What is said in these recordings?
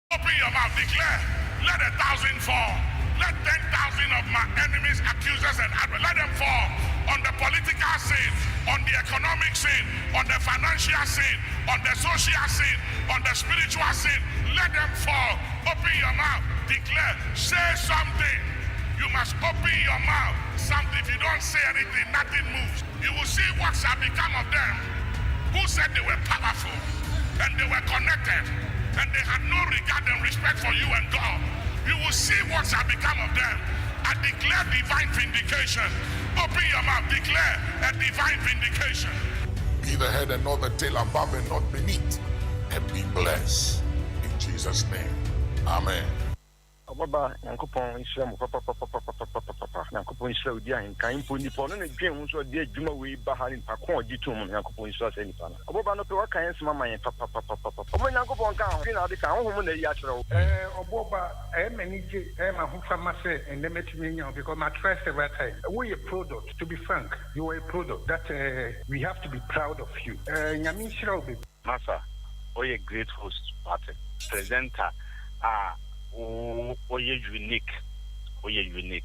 Open your mouth, declare, let 1,000 fall. Let 10,000 of my enemies, accusers, and adversaries, let them fall on the political scene, on the economic scene, on the financial scene, on the social scene, on the spiritual scene. Let them fall. Open your mouth, declare, say something. You must open your mouth. Something. If you don't say anything, nothing moves. You will see what shall become of them who said they were powerful and they were connected and they had no regard and respect for you and God. You will see what shall become of them. I declare divine vindication. Open your mouth, declare a divine vindication. Be the head and not the tail, above and not beneath, and be blessed. In Jesus' name. Amen. Obuoba Yankopon Israel papa Yankopon Israel di AHENKAN mpo nipa no ne dwen ho so de adwuma we ba ha ni pakon ogitum Yankopon Israel se nipa na Obuoba no pe wakan nsema man papa omo Yankopon ka ho na de ka ho na yi a kire wo Obuoba manage ma ho fama se endemetimi nya because my trust every time we a product, to be frank, you are a product that we have to be proud of you nyame Israel be masa we a great host party presenter you're unique.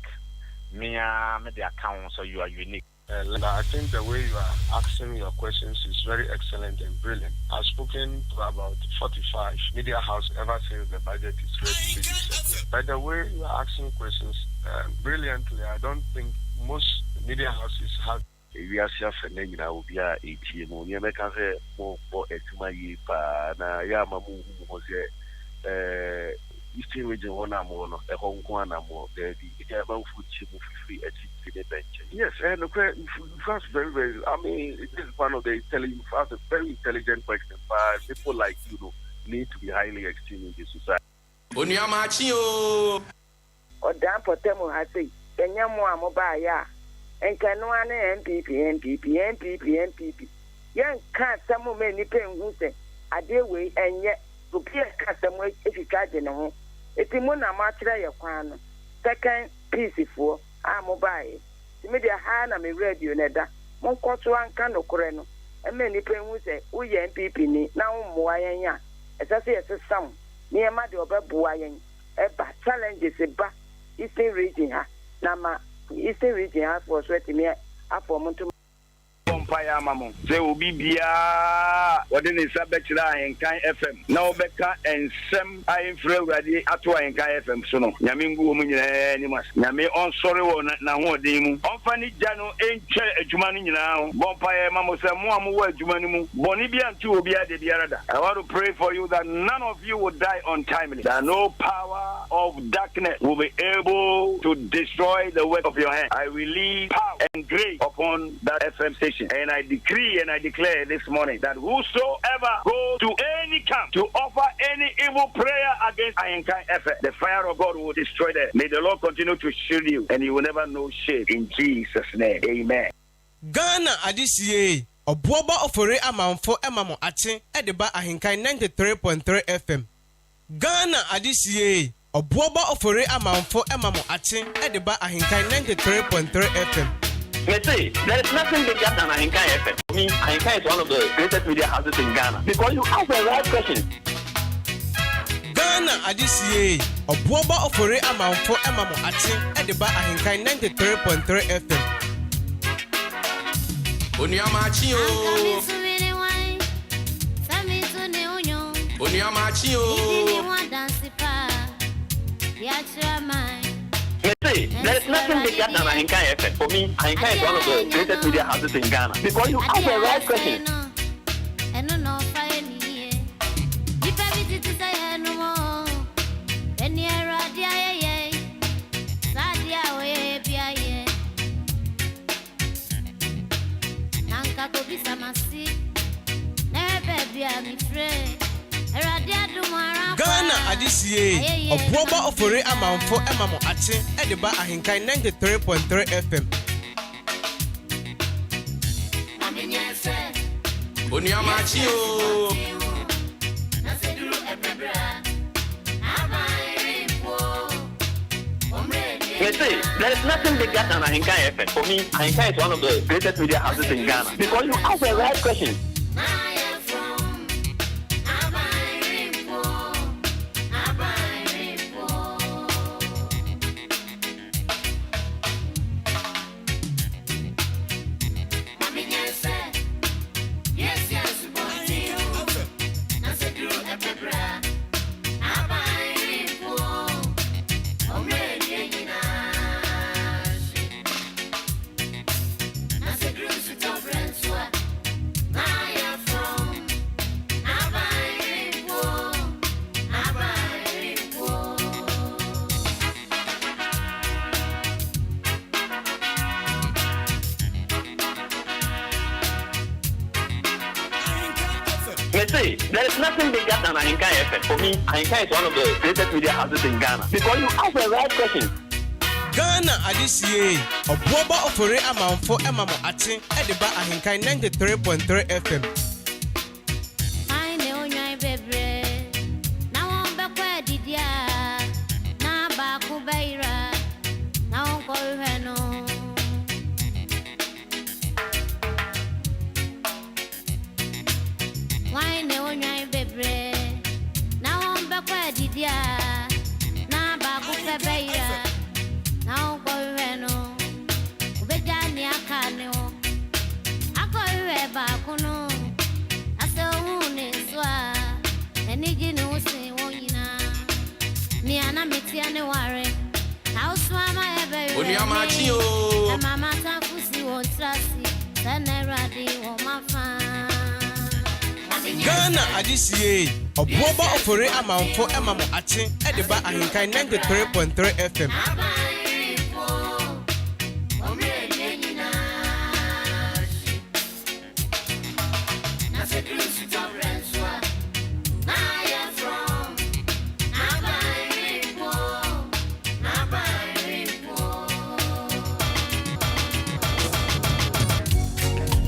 Me the account, so you are unique. I think the way you are asking your questions is very excellent and brilliant. I've spoken to about 45 media houses ever since the budget is ready to be discussed. By the way you are asking questions brilliantly, I don't think most media houses have. We are suffering now. We are 18. We are making more for a na ya mamu Eastern region one more, a Hong Kong more, the about free bench. Yes, and first very, I mean, this is one of the first a very intelligent question, but people like you need to be highly esteemed in this society. Maakye or damn for Temu has said, Kenyamwa Mobile, and Kanuane MPP. Young can't some many pen who say, I deal with, and yet to be a customer if you try to know. It's a mona matcha yakwan. Second piece for our mobile. The media hand me radio neda. Mon one can no coreno. And many pen who say, we MPP ni now moya. As I say, as a sum near Madi or Babuayan. A challenges a ba Eastern region. Nama Eastern region has for sweating me up for Montum. Empire Mamon. They will be bia what in Sabetla and Kai FM. Now Becca and Sam I am ready at AHENKAN FM. So no, Yamingu Munimas. Yami on sorry one now demu. On Fanny Jano ain't a Jumani now. Bompire Mamosa Muamu Jumanimu. Bonibian two will be at the Biarada. I want to pray for you that none of you will die untimely. That no power of darkness will be able to destroy the work of your hand. I release power and grace upon that FM station. And I decree and I declare this morning that whosoever goes to any camp to offer any evil prayer against AHENKAN FM, the fire of God will destroy them. May the Lord continue to shield you and you will never know shame. In Jesus' name, amen. Ghana adisiye Obuoba Ofori Amanfo emamo ache edeba AHENKAN933.3 FM. Ghana adisiye Obuoba Ofori Amanfo emamo ache edeba AHENKAN933.3 FM. Let's say there is nothing bigger than AHENKAN FM. For me, AHENKAN is one of the greatest media houses in Ghana because you ask the right questions. Ghana adisiye Obuoba Ofori Amanfo emamo ache edeba AHENKAN933.3 FM. Maakye there is nothing bigger than AHENKAN FM. For me, AHENKAN is one of the greatest media houses in Ghana because you ask the right questions. Ghana adisiye Obuoba Ofori Amanfo emamo ache edeba AHENKAN933.3 FM. Maakye There is nothing bigger than AHENKAN FM. For me, AHENKAN is one of the greatest media houses in Ghana because you ask the right questions. There is nothing bigger than AHENKAN FM. For me, AHENKAN is one of the greatest media houses in Ghana. Because you ask the right question. Ghana adisiye Obuoba Ofori Amanfo emamo ate ediba AHENKAN 93.3 FM. I know you bebre. Now on bakwa didia. Na baku beira. Now on kolheno. Why know you bebre. Now on bakwa didia. Na baku beira. Now go reno, ubejani akano. Ako reba kuno, ase une swa. Eniji no se wonyina. Mi ana metiane ware. How swama ebe. Maakye o. Mama tafusi wontrasi. Seneradi womafa. Ghana adisiye Obuoba Ofori Amanfo emamo ate ediba AHENKAN 93.3 FM.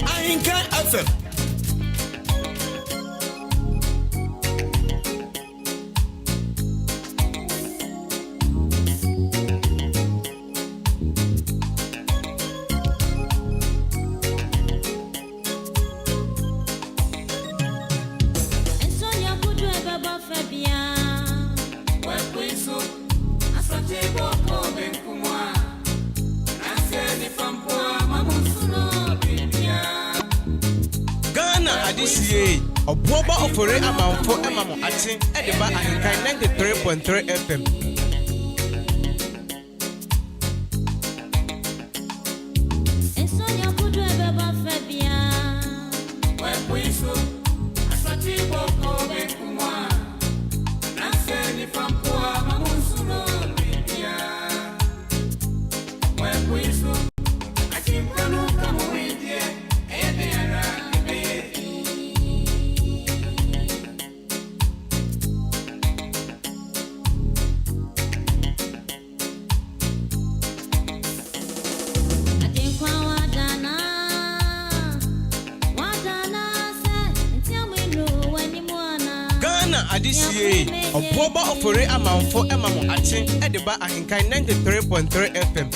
AHENKAN FM. Adisiye Obuoba Ofori Amanfo emamo ate ediba AHENKAN 93.3 FM. Adisiye Obuoba Ofori Amanfo emamo ate ediba AHENKAN 93.3 FM.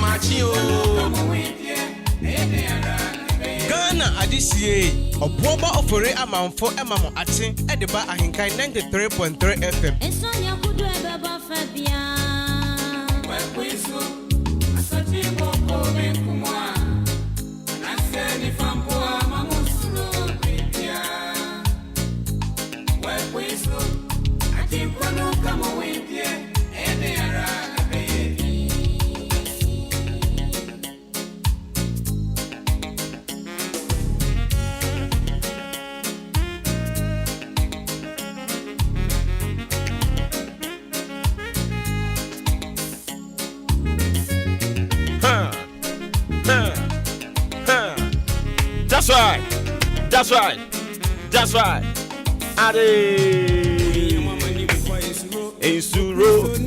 Maakye o. Ghana adisiye Obuoba Ofori Amanfo emamo ate ediba AHENKAN 93.3 FM. That's right. Ade. Insuro.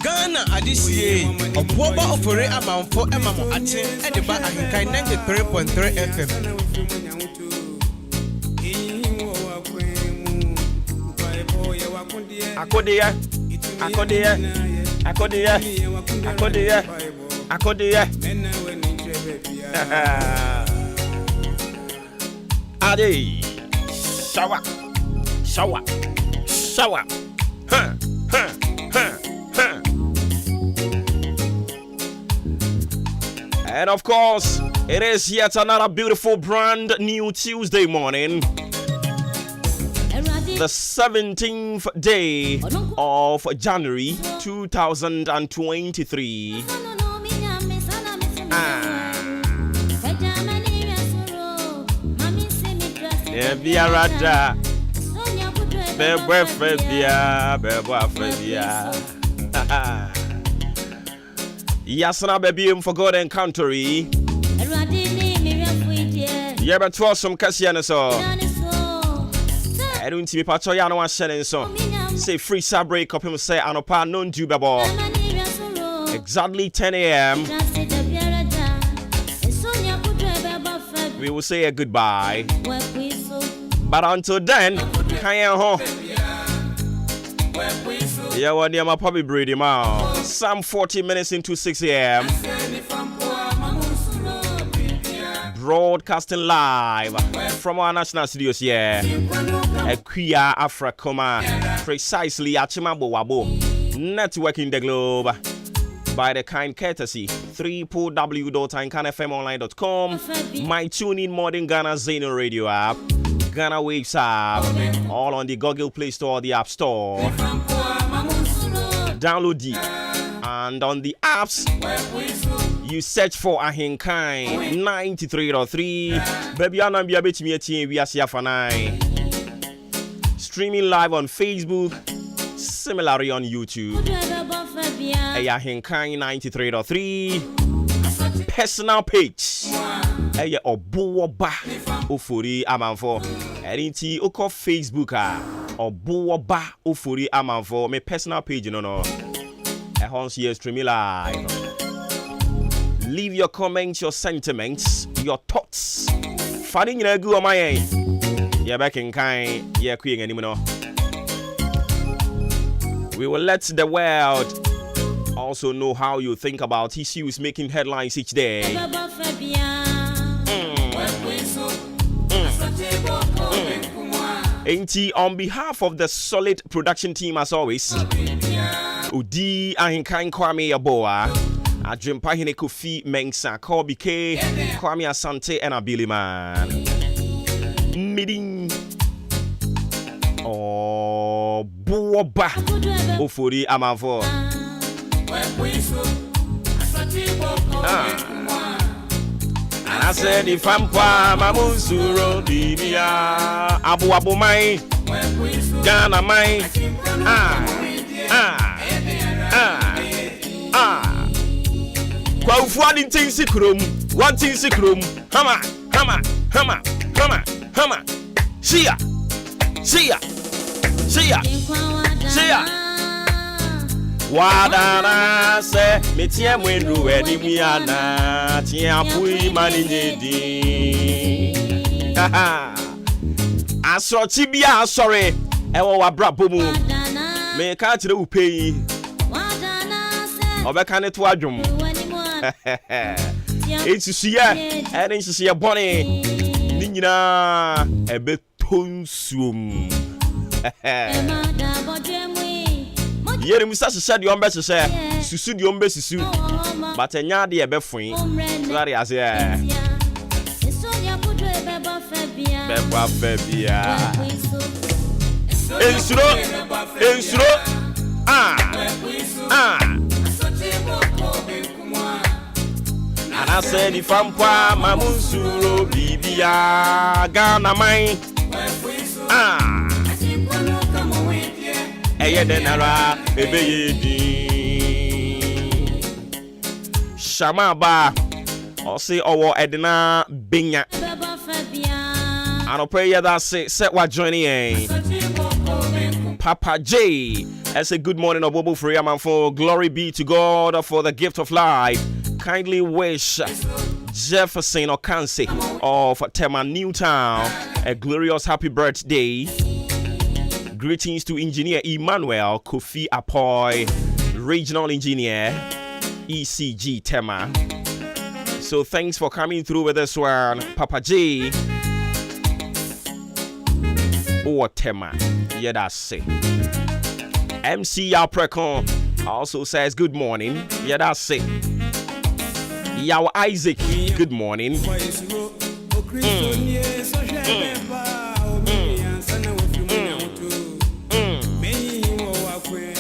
Ghana adisiye Obuoba Ofori Amanfo emamo ate ediba AHENKAN 93.3 FM. Akodia. Ade. Shower. Huh. And of course, it is yet another beautiful brand new Tuesday morning. The 17th day of January 2023. Yasana baby for God and country. Yeah, but for some Cassiano so. I don't see Pacho Yano was selling so. Say free sub break up him say Anopa non dubable. Exactly 10 a.m. We will say a goodbye. But until then, yeah, what am I probably breed him out? Some 40 minutes into 6 a.m. Broadcasting live from our national studios here. Equia Afrakoma, precisely at Chimambo, networking the globe by the kind courtesy www.AHENKAN933FM.com, my TuneIn Modern Ghana Zeno Radio app, Ghana Waves app, all on the Google Play Store, the App Store. Download it, and on the apps you search for AHENKAN933. Baby, I'm be a bit me we are for 9. Streaming live on Facebook, similarly on YouTube. AHENKAN933. Personal page. Obuoba Ofori Amanfo. Erinti oko Facebook Obuoba Ofori Amanfo. My personal page no. Here streaming live. Leave your comments, your sentiments, your thoughts. Finding a good on my end. Yeah, back in kind. Yeah, queen anymore. We will let the world also know how you think about issues making headlines each day. Ain't on behalf of the solid production team as always, Udi AHENKAN933 Aboa, Ajimpa Hine Kofi Mensah, Kobe K, Kwame Asante, and Abili Man. Meeting Obuoba Ofori Amanfo. And I said, if I'm Mamusuro, Bibia, Abu Mai, Ghana Mai, One thing secret, one thing secret, Hama, Sia. Wadana se metie mwenru edi miana tia pui manijedi. Asoti bia sorry ewo wabrabo mu. Me ka tire upei. Obeka ne to adwom. Etsusuya ene nsusuya bone. Ni nyina ebetonsuom. Yere musa se de ombe se susu de ombe susu but enya de ebe fun sorry as beba fabia ensuro ana se di fampa mamusuro bibia Ghana mai Eyedenara ebeyedi Shamaba Ose owo edena benya Anope that set what joining Papa J. I say good morning Obuoba Ofori Amanfo. Glory be to God for the gift of life. Kindly wish Jefferson Okanse of Tema Newtown a glorious happy birthday. Greetings to Engineer Emmanuel Kofi Apoy, Regional Engineer ECG Tema. So thanks for coming through with this one, Papa J. Or Tema. Yeah, that's it. MC Yaprecon also says good morning. Yeah, that's it. Yao Isaac, good morning.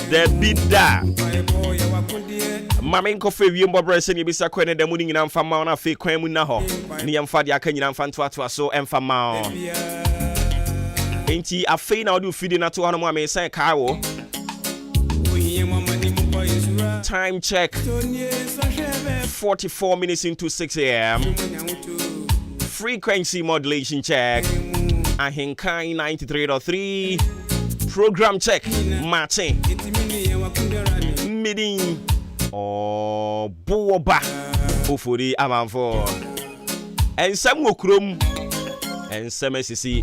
The bidda. Mama nko fe wiem bobre se ni bisa kwene da muni nyina mfa ma na fe kwan mu na ho. Ni yamfa de aka nyina mfa ntoato so emfa ma. Enti afei na odi fidi na to hono ma me san kai wo. Time check. 44 minutes into 6 a.m. Frequency modulation check. AHENKAN933FM. Program check. Maakye. Meeting. Obuoba Ofori Amanfo. Ensam okrom. Ensam asisi.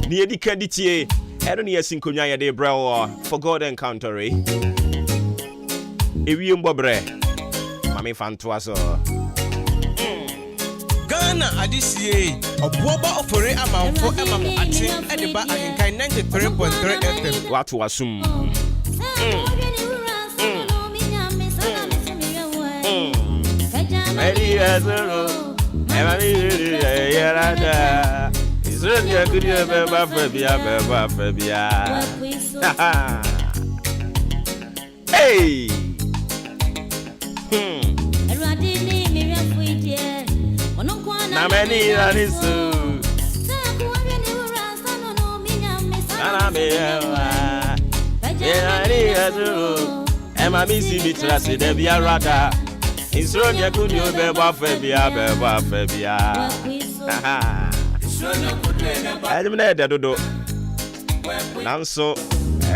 Ni edi kanditie. Ero ni asinkonya ya de bra for God encounter. Ewi mbobre. Mami fantoa so. Ghana adisie Obuoba Ofori Amanfo emamo ate edeba AHENKAN933FM watu asum. Ready as a roll. Hey. Na many anisu. Ana mewa. Ready as a roll. Emma misi mitrasi de bia rada. Isro nya kunyo beba febia. Adimna dodo. Nanso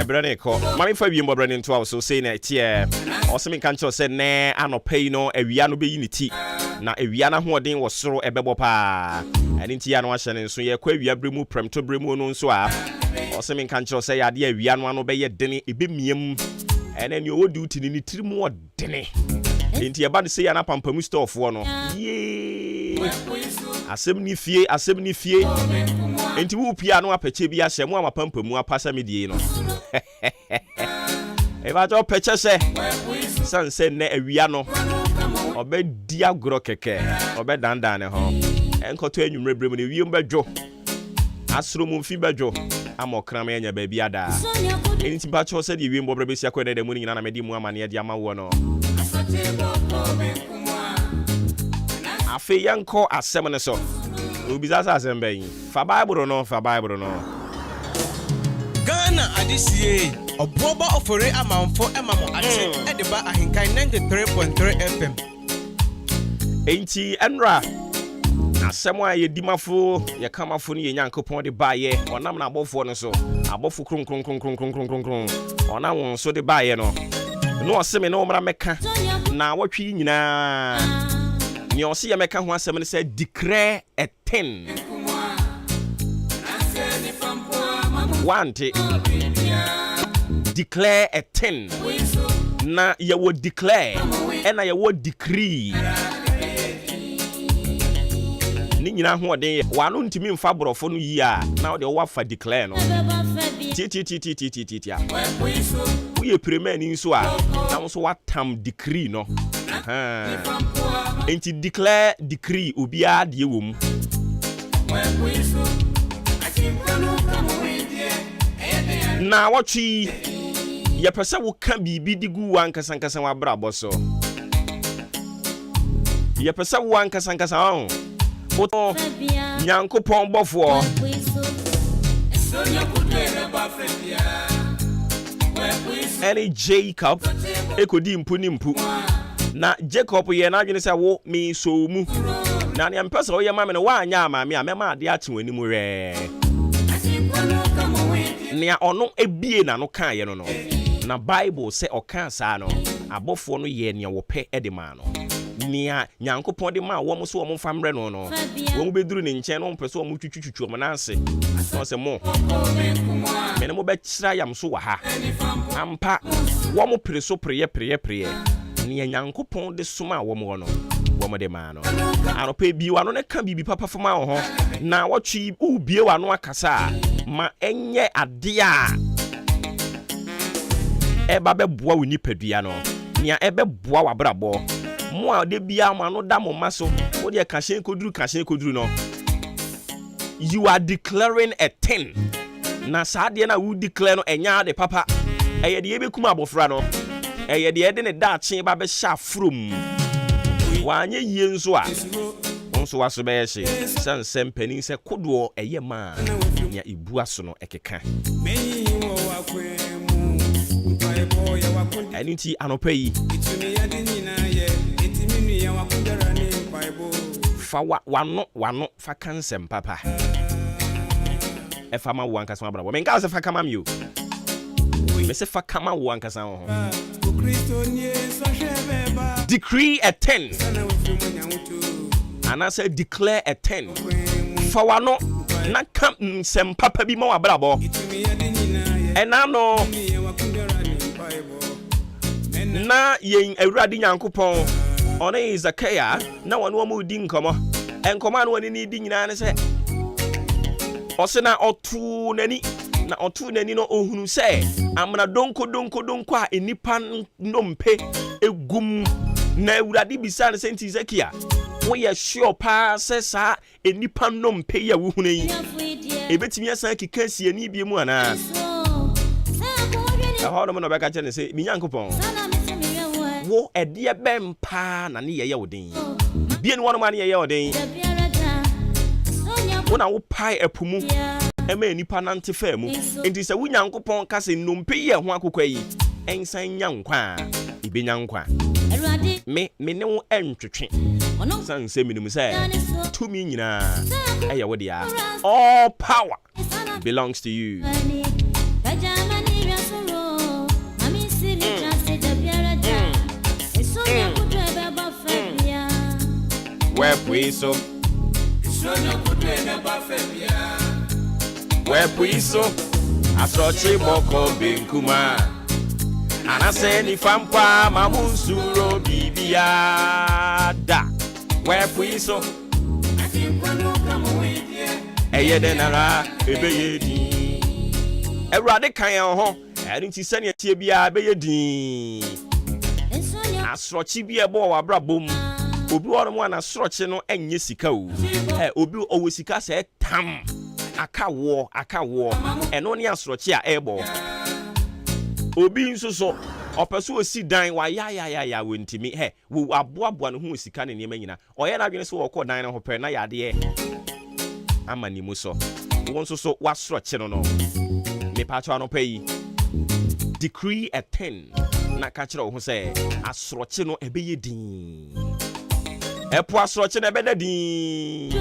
ebrane ko. Mami fa wiem bobrane nto awo so say na tie. Osemi kan cho say ne anopai no awia no beyi ni ti. Na awia na hoden wo soro ebebo pa. Eni ti ya no ahye ne nso ye kwa awia bremu premto bremu no nso a. Osemi kan cho say ade awia no ano beye dene ebemiem. Ene ni owo duty ni tirimu odene. Enti ya ba say ya na pampamu store fo no. Ye. Asem ni fie. Enti wo pia no apeche bi ahye mo amapampamu apasa medie no. Eba to peche se. Sanse ne awia no. Obe dia gro keke. Obe dandan ne ho. Enkoto anwumrebrem ne wiem bedwo. Asro mu mfi bedwo. Amokram enya ba bia da. Enti ba cho se de wiem bobre besia kwede de mu nyina na medi mu amane de amawo no. Afe yanko asem ne so. Ubizasa asem ben. Fa Bible no. Ghana adisie Obuoba Ofori Amanfo emamo ate edeba AHENKAN933FM. Enti enra asemo a yedimafo ye kamafo ne Nyankopon de baaye onam na abofo no so abofo kron onam won so de baaye no oseme no mra meka na watwi nyina ni ose ye meka ho asem ne say declare a thing. Declare a thing. Na ye would declare and I would decree. Ni nyina ho de wanu ntimi mfa borofo no yi a na de wo fa declare no ti we ye premier ni nso a na so watam decree no enti declare decree obia de wo mu na watchi ye pese wo ka bibi digu wan kasankasa wa brabo so ye pese wo wan kasankasa on Oto Nyankopon bofo any Jacob ekodi mpu na Jacob ye na adwene se wo mi so mu na ne mpese wo ye ma me no wa anya ama me a me ma ade ate wani mu re ne ono ebie na no kan ye no na Bible se o kan sa no abofo no ye ne wo pe ede ma no nia nyankopon de ma wo mo so wo mo famre no no wo mo beduru ne nchen no mpeso wo mo twutwutwu mo na ase no se mo me ne mo be kira yam so wa ha ampa wo mo pere so preye nia nyankopon de soma wo mo no wo mo de ma no anope bi wa no ne ka bibi papa fama wo ho na wo twi ubie wa no akasa ma enye ade a eba be boa wo nipadua no nia ebe boa wa brabo mo a de bia ma no da mo maso wo de kashen koduru no you are declaring a 10 na saade na wo declare no enya de papa eye de yebekuma abofra no eye de de ne da achen ba be sha from wanye yie nso a nso waso be ye sansem panin se kodo eye ma nya ibu aso no ekeka Aniti anopeyi fa wano fa kansem papa e fa ma wan kasa brabo men ka se fa kama mi o me se fa kama wan kasa ho decree a 10 and I said declare a 10 fa wano na kam sem papa bi ma wa brabo enano na yen awurade nyankopon one Zakaya na wano mu di nkomo enkomo na wani ni di nyina ne se osena otu nani no ohunu se amna donko a enipa ndompe egum na awurade bisa ne senti Zakia wo ye sure pa se sa enipa ndompe ya wo hunu yi ebetimi asan kikansi ani bi mu ana how no beka chene say mi nyankopon wo ede bempa na ne ye odin bie ne wono ma ne ye odin wo na wo pai apumu ema enipa nante fa mu enti se wo nyankopon ka se nompe ye ho akokwa yi ensan nyankwa ibenya nkwa me ne wo entwetwe san se minum say to me nyina eye wo dia all power belongs to you. Where puiso asochi moko benkuma anase ni fampa mamunsuro bibia da where puiso eye denara ebeyedi ewrade kan ho erinti sane tie bia ebeyedi asochi bia bo wa brabom obi wonu mu na soroche no enye sika o obi owo sika se tam akawo eno ne asoroche a ebo obi nso so opeso osi dan wa ya wontimi wo aboabo no hu sika ne niam nyina oye na dwene so wo ko dan no hope na yade amani mu so won so wasoroche no me pa cho no pay decree a 10 na ka kire wo ho se asoroche no ebeye din epo asoroche na ebeda din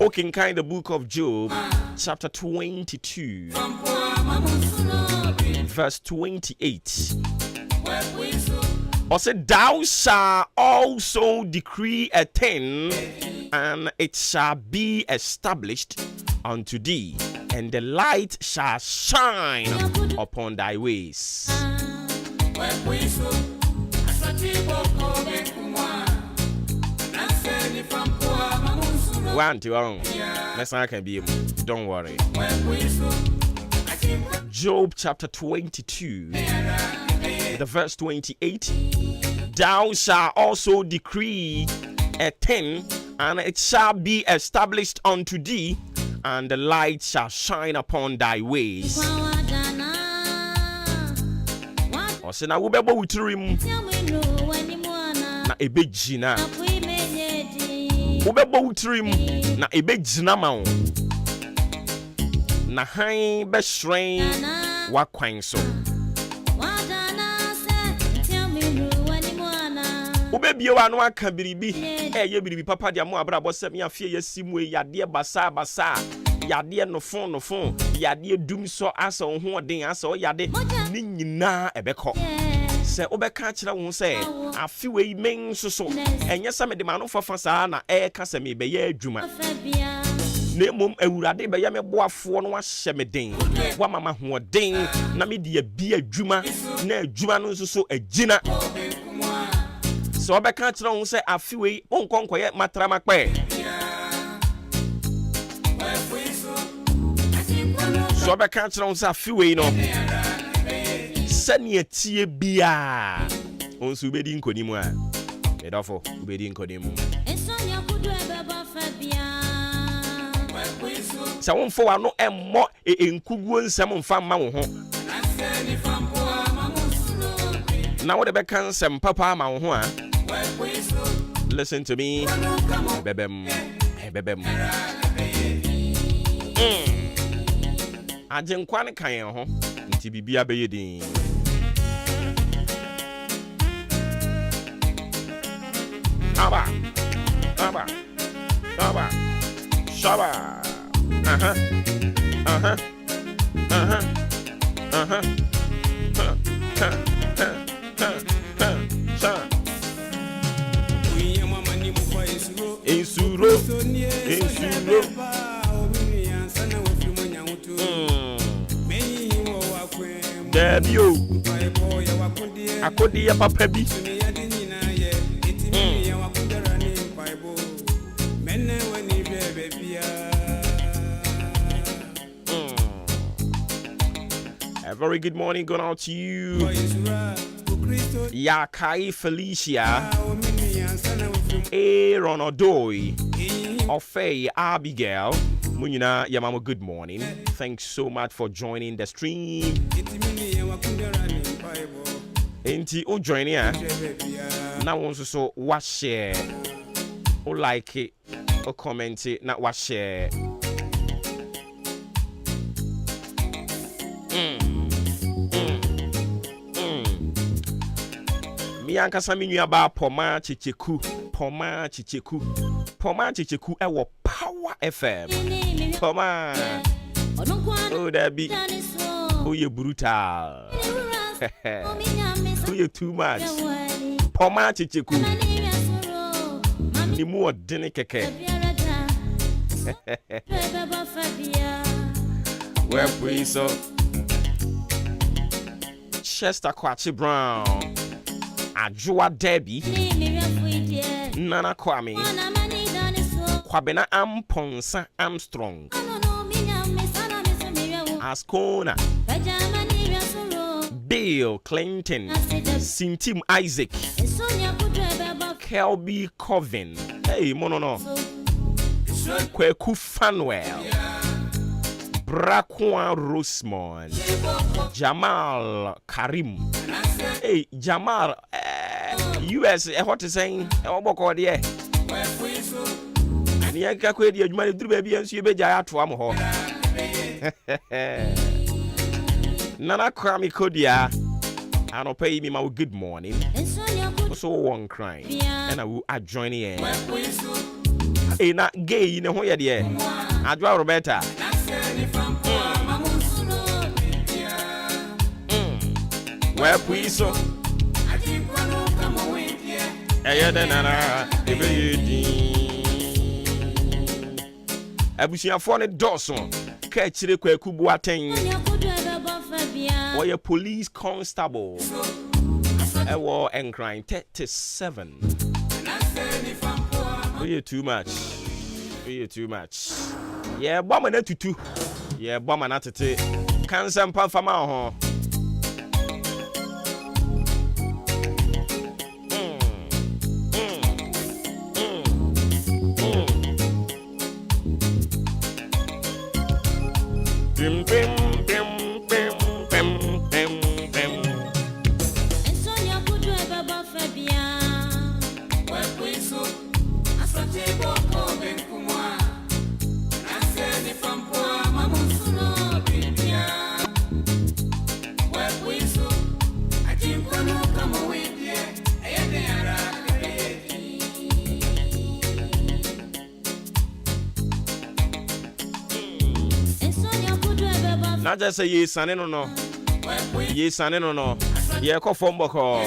Okay, kind the book of Job, chapter 22, verse 28. Or said, thou shalt also decree a 10, and it shall be established unto thee, and the light shall shine upon thy ways. One to wrong. Let's not can be. Don't worry. Job chapter 22, the verse 28. Thou shalt also decree a 10, and it shall be established unto thee, and the light shall shine upon thy ways. Osena wo bebo wutrim na ebejina. Ubebo utrim na ebejina ma wo na han be shren wa kwan so ubebie wa no aka biribi ye biribi papa dia mo abrabo sem ya fie yasimu yade basa yade no fon yade dum so asa ho den asa yade ni nyina ebekọ se obeka kire wo se afi we men so enye se me de ma no fafa saa na e ka se me be ye adwuma ne mom awurade be ye me boafo no ahye me den wa mama ho den na me de bi adwuma na adwuma no so agina so obeka kire wo se afi we onkonkoye matramakpe so obeka kire wo se afi we no sani etie bia onsu bedi nkonimu a medafo ubedi nkonimu ensonya kudu ebeba fa bia sa wonfo wa no emmo enkuguo nsem mfa ma wo ho na wo de be kan sem papa ma wo ho a listen to me bebem ajenkwa ne kan ho nti bibia be yedin Aba, Shaba, Insuro. Debio, akodi ya papa bi. A very good morning going out to you, Yakai Felicia, Aaron Odoi, Ofei Abigail, Munina Yamamo. Good morning. Thanks so much for joining the stream. Enti o join ya. Na wonso so wa share, o like it, o comment it, na wa share. Mi ankasa mi nua ba Poma Chicheku ewo Power FM. Poma oh that be oh you brutal. Oh you too much. Poma Chicheku ni mu odene keke. Where we so Chester Kwachi Brown, Ajua Debbie, Nana Kwame, Kwabena Amponsa Armstrong, Ascona, Bill Clinton, Sintim Isaac, Kelby Covin, hey Monono, Kweku Fanwell, Brakwa Rosemond, Jamal Karim. Hey, Jamal, US, what is saying? Oboko de. And ya ka kwe di adwuma duru ba bia nso ye beja ato am ho. Nana Kwame Kodia. Ano pay me my good morning. So one crying. And I will join in. Hey, na gay ne ho ye de. Adwa Roberta. Where we so Abusiafo ne Dawson ka chire kwaku buaten Oye police constable Ewo Encrying 37 Oye too much Yeah boma na tutu Yeah boma na tete Kansa mpa fama ho Bim bim bim bim bim bim bim. Ensonya kudu ebaba fabia. Wekwiso asante boko benkumwa. Naseni fampo mamusuno bibia. Wekwiso atimkono kama wendie. Ayende ara Not just say yes, son, no. Yes, son, no. Yeah, call phone boko.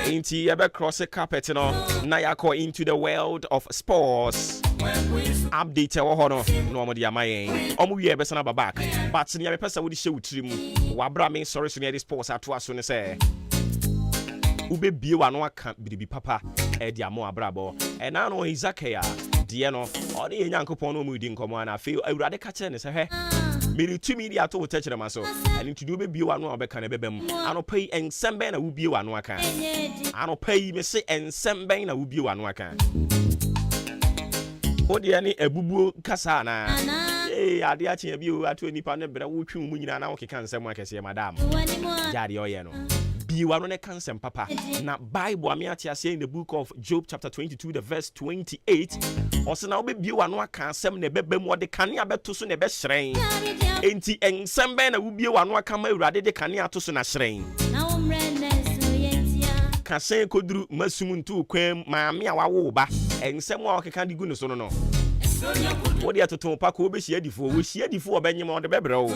Into ebe cross the carpet no. Na ya call into the world of sports. Update wo ho no no mo dia mayen. Omo wie be sana back. But ne ya pesa wo di hye wutrim. Wa bra me sorry so ne the sports ato aso ne say. Ube bie wa no aka biribi papa e dia mo abrabo. E na no Izakaya die no. O de Nyankopon no mu di nkomo na fe awurade ka kire ne se he. Meri tu media to techere maso and into do be wa no obeka na bebem anopai ensemben na wubie wa no aka anopai me se ensemben na wubie wa no aka odi ani ebubuo kasa na ade a chia bi o ato nipa ne bere wo twum mu nyina na wo keka nsem akese madam jade oye no biwa no ne kansem papa na Bible ame ate ase in the book of Job chapter 22 the verse 28 also na obe biwa no aka asem na bebem wo de kane abeto so na be hyren enti ensem ben na wo biwa no aka ma awurade de kane ato so na hyren na wo mrene so yentia kasen koduru masum ntu kwam maame a wawo ba ensem a okeka de gu no so no wo de atoto pa ko obe hia difo wo hia difo obenyem wo de bebre wo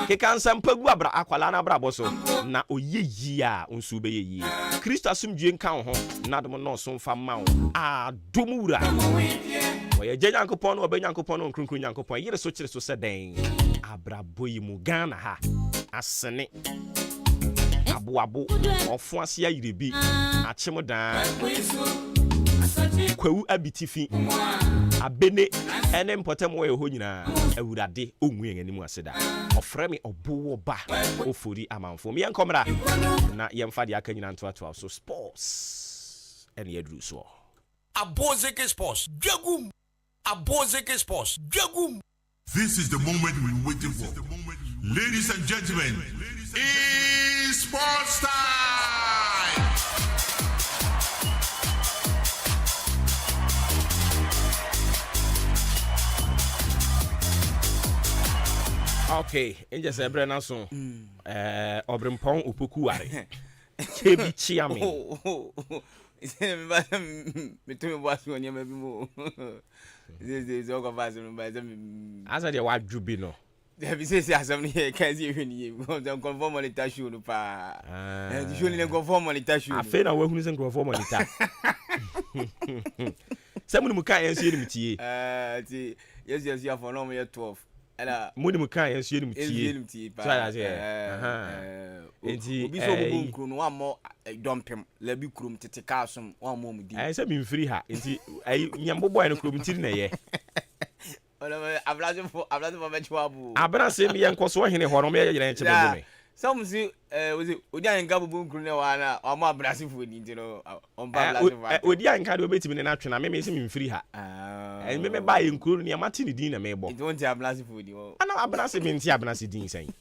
ke kansan pagu abra akwala na abra boso na oyeyi a onsu be yeyi Kristo asumdue nkan ho na dum no so mfa ma wo adomura oye Nyankopon no obenyankopon no nkrunkru Nyankopon yire so kire so seden abra boyi mu Ghana ha asene abo ofo ase ayirebi achemodan kwawu abitifi abene ene mpotem wo ho nyina awurade onwu yengani aseda ofre me Obuoba Ofori Amanfo me yenkomra na yemfa de aka nyina nto so sports ene yedru so Abozeke Sports Dwagum Abozeke Sports Dwagum. This is the moment we've been waiting for. Ladies and gentlemen, it's sports time! Okay, in just a brand so Obrimpong Upukuare. Kebi Chiami. Me to me was when you maybe more. This is all of us by them. As I what jubino. Have you said something here? Can't see you don't conform on the tashu to pa. And you shouldn't conform on the tashu. I feel I won't conform on the tashu. Someone who can't see him tea. Yes, you are for no more 12. Mudi muka yensu yenu mtie try enti obi so bobu nkru no wa mo dompem la bi krum tete ka asom wa mo mudi se mi mfiri ha enti nyambobo no krum tiri na ye ablazo for mechi abu abana se mi yenkoso hene ho no me ye yire nche bobu me some see odi anka bobu nkru ne wa na o mo abrasifo ni ntino on ba ablazo odi anka de obetimi ne na twena me se mi mfiri ha me ba ye nkru ne amati ni din na me bo it won't abrasifo di o ana abrasi me nti abrasi din sen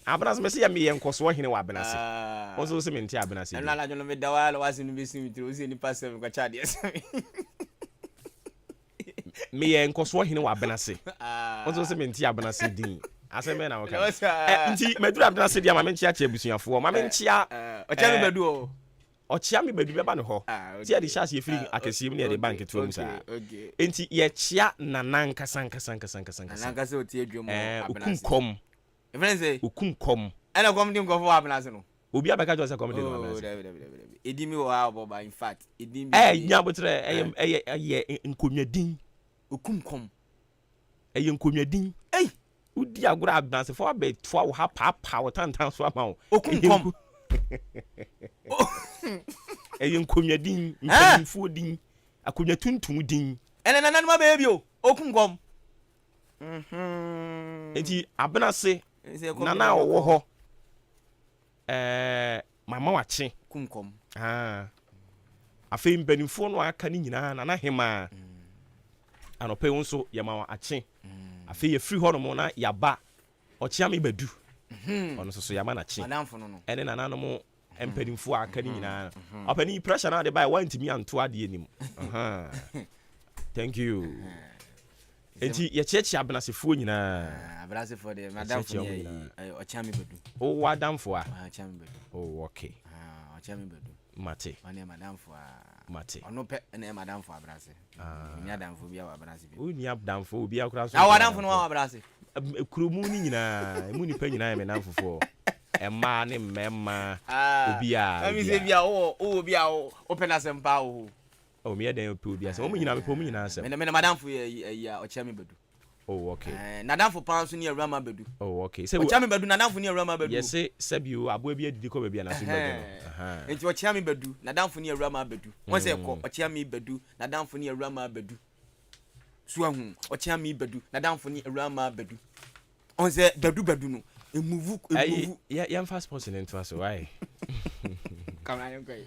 abrasi me se ya me yenkoso hene wa abrasi onso se me nti abrasi na la jono me dawala wasi ni besi mitro o se ni pasem kwa chadi esami me yenkoso hene wa abrasi onso se me nti abrasi din aseme na waka nti medura abna se dia ma menchi ache busuafo ma menchi a ocha me bedu o ochia me bedu beba no ho ti e di chance ye free akesim ne de bank to mu sa nti ye chia nananka sanka nanka se oti adwom abna okunkom even say okunkom ana kom dim kofo abna se no obi abeka jo se kom dim abna se edimi wo ha oboba in fact edimi nyabotre eye nkomyadin okunkom eye nkomyadin udi agura abdanse for be to wo ha papa wo tantan so ama wo okunkom nkomyadin mfamfo din akonya tuntum din ene nanan ma be bio okunkom enti abnase nana wo ho mama wache kunkom afei mpanimfo no aka ni nyina nana hema anope wonso yema ache afei ye free ho no mo na yaba ochia me badu ono so yama na chi madamfo no ene nana no mo empanimfo aka ni nyina opani pressure na de buy want me anto ade anim thank you enti ye chechi abnasefo nyina abnasefo de madamfo ye ochia me badu o wadamfo a ochia me badu oh okay ochia me badu mate mane madamfo mate ono pe ene madamfo abrase ni adamfo bia wa abrase o ni adamfo bia kura so na wadamfo no wa abrase kurumu ni nyina emu nipa nyina me nan fofo emma ne mmemma obi a ami se bia obi a open asempa o me den obi a se o mu nyina me nyina asem me madam fo ye o chia me bedu. Oh, okay. Nadam for pounds near Rama Bedu. Oh, okay. So, Chami Bedu, Nadam for near Rama Bedu. Yes, say, Sabu, Abu be the Kobe and Asumba. It's what Chami Bedu, Nadam for near Rama Bedu. Once I call Chami Bedu, Nadam for near Rama Bedu. Swam, or Chami Bedu, Nadam for near Rama Bedu. On the Bedu Bedu, a move. Yeah, fast person into us. Why? Come on, okay.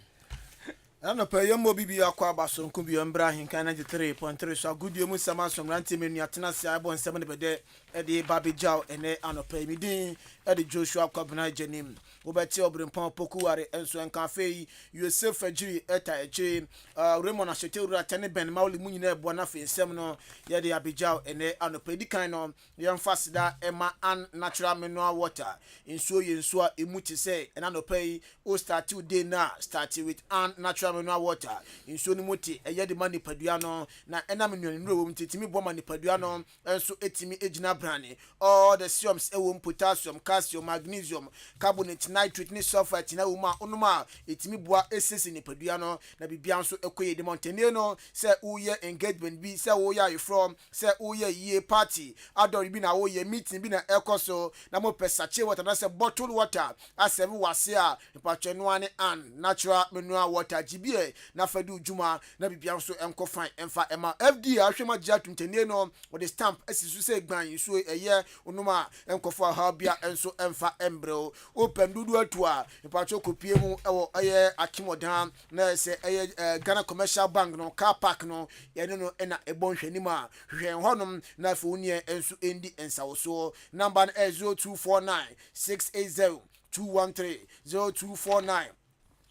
Ano pe yombo bibi akwa baso nkumbi yombra hinkan 93.3 so agudie mu sama so mrante menu atena sia abon 7 de bede e de babijaw ene ano pe midin e de Joshua Kwabena Jenim obeti obrempon pokuware enso enka fei Yosef Ajiri eta eche Raymond Ashete ura tane ben mawli munyina ebo na fe nsem no ye de abijaw ene ano pe di kan no yemfasida ema an natural mineral water inso ye nso a emuti say ena no pe o start today na start with an natural mineral water inso ni muti eye de mani padua no na ena menwani no wo mtitimi bo mani padua no enso etimi ejina brane all the sums ewo potassium calcium magnesium carbonate nitrate ni sulfur tina wo ma onuma etimi boa esese ni padua no na bibia nso ekoye de montene no se uye engagement bi se wo ya you from se uye ye party adori bi na wo ye meeting bi na ekoso na mo pesache water na se bottled water asebe wase a ipatwe no ane an natural mineral water gbie na fadu juma na bibia nso enko fine emfa ema fd ahwema gia tuntene no with the stamp asisu se gban so eye onuma enkofo ha bia enso emfa embreo open dudu atua ipatwe kopie mu ewo eye akimodan na se eye Ghana Commercial Bank no car park no ye no na ebonhwanima hwen honom na fo nie enso endi ensawoso number 0249 680 213 0249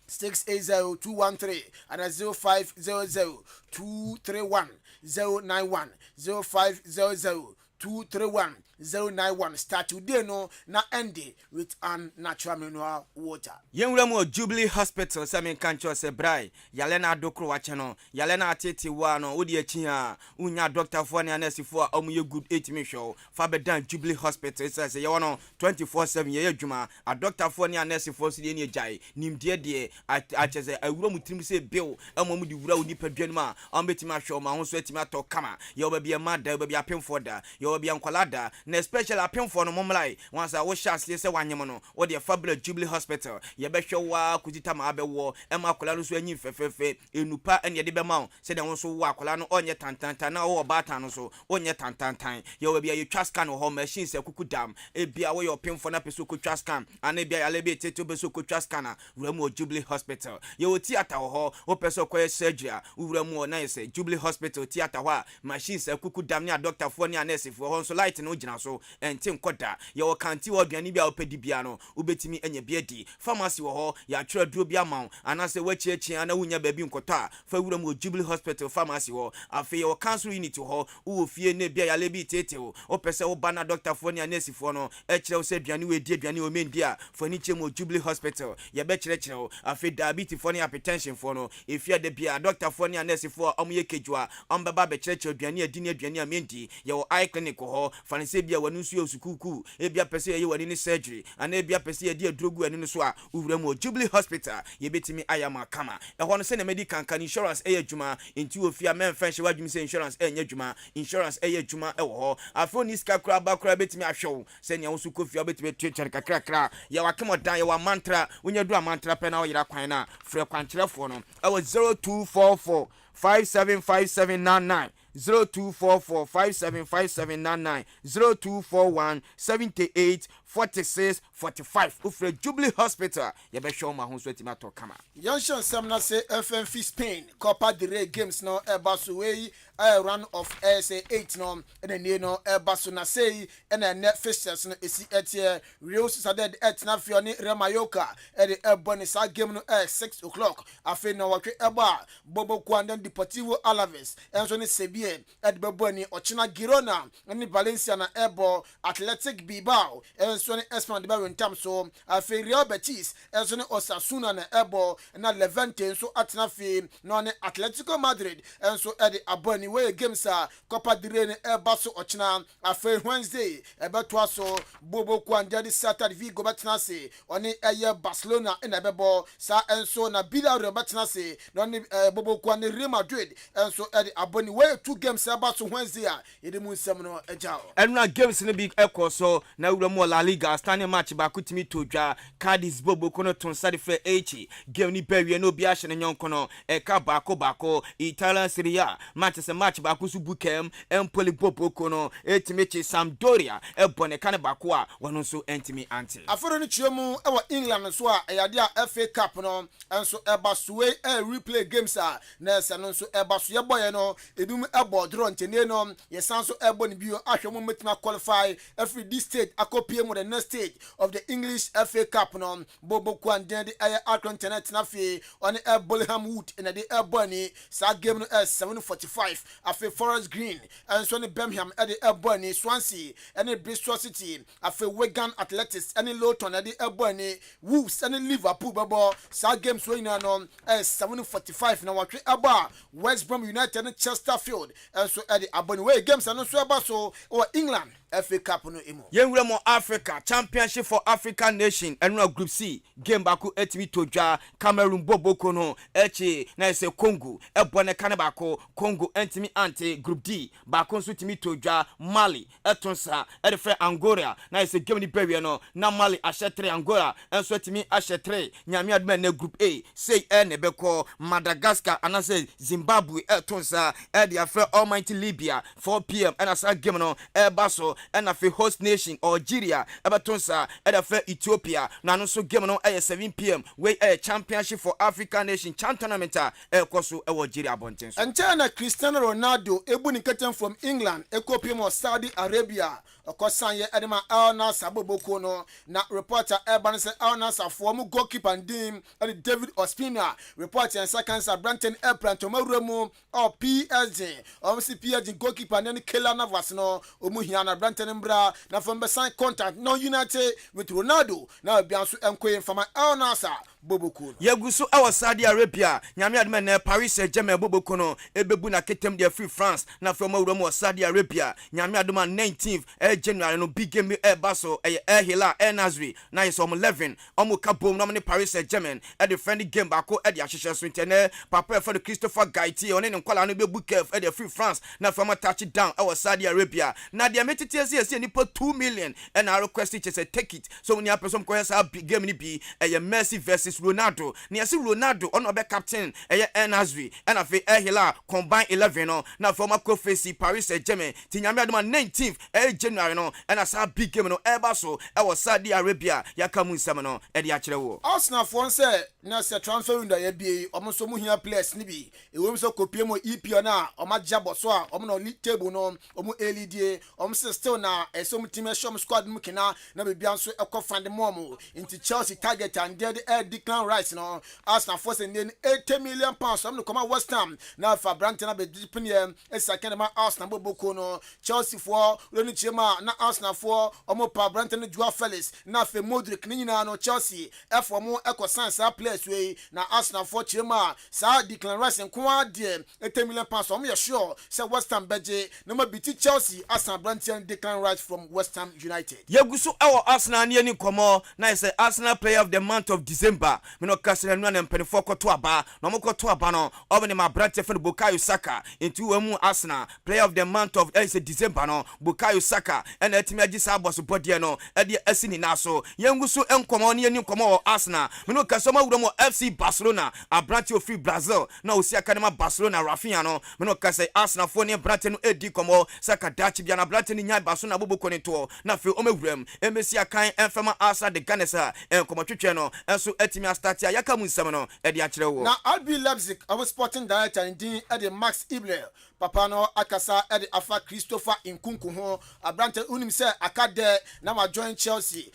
680-213 and 0500-231-091 0500-231-091 start today no na end with an natural mineral water. Yenwura Jubilee Hospital Samin Kancho se brai yalena dokro wache no yalena atete wa no odi achi a unya doctor fo ne nurse fo amuye good 8 me show fa bedan Jubilee Hospital say ye wono 24/7 ye adwuma a doctor fo ne nurse fo so de ne jai nimde de acheze awura mutrim se bill amomu di wura odi padwan ma ambetima hwe ma ho so atimi ato kama ye obabia mada obabia pemfo da ye obabia nkwalada na special apemfo no momlai once wo shasle se wanyem no wo de fabula Jubilee Hospital ye be hwe wa kujita ma abewo ema akola no so anyi fefefe enupa ene de be ma se de won so wa akola no onye tantantan na wo bata no so onye tantantan ye obabia ye twascan ho machine se kukudam ebia wo ye pemfo na peso ko twascan ana bia yale be teto be so ko twascan wuramu Jubilee Hospital ye wo theater ho wo peso ko surgery wuramu na ye se Jubilee Hospital theater ho machine se kukudam ne doctor fo ne nurse fo ho so light no gina so enten koda ye wo kanti wo aduane bia opedi bia no ubetimi enya bia di pharmacy wo ho ya twere duro bia ma ana se wachiachi ana wunya ba bi nkoto a fa wuramu Jubilee Hospital pharmacy wo afi ye wo cancer unit ho wo fie ne bia yale bi tete wo pese wo bana doctor fo ne nurse fo no e kire wo se aduane we di aduane o mendi a fo ni chemu Jubilee Hospital ye be kire wo afi diabetes fo ne hypertension fo no efia de bia doctor fo ne nurse fo amuye kejua ombaba be kire aduane adini aduane a mendi ye wo eye clinic ho fa ne se bia wanu nsu osukuku e bia pese ye wani ni surgery ana e bia pese ye di adrogu ani no so a uwuramu Jubilee Hospital ye betimi ayama kama e ho no se na medical kan insurance e adwuma enti ofia men fa hye wadwum se insurance e nya adwuma insurance e adwuma e wo ho afro ni ska kra ba kra betimi ahwew se nya wo su kofia betimi twetwere kakra ye wakemodan ye wa mantra wonya du mantra pe na wo yira kwan na frɛ kwankyerɛfo no e wo 0244 575799 0244 575799 0241 78 46 45 ufre Jubilee Hospital ye be show ma ho so atima to kama Yanshan Samna say FMF Spain Copa del Rey games no ebaso we a run of SA 8 no ene no ebaso na say ene net fixtures no esi etie Real Sociedad et na fioni Remayoka e de ebonisa game no 6 o'clock afi no watwe eba Bobo Kwanda Deportivo Alaves enso ne Sebie et beboni Ochina Girona ne Valencia na ebo Athletic Bilbao enso ne Espan de Barentam so afi Real Betis enso ne Osasuna na ebo na Levante enso atna fi no ne Atletico Madrid enso e de aboni ebony way games Copa del Rey baso ochna afe Wednesday ebeto aso bobo kwandadi Saturday Vigo betnase oni eye Barcelona in ebebo sa enso na Villarreal betnase oni bobo kwande Real Madrid enso edi aboni way 2 games baso Wednesday edi mu nsem no ejao enuna games ne big echo so na wura mo La Liga standing match ba kutimi todwa Cadiz bobo kono ton sade fe echi game ni bewie no bi ahye ne nyonko no eka bako Italian Serie A Manchester match ba kusu bukem Empoli bobo kono etimechi Sampdoria ebone kane bako a wono so entimi anti aforo ni chiemu ewa England so a eyade a FA Cup no enso eba suwe replay games na ese no so eba so yeboye no edum ebo draw ntene no yesanso ebo ni bio ahwe mo metima qualify every this stage akopie mo the next stage of the English FA Cup no bobo kwande de aye internet na fi on Bolham Wood in the ebony sa game no 7:45 afi Forest Green enso ni Birmingham the ebony Swansea and Bristol City afi Wigan Athletics and Luton the ebony Wolves and Liverpool babo sa game so ina no 7:45 na watwe aba West Brom United and Chesterfield enso the ebony way games and so aba so or England FA Cup no emo yenwura mo Africa Championship for African Nation enuna Group C game baku etimi todwa Cameroon bobo kono echi na ese Congo ebone kane bako Congo entimi ante Group D bako nso timi todwa Mali etonsa edefe Angola na ese game ni bewie no na Mali ahye Angola enso timi ahye 3 nyame adme na Group A say ne beko Madagascar anase Zimbabwe etonsa ede afre Almighty Libya 4 p.m. and asa game no ebaso and a host nation Algeria ebatonsa edefe Ethiopia na no so game no 7 p.m. we a championship for African Nation chan tournament ekoso Algeria abonten so China Cristiano Ronaldo ebuni keten from England ekopie mo Saudi Arabia okosanye edema Al Nassr boboko no na reporter Eban say Al Nassr form goalkeeper ndim and David Ospina reporter and second Branton Epran to Maremu or PSG obviously PSG goalkeeper and Keylor Navas no omuhia na Branton mbra na from sign contract no united with Ronaldo now bianso enkoye from Al Nassr boboko yegusu awa Saudi Arabia nyame adme na Paris Saint-Germain boboko no ebebu na ketem de free France na from Maremu Saudi Arabia nyame aduma 19th January no big game baso El Hilal El Nasri na is 11 omo kabom no Paris Saint-Germain e the friendly game bako e the ahyehyɛ so intene papa for the Christopher Gaiti one ne nkwala no be book e the free France na from touchdown our Saudi Arabia na the metete see nipa 2 million and I request it say take it so when you person ko say big game ni bi Messi versus Ronaldo na yesi Ronaldo on be captain El Nasri and afi El Hilal combine 11 no na from face Paris Saint-Germain ti nyame adoma 19th January no and as a big game no eba so e was Saudi Arabia yakamu nsam no e de akere wo Arsenal for say na se transfer window ya bi omo mu hia players ni bi e wo so kopie mo EPO na omo jabo so a omo no league table no omo elidie omo still na esom team shom squad mu kina na be bianso ekofande mom into Chelsea target and there Declan Rice no Arsenal for say 80 million pounds omo no come West Ham na fa Branton na be dipenia e second ma Arsenal boboko no Chelsea for Roni Chema na Arsenal for omo pa Branton Joao Felix na fe Modric ni nyina no Chelsea for mo ekosan sa players we na Arsenal for Chema sa Declan Rice nko ade 80 million pounds omo ye sure say West Ham beje na ma biti Chelsea Arsenal Branton Declan Rice from West Ham United yegusu our Arsenal ni komo na say Arsenal player of the month of December me no kasere no na mpenifo koto aba na mo koto aba no omo ne ma Branton for Bukayo Saka into wemu Arsenal player of the month of December no Bukayo Saka and etimi agisa boss body no e de asini na so yengusu enkomo ne enkomo Arsenal me no kasoma wuro mo FC Barcelona Branton of Brazil na osi aka ma Barcelona Rafinha no me no kase Arsenal for ne Branton no edi komo Saka dachi bia na Branton nya Barcelona boboko ne to na fe omewuram emesi akan enfema Arsenal de Ganesa enkomo twetwe no enso etimi start ya yakamu nsam no e de akere wo na RB Leipzig our sporting director ndin e de Max Ibler papa no akasa e de afa Christopher Nkunku ho Abrante unim se akade na ma join Chelsea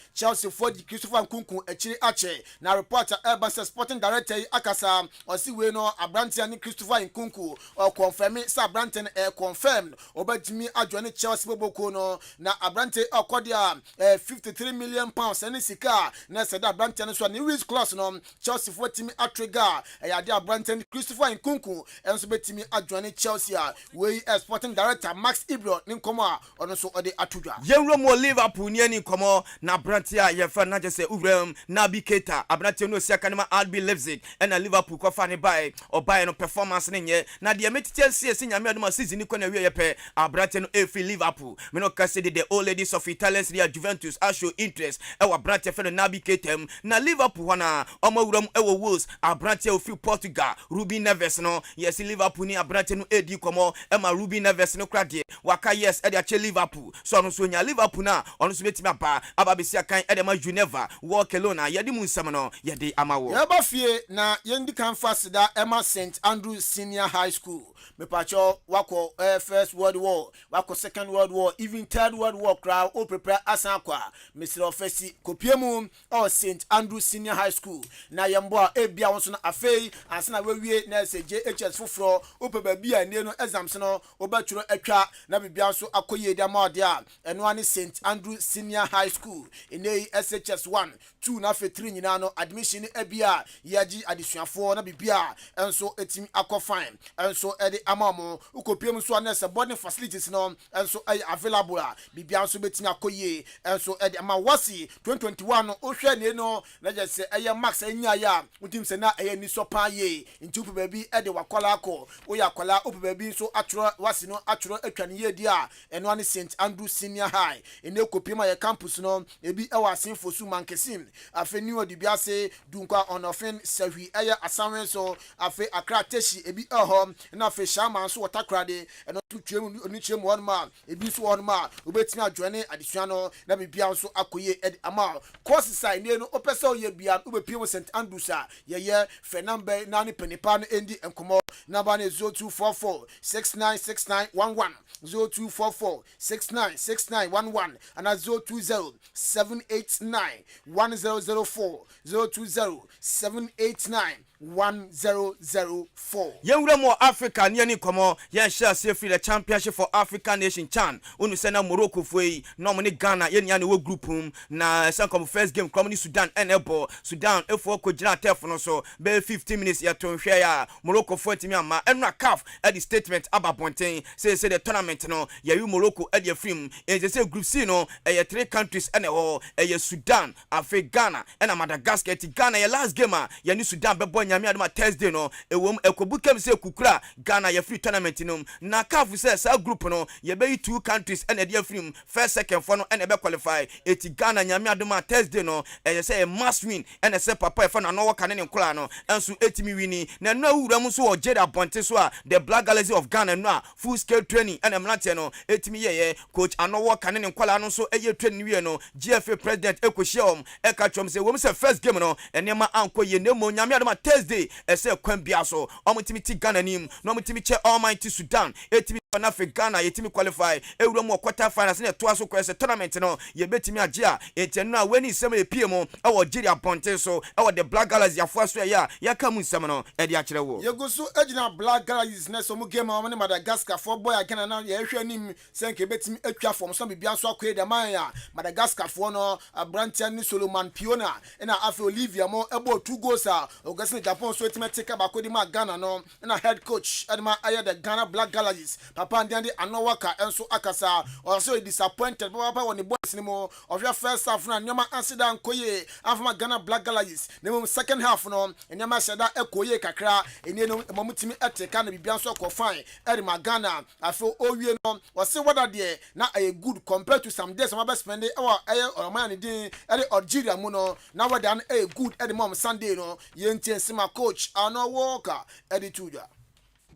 for the Christopher Nkunku achiri ache na reporter Urban sporting director akasa osi we no Abrante ani Christopher Nkunku o confirm say Abrante confirmed obetimi ajoin Chelsea boboko no na Abrante akodia 53 million pounds any sika na said Abrante no so ni risk clause no Chelsea for timi atrega ya de Abrante Christopher Nkunku enso betimi ajoin Chelsea we sporting director Max Ibro ni nkomo a ono so ode atudwa yenro mo Liverpool ni ani nkomo na brantia ye fa na je se Ubrem na Biketa abrantia no sia kanema RB Leipzig and Liverpool ko fa ne bai obai no performance ne nye na de metitian sie nyame adoma season ni ko na wie ye pe abrantia no efi Liverpool me no kase the old ladies of Italians Real Juventus are show interest e wa brantia fe no na Biketem na Liverpool wana omawuram e wo Wolves abrantia ofi Portugal Ruben Neves no yes Liverpool ni abrantia no edi komo e ma Ruben Neves no krade waka yes e de ache Liverpool so no so nya Liverpool na ono so betimi aba besia kan e de ma Geneva walk alone ye di munsam no ye di amawo ye ba fie na ye ndi kan fast da Emma St Andrews Senior High School me pacho wako First World War wako Second World War even Third World War crowd o prepare asan kwa Mr. Ofesi kopiemu o St Andrews Senior High School na yembo e bia won so na afei ansana wewie na se JHS foforo o pe ba bia ne no exams no obeturo atwa na bibia so akoye dia ma ode a eno ani St Andrews Senior High School enei SHS 1 2 na fe 3 nyina no admission e bia yaji adisuafo na bibia enso etimi akofine enso e de amamo ukopiem so na se boarding facilities no enso ay available a bibia so betimi akoye enso e de amawasi 2021 no ohwe ne no na je se eye max anya ya utim se na eye ni so pa ye nti upe baby e de wakola akọ oya akola upe baby so atro wasi no atro atwane ye di a eno ani St Andrews Senior High ene kopiem ya campus no ebi e wasin fosu mankesim afeni odi bia se dunkwa onofen sahwi eye asanwen so afe akra teshi ebi ehom na afe shama so watakrade eno tutwem oni chem one man ebi so one man obetimi adwane adesua no na bibia so akoye edi ama course side ne no opesa oye bia obepiem St Andrews a ye fenambe na ni penipa no endi enkomo number 0244 696911 0244 696911 and 020 789 1004 020 789 1004 Yenwura mo Africa ni komo yen share say free the championship for African Nation Chan unu se na Morocco foi no mo ni Ghana yen ya ne wo group na se come first game come ni Sudan enable Sudan efo ko gina tef no so be 15 minutes ya ton hwe ya Morocco foi timi ama enra CAF at the statement aba bonten say the tournament no ya yu Morocco at the film e say group C no e 3 countries ene ho e Sudan Africa Ghana and Madagascar ti Ghana ya last game ya ni Sudan be nyame adoma Thursday no ewom ekobukem se kukura Ghana ya free tournament no na CAF say sa group no ye be 2 countries and the free first second for no and be qualify eti Ghana nyame adoma Thursday no e say a must win and say papa e fa na no waka ne nkura no enso etimi wini na na wura mu so o jeda bonte so a the Black Galaxy of Ghana no full scale training and emlate no etimi ye coach ano waka ne nkura no so eye training wie no GFA president ekohia e ka twom say wom say first game no enema ankoye ne mo nyame adoma Thursday ese kwan bia so omutimi ti Ghana nim no omutimi che Almighty Sudan etimi na Africa Ghana yetimi qualify ewuro mo quarter finals na to aso kwese tournament no ye betimi age a etenu a weni sem epie mo e wo Nigeria ponte so e wo the Black Galaxy afo so ya ka mu nsem no e de akere wo ye go so ejina Black Galaxy na so mu game am ne Madagascar for boy Ghana na ye hwe nim senke betimi atwa form so bibia so akoe de man ya Madagascar for no Abrantia ni Solomon Piona na afi Olivia mo ebo 2 goals a ogasini Japan so etime take back with the Ghana no na head coach Edma Aye the Ghana Black Galaxies papa ndi anowaka enso akasa also disappointed papa when the boys ni mo of your first half na nyoma ansida nkoye afama Ghana Black Galaxies na second half no nyoma sheda ekoye kakra eni no mamutimi eteka na bibia so ko fine Edma Ghana afo owie no wose wada de na a good compared to some days some best spend our man din Algeria mu no na wada na a good Edma Sunday no yenti sima coach ano walker edituja.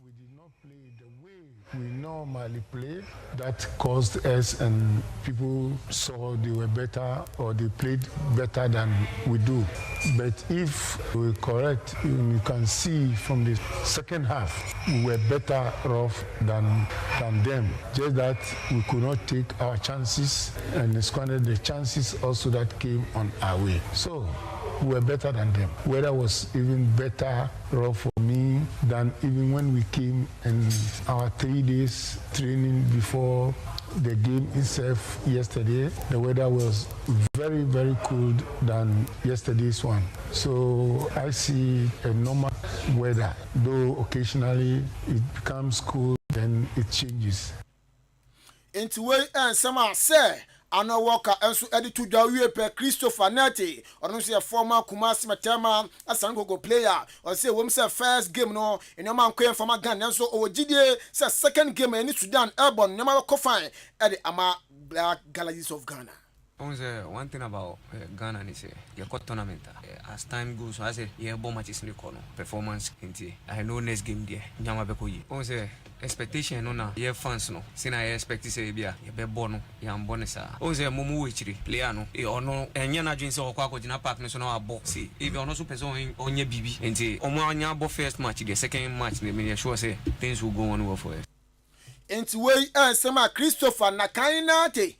We did not play the way we normally play. That caused us, and people saw they were better or they played better than we do. But if we correct, you can see from the second half we were better off than them. Just that we could not take our chances and squandered the chances also that came on our way. So we were better than them. Weather was even better for me than even when we came in our 3 days training before the game itself yesterday. The weather was very, very cold than yesterday's one. So I see a normal weather, though occasionally it becomes cold then it changes. Into way and some say Anna Walker and so edit to the per Christopher Nati, or no say a former Kumasi Matema, a Sangogo player, or say women's first game no, in a man came from a gun, and so OGD says second game and Sudan Airborne, no matter coffin at the Ama Black Galleries of Ghana. One thing about Ghana is your tournament. As time goes, I say yeah, bomb matches in the corner performance. I know next game there. Nyama bekoyi. Expectation no na yeah fans no. Since I expect to say be bono ya mbonesa. Mumu wichiri player no. Ono enya na dream say okwa akojina park no so na abo. See if you no so person onye bibi. Enti omo anya abo first match, the second match they me sure say things will go on well for us. Enti way sema Christopher Nakainate.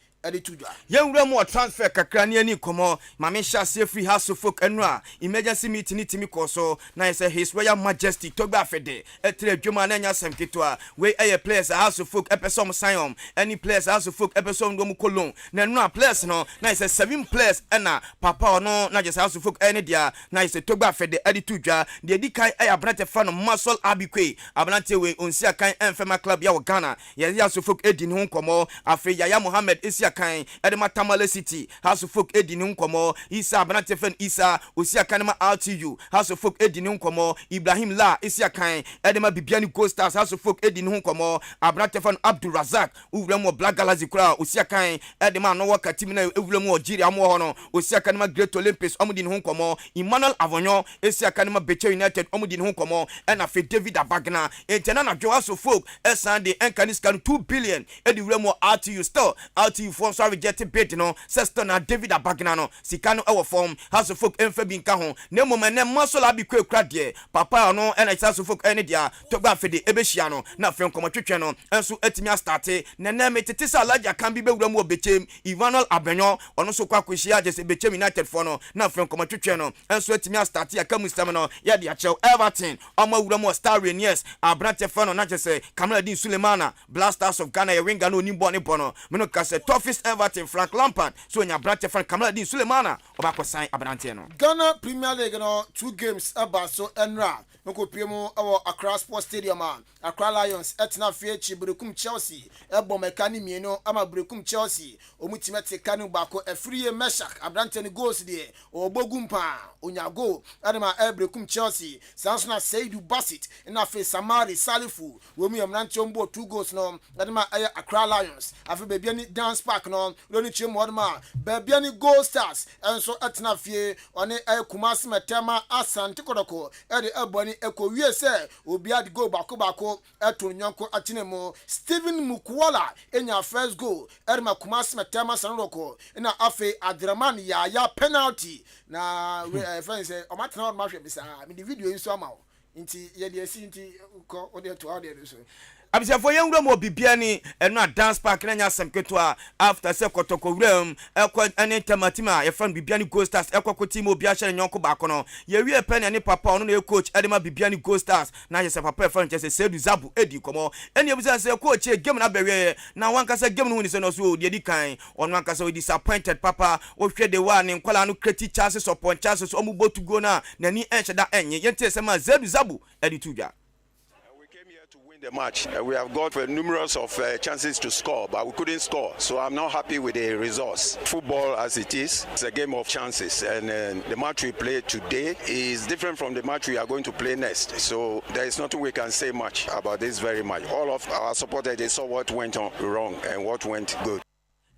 Young Remo transfer kakrani ni komo mame shase free house of folk enra emergency meeting ni timi koso na say his royal majesty togba fede etre dwuma na nya sem kitwa we aye players house of folk epesom sign any players house of folk epesom do mu kolon na no players no na say 7 players na papa no na just house of folk any dia na say togba fede edi tudwa de di kai aye abrante fa no masol abikwe abrante we onsi akan enfema club ya Ghana ye house of folk edi ni ho komo afi yaya Mohammed isi kan edema Tamale City house of folk edi ni nkomo Isa Abanate Fen Isa osia kanema RTU house of folk edi ni nkomo Ibrahim La isia kan edema Bibiani Gold Stars house of folk edi ni nkomo Abanate Fen Abdul Razak uvremo Black Galaxy kura osia kan edema no waka team na uvremo Ojiri amo hono osia kanema Great Olympics omudi ni nkomo Emmanuel Avonyo isia kanema Beche United omudi ni nkomo ena fe David Abagna entena na house of folk Sunday enkaniskan 2 billion edi uvremo RTU still RTU for so rejected bid no sister na David Abagna no sikano ewo form house of folk enfa bi nka ho na moment na masola bi kwekura de papa no ena house of folk ene dia togba fede ebehia no na fe nkomo twetwe no enso etimi start na metete sa alaja kan bi bewura mu obechem Emmanuel Abenyo ono so kwa kwehia je se Bechem United for no na fe nkomo twetwe no enso etimi start ya kamusam no ya dia chew Everton omo wura mu Star Reniers Abrante Fano na je se Kamaladin Sulemana Blasters of Ghana ya winga no nimbo ne bono meno ka se Toughest Everton Frank Lampard so nya Abrante Fano Kamaladin Sulemana obako sign Abrante no Ghana Premier League no 2 games aba so enra nko piemu awo Accra Sports Stadium Accra Lions etna fiechi Brekum Chelsea ebo mekani mieno ama Brekum Chelsea omutimete kanu bako efriye Meshak Abrante ni goals de obogumpa onyago adema Brekum Chelsea sansona Seidu Basit na fe Samari Salifu womu yamranche ombo 2 goals no adema Accra Lions afi bebiani Dance Park no loni chemu adema bebiani Gold Stars enso etna fie one Kumasi Metema Asante Kodoko ede eboni eko wie se obi adi go bako eto nyonko atinemo Steven Mukwala enya first goal edema Kumasi Metema Sanroko na afi Adraman ya penalty na friends say o matna on mahwe bisa me the video iso ama nti ye de esi nti ko o de to audio so abisa for young mo bibiani eno Dance Park na nya semketo after se kotoko wram ekwa ene tematima ye fan bibiani Gold Stars ekwa team obi a hye nyonko bako no ye wie pen ne papa ono na coach edema bibiani Gold Stars na ye se papa fan che se Sedu Zabu edi komo ene ebisa se coach game na bewe na wankasa game no ni se no so de di kan ono wankasa we disappointed papa o hwe de wa ne nkwala no create chances upon chances omu botu go na nani enhyeda enye yente se ma Sedu Zabu edi tuja the match. We have got numerous of chances to score, but we couldn't score. So I'm not happy with the results. Football as it is, it's a game of chances. And the match we play today is different from the match we are going to play next. So there is nothing we can say much about this very much. All of our supporters, they saw what went on wrong and what went good.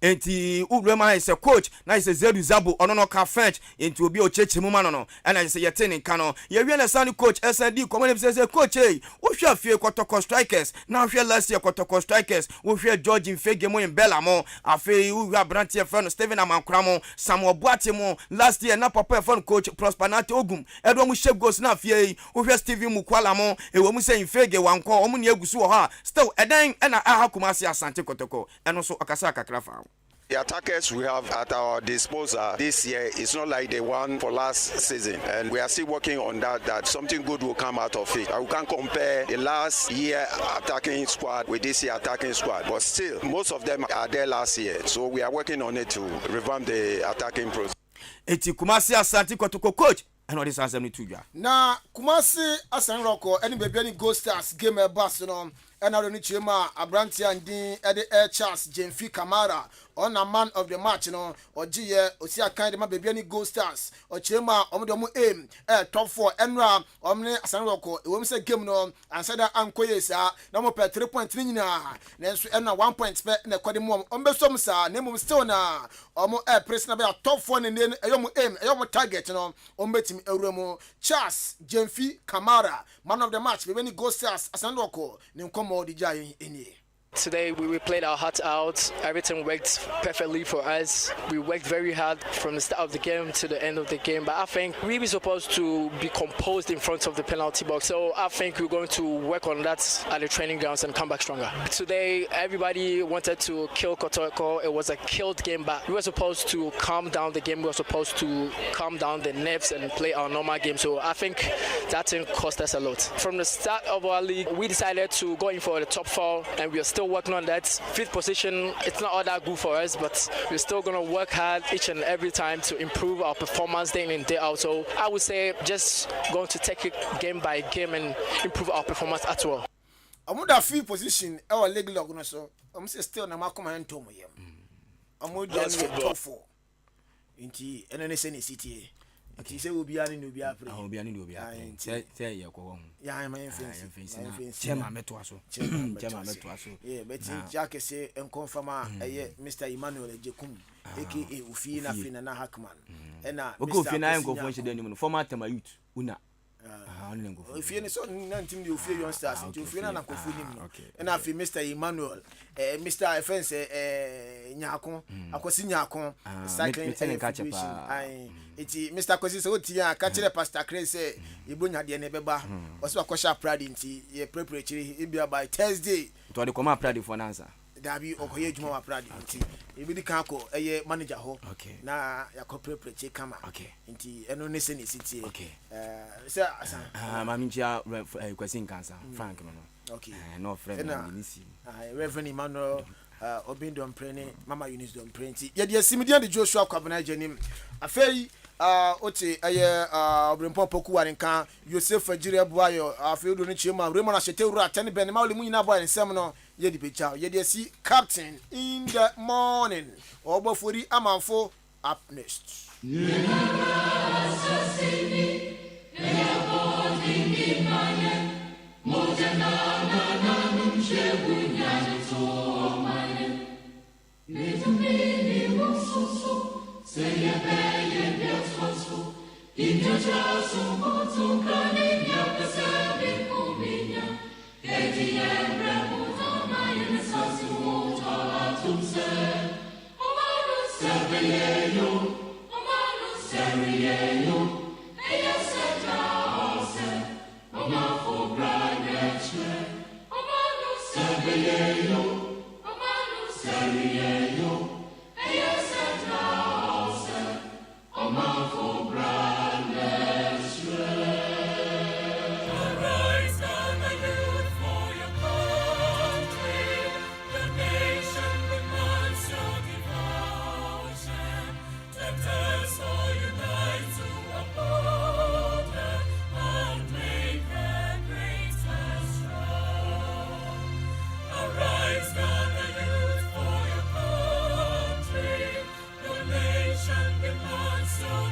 Enti Urema is a coach na is a Zedu Zabu ono no ka French enti obi o cheche mu mano no and I say yetene nka no ye wie na san coach SND come say coach wo hwe afie kotoko strikers na hwe last year kotoko strikers wo hwe George Mfege mo Mbella mo afi wo hwe Abrante Fano Steven Amankra mo Samuel Boate mo last year na papa Fano coach Prosperity Ogum edo mu shape goals na afie wo hwe Steven Mukwala mo e wo mu say Mfege wanko omu ne agusu wo ha still edan na aha Kumasi Asante Kotoko eno so akasa akakrafa. The attackers we have at our disposal this year is not like the one for last season, and we are still working on that something good will come out of it. We can't compare the last year attacking squad with this year attacking squad, but still most of them are there last year, so we are working on it to revamp the attacking process. Eti Kumasi Asante Kotoko coach and what is answer me to ya. Na Kumasi Asanroko any baby any Gold Stars game bus no ɛna ɔno kyerɛma abranteɛ andin ɛde Air Charles Jemfi Kamara on a man of the match no ɔgyeɛ osi akan de ma baabi ani Gold Stars ɔkyerɛma ɔmo de ɔmo aim top 4 ɛnra ɔmo ne Asanwoko ɛwɔ mu sɛ game no ansada ankɔyɛ saa na ɔmo pɛ 3 points ne nyinaa nanso ɛna 1 point pɛ na ɛkɔde mu ɔmo bɛsɔm saa na mmom still na ɔmo press na bɛ top 4 ne ne ɛyɛ ɔmo aim ɛyɛ ɔmo target no ɔmo bɛtumi awura mu Charles Jemfi Kamara man of the match baabi ani Gold Stars Asanwoko ne nkɔmɔ de gya yɛn ɛnie. Today we played our hearts out. Everything worked perfectly for us. We worked very hard from the start of the game to the end of the game. But I think we were supposed to be composed in front of the penalty box. So I think we're going to work on that at the training grounds and come back stronger. Today everybody wanted to kill Kotoko. It was a killed game, but we were supposed to calm down the game. We were supposed to calm down the nerves and play our normal game. So I think that thing cost us a lot. From the start of our league, we decided to go in for the top 4, and we are still working on that. 5th position, it's not all that good for us, but we're still going to work hard each and every time to improve our performance day in and day out. So I would say just going to take it game by game and improve our performance as well. I'm on that 5th position, our league log, so I'm still na makoma and Tomo. I'm on the top 4. Inti, and then it's any city. Ati se obi ani no obi apre. Obi ani no obi apre. Say ye ko ho. Ya am influence. Chema meto aso. Chema meto aso. Yeah, but Jack say en confirm eye Mr. Emmanuel Ejekum aka Ofi na Fina na Hackman. Na Mr. Ofi na en confirm she dem no former tema youth. Una. Ofi ni so nantim de Ofi Young Stars. Ofi na kofu nim. Na afi Mr. Emmanuel Mr. Offense Nyako akosi Nyako cycling education. Iti Mr. Kosi so tia ka kire Pastor Chris say ibonya de ne beba oso akosha Pride nti ye prepare chiri ibia by Thursday to de koma Pride for answer dabi okoye djuma wa Pride nti ibidi kan ko eye manager ho na yakọ prepare chi kama nti eno ne se ne city say mami chia kwesi kansa Frank no no friend ni si Reverend Emmanuel Obindo Mprene Mama Eunice Dom Prenti ye de simidia de Joshua Kwabena Janim afei ote aye Obrempo Poku Warenka Yosef Ajire Buayo afei do ne chiema Raymond Ashetewura tene ben ma ole mu nyina boy nsem no ye di pecha ye de si captain in the morning Obuoba Ofori Amanfo up next.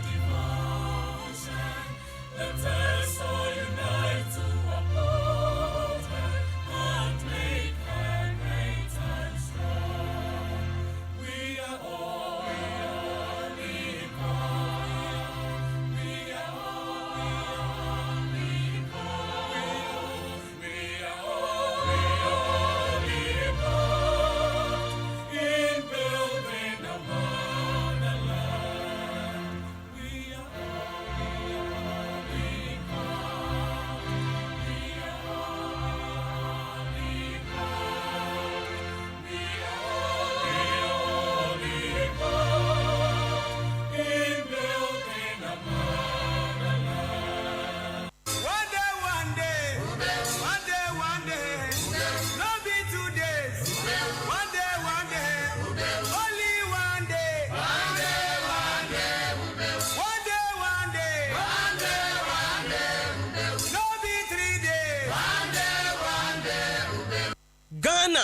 Divine.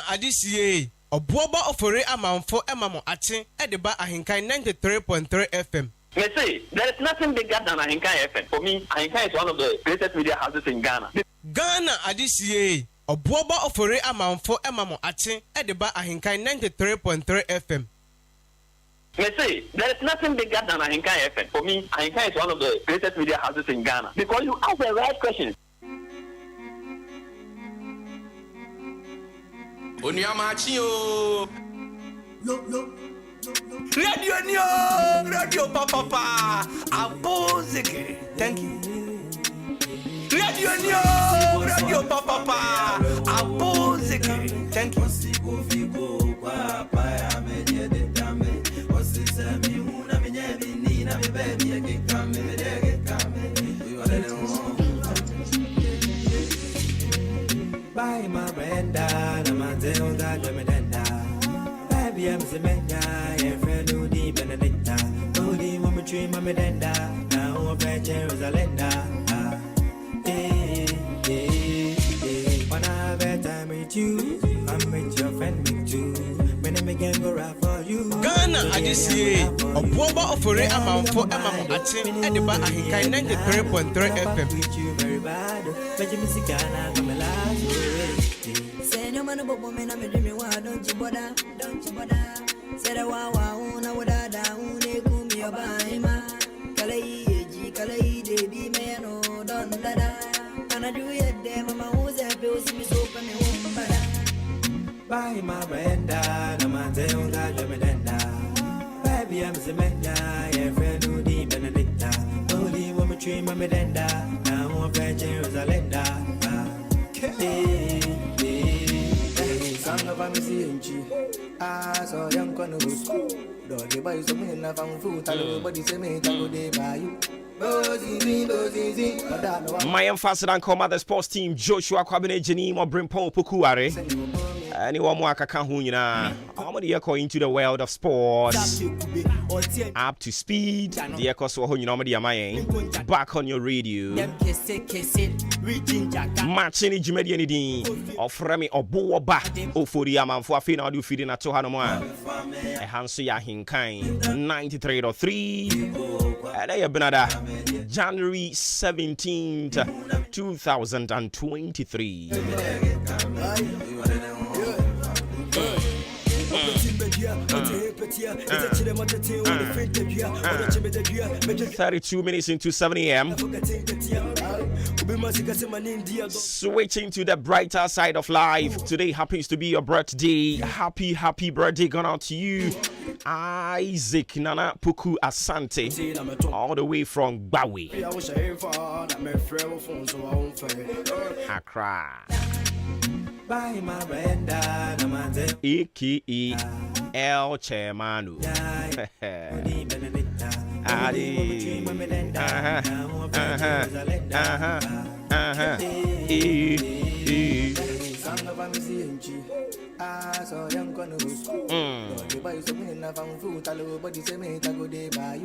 Adisie Obuoba Ofori Amanfo emamo ache edeba AHENKAN 93.3 FM. May say there is nothing bigger than AHENKAN FM. For me, AHENKAN is one of the greatest media houses in Ghana. Ghana Adisie Obuoba Ofori Amanfo emamo ache edeba AHENKAN 93.3 FM. May say there is nothing bigger than AHENKAN FM. For me, AHENKAN is one of the greatest media houses in Ghana because you ask the right questions. Radio papa abozeke. Thank you. Radio papa abozeke. Thank you. Bye my Brenda, na manzeo da jamedenda. Baby I'm Zemenya, and friend who deep Benedicta. Holy mama tree mama denda, now I'm a Jerusalem. When I have a time with you, I'm with your friend with you. When I can go right for you. Ghana Adisie Obuoba Ofori Amanfo emamo ache edeba AHENKAN 93.3 FM. Very bad, but you miss Ghana, come alive. Say no man about women, I'm a dreamy one, don't you bother, Say the wow, now what I down, they cool me a baima. Kalai, baby, man, oh, don't dada. And I do it, them, my who's a bill, see me so come home, but bye, my Brenda, no man, they don't got Jamedenda. Baby, I'm Zemenya, and friend who deep Benedicta. Holy woman, tree, my medenda, now I'm a Jerusalem. Song of a missing so young con of school. Don't you buy some in a found food? Nobody say me to go there by you. My emphasis on come at the sports team Joshua Kwabene Jenny or Brimpon Pukuare. Anyone more can who you know. How many are going into the world of sports? Up to speed. The echo so who you normally am back on your radio. Matching the Jumedi of Remy Obuoba Ofori Amanfo afina do feeding at Tohanoma. A Hansi AHENKAN 93.3. And I have been at January 17th, 2023. Mm. 32 minutes into 7 a.m. Switching to the brighter side of life. Today happens to be your birthday. Happy birthday going out to you, Isaac Nana Puku Asante, all the way from Bawi, Accra, aka El Chairmanu.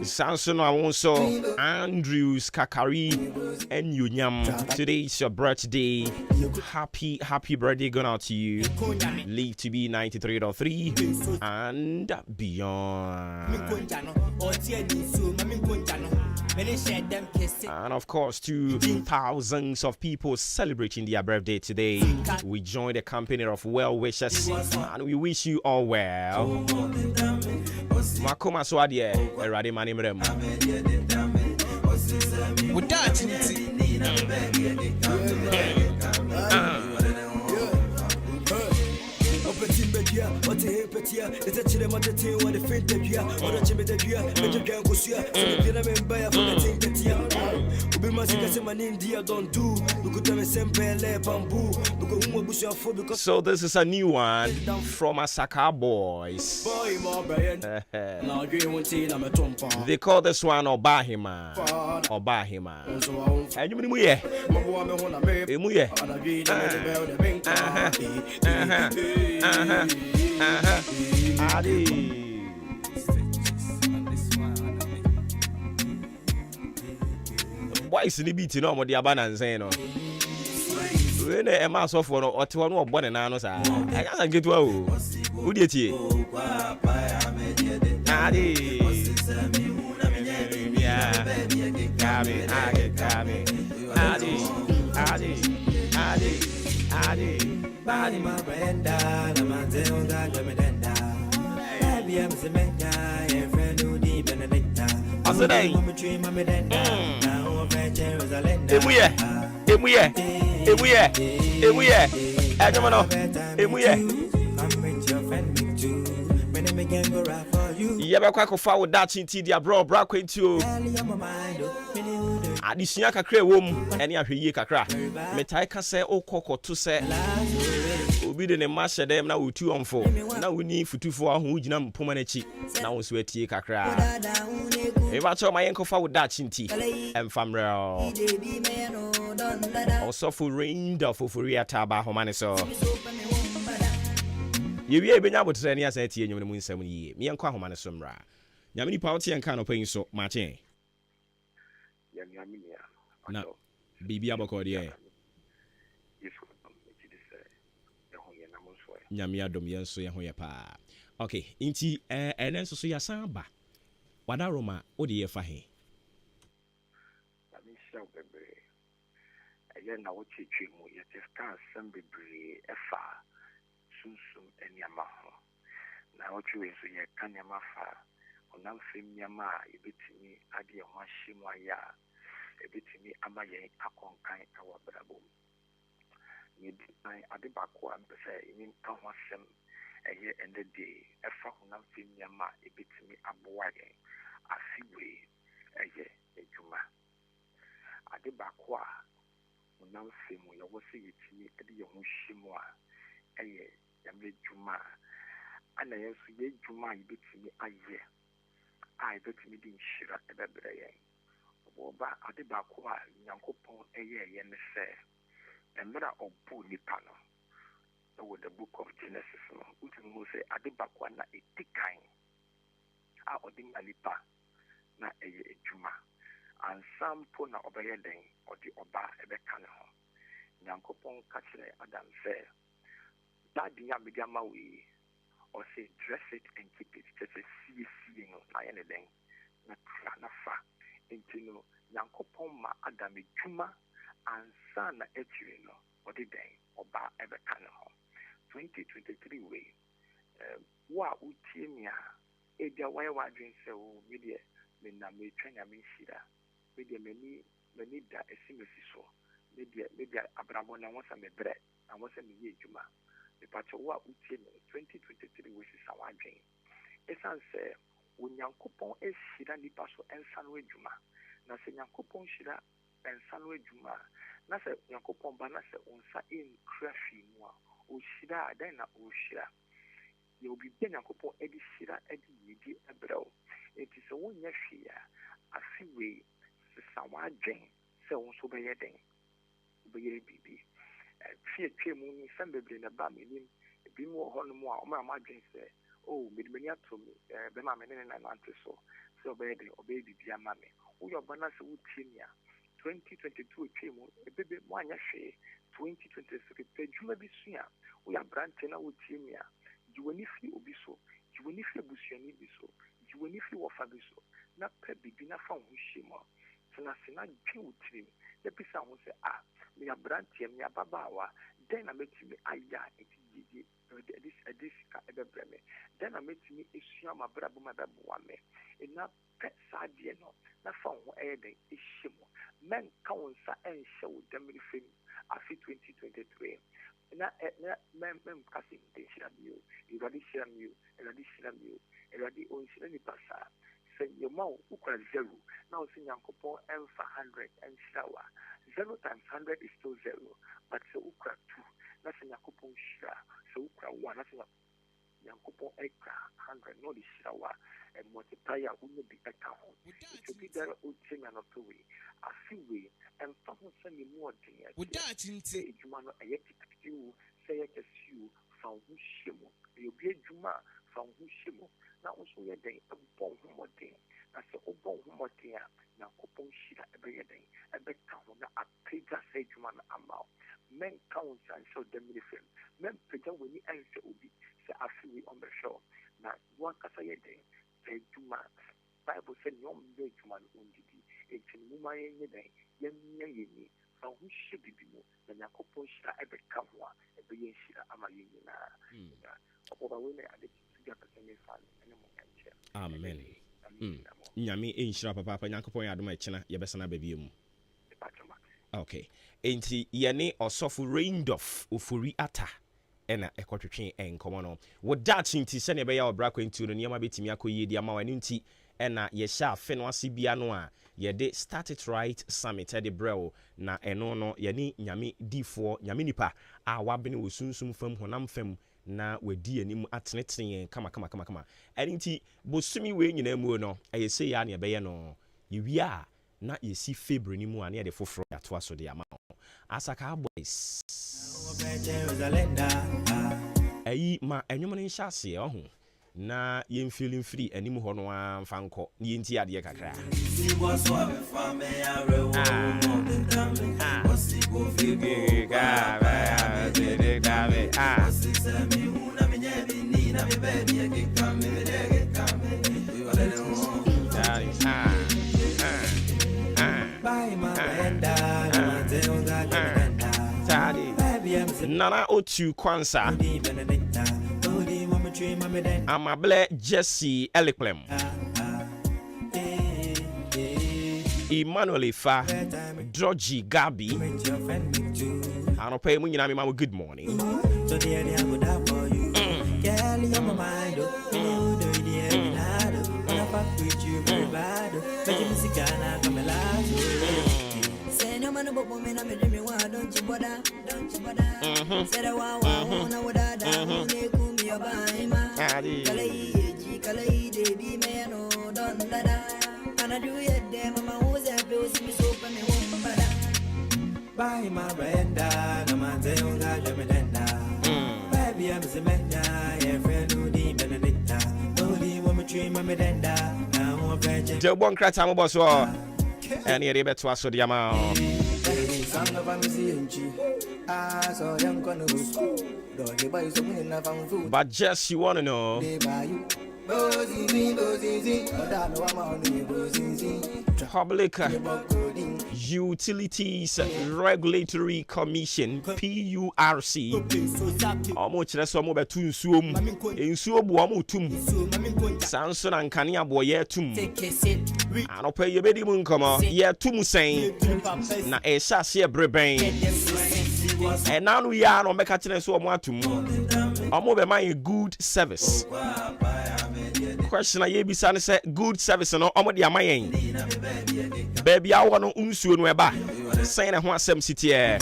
Samson Awonso, Andrews Kakari, and Yunyam. Today is your birthday. Happy birthday going out to you. Live to be 93.3 and beyond. And of course, to thousands of people celebrating their birthday today, we join the company of well wishers and we wish you all well. Makoma Swadie, Erade Manimrem. With that, so this is a new one from Asaka Boys. They call this one Obahima. And you mean Why is the beat no more the abandon saying no? when a mass of one or 2 or 1 and I can't get well. Who did he? Body my brenda, the man say on that Jamaica. Baby, I'm a mega, and friend who deep in the nectar. What's the name? I'm a dream, I'm a denda. Now I'm a Jerusalem. Yabakwa for that chinti dia bro kwentio adisua kakra wom ene ahwe kakra metai ka se okoko to se obi de ne mashe dem na wotu onfo na woni futufo aho gina mpoma na chi na wo so atie kakra e ba cho mayenko for that chinti emfamre also for rainda for ataba homane so yewie benya botre ne asa tie nyum ne munsam yie me yanko ahoma ne somra nyame ni pawti yanka no payin so Maakye na bibi abako de nyame adom yenso ye ho ye pa okay inti enenso so yasan ba wada roma odi ye fa he amisha bebre aye na wo chichi mu ye teska sam bebre efa sunsum enyama ho na ochiwe so ye kanyama fa onam fem nyama ebetimi ade ho ahyimu aya ebetimi amaye akonkan awabrabo ni design ade bako ampese ni nkaho asem eye ende de efa onam fem nyama ebetimi aboaye asiwe eye ejuma ade bako a onam fem ye wo se yetimi ade ye ho hyimu a eye yamle juma ana yesu ye juma ibetimi aye ai betimi din shira ebebre yen oba ade ba ko a nyankopon eye ye ne se emra obu nipa no with the book of Genesis no utu say ade ba ko na etikan a odin alipa na eye juma ansampo na obeye den odi oba ebeka ne ho nyankopon ka kire Adam say that the mediama we or say dress it and keep it just a see no na anything na na fa into no yankopon ma Adam juma and son etri no or the day oba ebe kan ho 2023 we wa utiemia e dia why wadwen se o media me na me twanya me shira media meni da esimesi so media abrabo na wonsa me bre na wonsa me ye juma Pacho wa utie 2023 which is our dream. Esan se unyankopon ehira nipa so ensanwe djuma. Na se nyankopon hira ensanwe djuma. Na se nyankopon ba na se onsa enkrafi mu a o hira adan na o hira. Ye obi be nyankopon edi hira edi yidi ebrel. Enti se wonya hwia afiwe se sawa dwen se onso be yeden. Be yere bibi. Fie mu ni sambebre na ba menim bi mu ho no mu a o ma adwen se o medimani ato be ma me ne na nante so obey bi ama me wo yo bana se wo tie nia 2022 twe mu ebebe mu anya hwe 2023 pe djuma bi sua wo ya brante na wo tie nia jiwani fi obi so jiwani fi abusuani bi so jiwani fi wofa bi so na pe bibi na fa ho hwemo sena dwe wo trim na pisa ho se me abrante me ababawa den na metimi aya etiji this ka ebebreme den na metimi esua mabrabo mababuwa me ena pesa de no na fa ho eden ehimo men ka wonsa enhye wo demri fem afi 2023 na men kasi de shiramio iradi shiramio iradi on shirani pasa say your mouth ukra zero now say yankopon emfa 100 and shower 0 times 100 is still 0 but say ukra 2 na say yankopon shira say ukra 1 na say yankopon ekra 100 no the shower and multiplier who be eka ho it will be there o chenya no to we afiwe and fa ho say ni more thing say ejuma no ayetikiu say yakasiu fa ho hwemo e obi ejuma fa ho hwemo na also ye den ebon homoden na se obon homoden a na kopon shira ebe ye den ebe ka ho na apega se djuma na ama men count and show them the film. Men pretend when you answer Ubi, say I feel on the show. Now, one can say, say 2 months. Bible said, no man only. It's in Mumma in the day, Yemi, so who should be more than a couple shall ever come one, a being shira Amayina. Over women and the Amen. Nyame enhyira papa nyankopon ya adoma chena yebesana baby mu. Okay. Enti yene osofo Raindorf Ofori ata ena ekotwetwe enkomo no. Wo dat nti se ne be ya obra kwentu no niam betimi akoyie di ama wani nti ena ye sha afe no ase bia no a ye de Start It Right Summit de brew na eno no yene nyame difo nyame nipa a wabene wo sunsum fam honam fam na wadi anim atenetene kama enti bosumi we nyina mu no ayese ya na ebeye no yewia na yesi February ni mu a na de foforo ato aso de ama Asaka boys ayi ma enwom ne nhyase ho na yem feeling free anim ho no amfa nko ni enti ade kakra Nana Otu Kwansa Amable Jesse Eliklem Emmanuel Ifa Drogi Gabi Anope Munyina mi mamu good morning Buy my brenda, no man say on God, let me denda. Baby, I'm a menda, yeah, friend who deep Benedicta. Only woman dream, me denda. Now I'm virgin. Joe Bon Cratam boss war. Any of the to the amount. Son of a museum, so young gonna school. Don't you buy some in a food? But just you wanna know. Public Utilities Regulatory Commission PURC Omo chere so mo betu nsuom ensuo bu omo tum sanso na nkane aboye tum anopa ye bedi mu nkomo ye tum sen na e hyase e breben e nanu ya no meka chere so omo atum omo be man good service question na ye bisa ne say good service no omo de amayen baby awo no nsuo no eba sen na ho asem sitie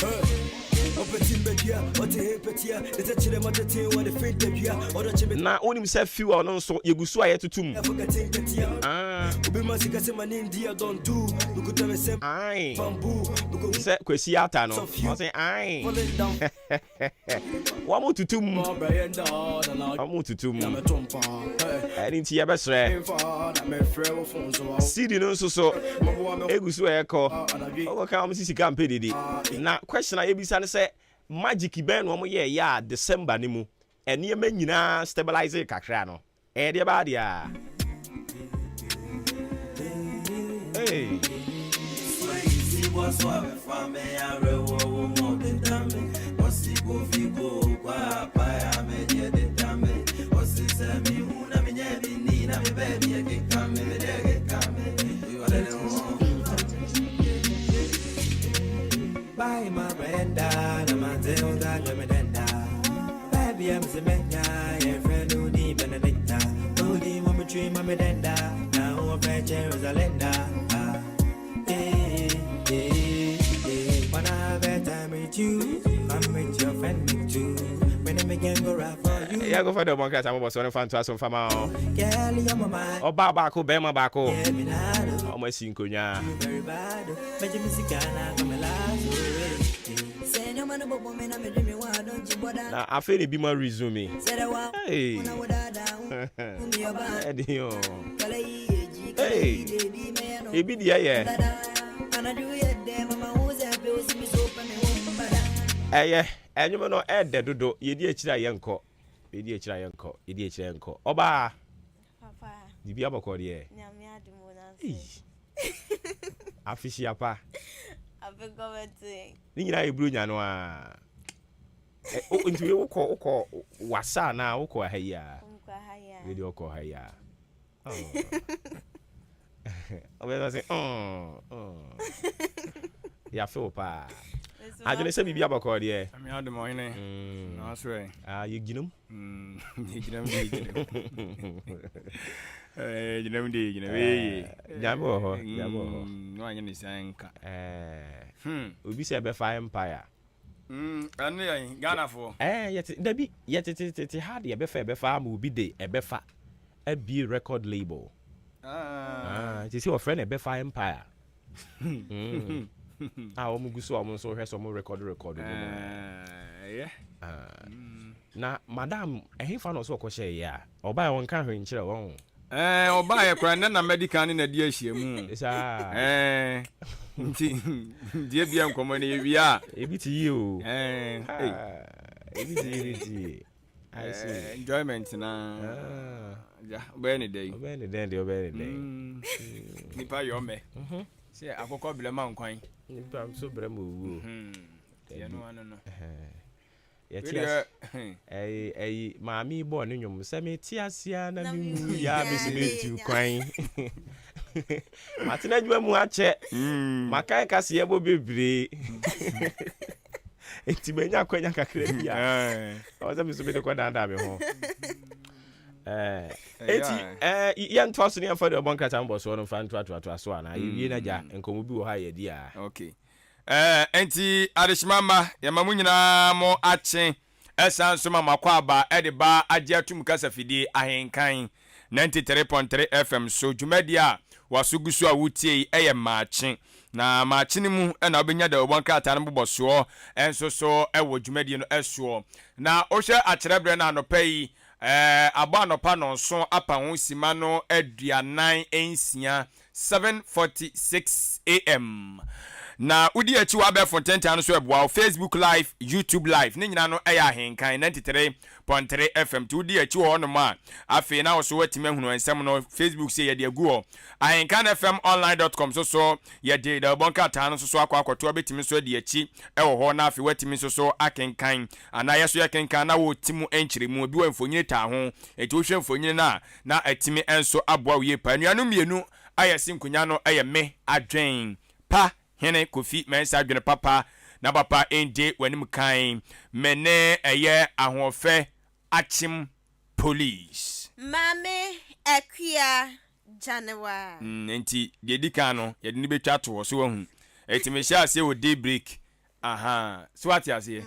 na onim se fuel no so yegusu aye tutum ai se kwesi ata no o say ai wa mo tutum enti ye besre sidi no so egusu eko o ka am sisi campaign didi na question a yebisa ne se magic ben wo mo ye ya December ni mu ene ma nyina stabilize kakra no e de ba dia hey Buy my brenda, no man say on God, let me denda. Baby, I'm a menda, yeah, friend who deep Benedicta. Only woman dream, I'm a denda. Now I'm a Jerusalem. When I have a time with you, I'm with your friend with you. When I begin go rap for you. Yeah, go for the monkey. I'm about to find to some fama. Oh, Baba, ko Bema Bako. I'm a sinkunya. Very bad. But you miss the Ghana, come alive. Say no man about women, I'm a dreamy one, don't you bother? Now, I feel it be my resume. Hey. Hey. Hey, be the yeah. Enyume no ede dodo yedi akira yenko. Oba. Papa. Dibi abako de. Nyame adumo na. Afishi apa. Abegowete. Ni nyina ebru nya no a. Nti wokọ wasa na wokọ haya. Wokọ haya. Video wokọ haya. Obe say Ya feel pa. Ajone se bibia bako de. Ami adumo ine. Na so you ginum? Ginum. Jabo. No anya ni sanka. Obi se be fire empire. Anu ya Ghana for. Yet hard ye be fa ma obi de e be fa. A B record label. You see your friend a be fire empire. Omuguso omunso hwe so mo record. Yeah. Na madam ehfa no so kwose ya. Oba won kan hwe nkire won. Oba ye kra na medical ni na di ahia mu. Nti die bia nkomo na ewia. Ebiti o. Ebiti. I see. Enjoyment na. Ja, obey day. Nipa yo me. Se akoko blema nkwan. Nipa so blema owu. Ya no ano no. Mami bo no nyum se me tiasia na mi ya besibetu kwan. Matina djuma mu ache. Makai kase ye bo bebre. Enti benya kwanya kakra bia. Oza mi so be de kwa danda me ho. Yan toss ni afọ de bonkrata mbo so no fan to so ana ye na ja enkomo bi wo ha ye dia. Okay. Enti adishmama ya mamu nyina mo ache esan so mama kwa aba ediba age atum kasa fidie ahenkan 93.3 FM so dwumadia wasugusu a wutie eye maache na maache ni mu na obenya da bonkrata no boboso enso so ewo dwumadie no eso na ohwe acherebre na anopai agba anopa no so apa ho sima no aduanan ensia 7:46 AM na udi achi wa be fonten anu so eboa Facebook live, YouTube live ni nyina no eya ahenkan 93.3 FM to udi achi ho no ma afi na wo so watime hunu ensem no Facebook say ye de agu ho AHENKAN933FM so ye de da bonka ta no so akwakoto obetimi so de achi ewo ho na afi watimi so akenkan ana yeso akenkan na wo timu enchiremu obi wa mfonyire ta ho eti wo hwe mfonyire na atimi enso aboa wie pa nuanu mienu ayesi nkunya no eye me adwen pa hene kofi mensa adwene papa na papa ende wanim kan mene eye ahofe achim police mame akia janewa enti de dika no ye ni betwa to so wahu etime sha ase wo daybreak swati ase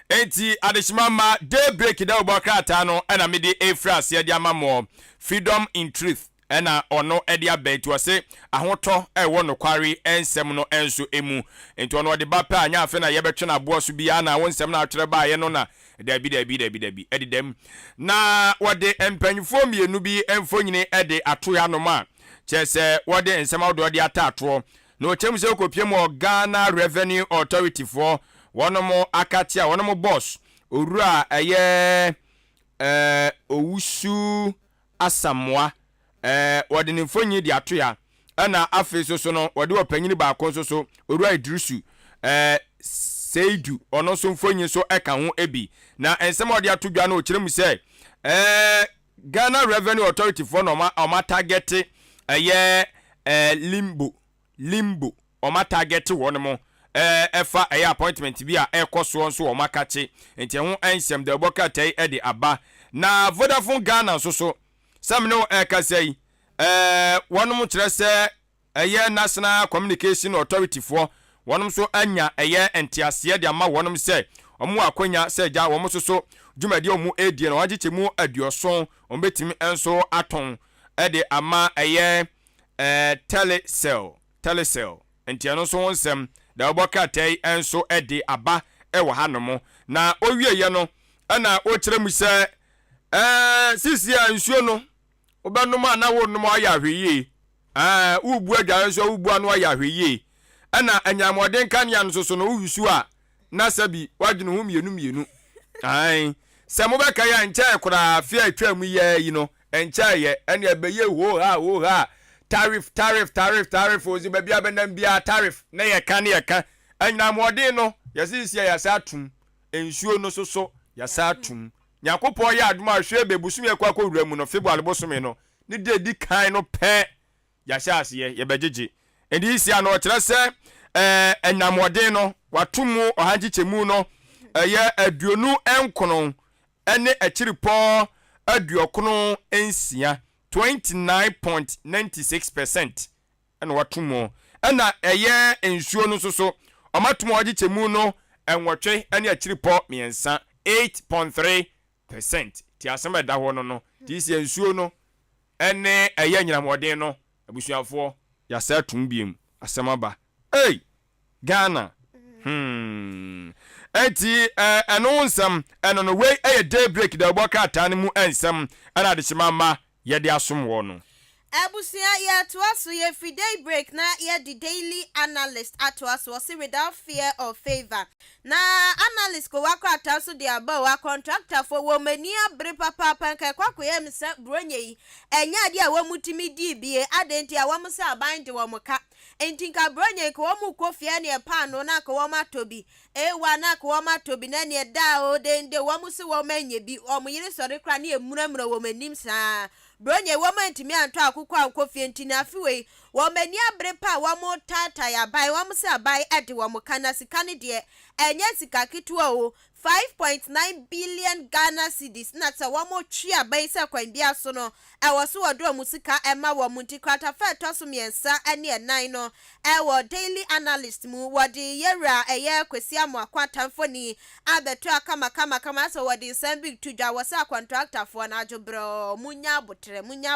enti adeshimama daybreak da obokrata no na me de efra ase de amamo freedom in truth ena ono edi abetu ase ahoto ewo no kware ensem no enso emu enti ono de bapa anya afe na yebetwe na boso bia na wonsem na atwere ba ye no na dabi edidem na wode empanyfo mienu bi emfonyine ede atoya no ma chese wode ensem awdo de atato no chem se okopiem Ghana Revenue Authority for wonomo akatia wonomo boss owura eye owusu asamwa wode ne mfonyi di atoya ana afi so no wode opanyini ba kon so owura Idrisu Seidu ono so mfonyi so eka ho ebi na ensem wode atodwa na okirem se Ghana Revenue Authority for no ma target limbo o ma target wono mo efa appointment bi a ekoso nso o makache enti ho ensem de bokatai de aba na Vodafone Ghana so samno ekasai wono mo kire se National Communication Authority for wono so anya entiase de ama wono se omo akonya se ja womo so dwumadi omu edie na wagiche mu aduoson ombetimi enso aton de ama telecell entiano so wonsem da obokatai enso de aba ewo hanomo na owieye no na o kire mu se sisia nsuo no obanuma na wo no aya hweye ubu adwan so ubu anu aya hweye na anyamoden kan ya no so no wusu a na sabi wadwene ho mienu ai se mo beka ya nche kura afia atwa mu ye yi no enche ye ene ebeye wo ha tariff ozi ba bia benam bia tariff na ye ka anyina modin no yesisi ya satum ensuo no soso ya satum nyakopo ya aduma hwe bebusu me kwa wura mu no february bosome no ni de kan no pe ya hyase ye bejeje edi isi ano kire se enamodin no watumu ohanchichemu no ye aduonu enkono ene achiripo aduokono ensia 29.96% ene watumu ena eye ensuo no soso omatumu ogichemu no enwotwe ene achiripo miensa 8.3% ti asema da ho no ti isi ensuo no ene eye nyiramodin no abusuafo ya sa tumbiem asema ba Ghana eti eno no way daybreak da boka atane mu ensem ana de chimama ye de asom wo no Abusia ya twaso ye free daybreak na ye the daily analyst atwaso was without fear or favor na analyst ko wakra taso de aba wa contractor for womani abre papa panka kwako ye msa bronye yi enya de a wamutimi di bie adenti a wamsa abande womuka entinka bronye ko womu kofia ne pa no na ko womatobi ewa na ko womatobi na ne da o dende womusi womanye bi omuyire sori kra ne emuramura womanim saa bronye woman timi anto akukwa ankofie ntina afiwe womani abre pa womo tata ya bai womse abai ade womka sika ne de enye sika kitwa o 5.9 billion Ghana cedis na tsa womo twi abai se kwan bia so no ewoso wodo musika ema womunti kwata fa toso miensa ene enan no ewo daily analyst mu wodi yera eye kwesi akwata mfoni abeto kama so wodi sambig tuja wasa contractor for na ajobro munya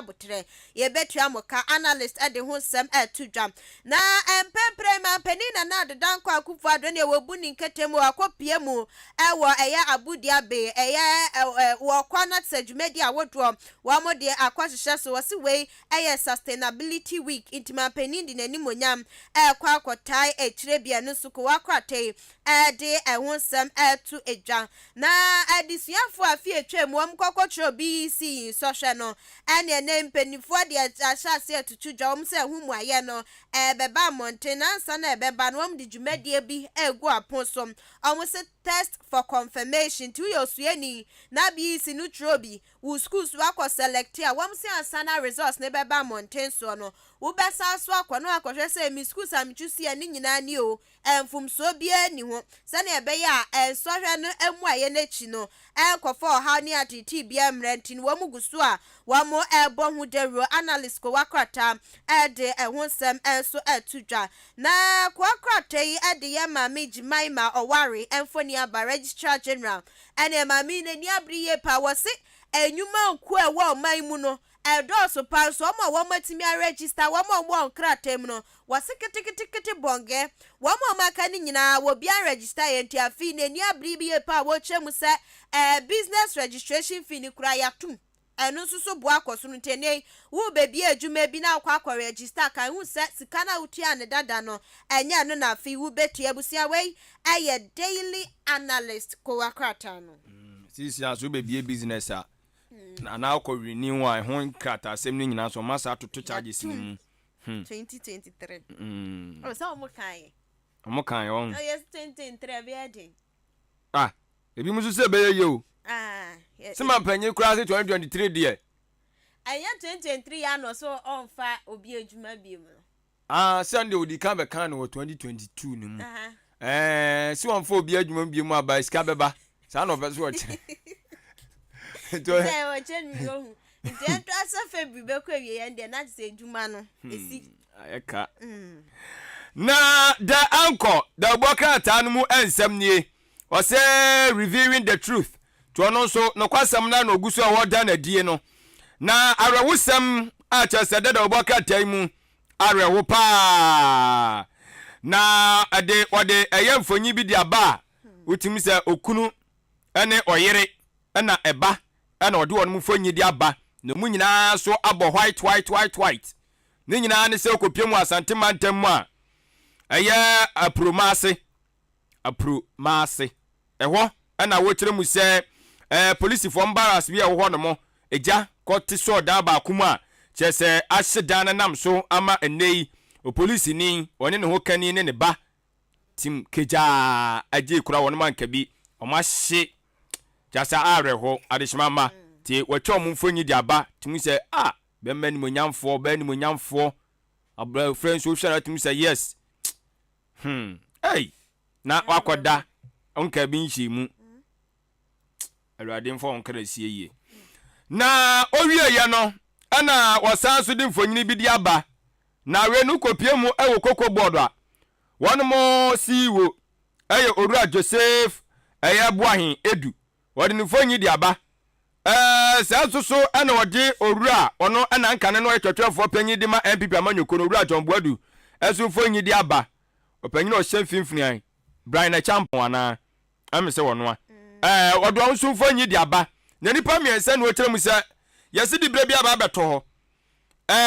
butre ye betu amoka analyst ade ho sam tuja na empempre ma penina na de danko akufu adone wobuni nketemu akopie mu ewo eye abudia be eye wo kwana tsedwumedi awodro wamode akwahye so wasi we eye sustainability week intima penindi nanimonyam kwa akotai ekirebia no suko wakrate de ehon sam to edwa na adisuafo afie etwemu amkokotro BC sohwe no ene ne mpenifo de ahyase atutudwa om se humu aye no beba maintenance na beba no om de dwumadi bi egu aponso om se test for confirmation to your sueni na BC nutrobi wo schools wako select ya wom se ansana results ne beba mountain so no wo besa so akwa no akohwe se mi schools amchusi ani nyina ni o enfum so bia ni ho se na ebe ya ensohwe no emu aye na chi no enkofo ha ni atiti bia mrentin wo mugusu a wo mo ebo hu dero analyst ko wakrata ede ehonsem enso atudwa na ko wakrata yi ede ya mama Jimaima Owari enfoni aba registrar general ene mama ni abriye pa wose enyuma nku e wo man mu no edoso pa so mo wo matimi a register wo mo nkratem no waseketekete bonge wo mo maka ni nyina wo bia register yenti afi ne ni abriye pa wo chemu se business registration fee ni kura yatum enu susu bo akoso no tene wo bebi adwuma bi na akwa register kan hu se sika na utua ne dada no enya no na afi wo betu abusia wei aye daily analyst ko wakrata no sisi aso bebi business a na akọ renew a ho krata asem ni nyina so masa atoto charges ni mu 2023 o so mo kan on yes 2023 be adin ebi musu se be ye o yes sima panye kura se 2023 de aya 2023 ya no so on fa obi adwuma bi mu Sunday odi ka be kan no 2022 ni mu si won fa obi adwuma bi mu aba iska beba sa no be so o kire o chen yo ntento asafe bi be kwa wie yende na se adwuma no esi ayeka na the anchor the boka tanu mu ensem nie o say revealing the truth to ono so no kwasam na no gusu a woda na die no na arewusam a chesede the boka taimu arewo pa na ade ode eyemfonyi bi dia ba utimi se okunu ene oyere na eba na ode won mu fonyi dia ba na mu nyina so abo white ni nyina ne se okopiem asante mantem a eye apromase apro maase ɛhɔ ɛna wɔkyerɛ mu sɛ polisifoɔ mbaras bi a wɔhɔ no mo egya kɔte so da ba kuma kyerɛ sɛ ahye dan nam so ama enei o polisi ni ɔne ne ho kani ne ne ba tim keja agye kura wɔn man kabi ɔmo ahye jasa are ho adehimama tie wɔtwa ɔmo mfonyi de aba tim sɛ bɛmma ni monyamfoɔ bɛ ni monyamfoɔ abra friends so hwara tim sɛ yes na wakoda onka bi nhyi mu awurade mfo onkra sie yie na owie ya no ana wasan so de mfonyini bi di aba na we no kopie mu ewo koko board a won mo siwo eye Owura Joseph eye Boahen Edu wode ne mfonyi di aba so ana wode Owura ono ana nkane no etwetwefo panyi di ma MPP amanyoko no Owura John Boadu esu mfonyi di aba opanyi no hye mfimfini an Brian na champion ana amese wono wode on so mfonyi di aba na nipa miense no kyerɛ mu sɛ yesi di bre bi aba beto ho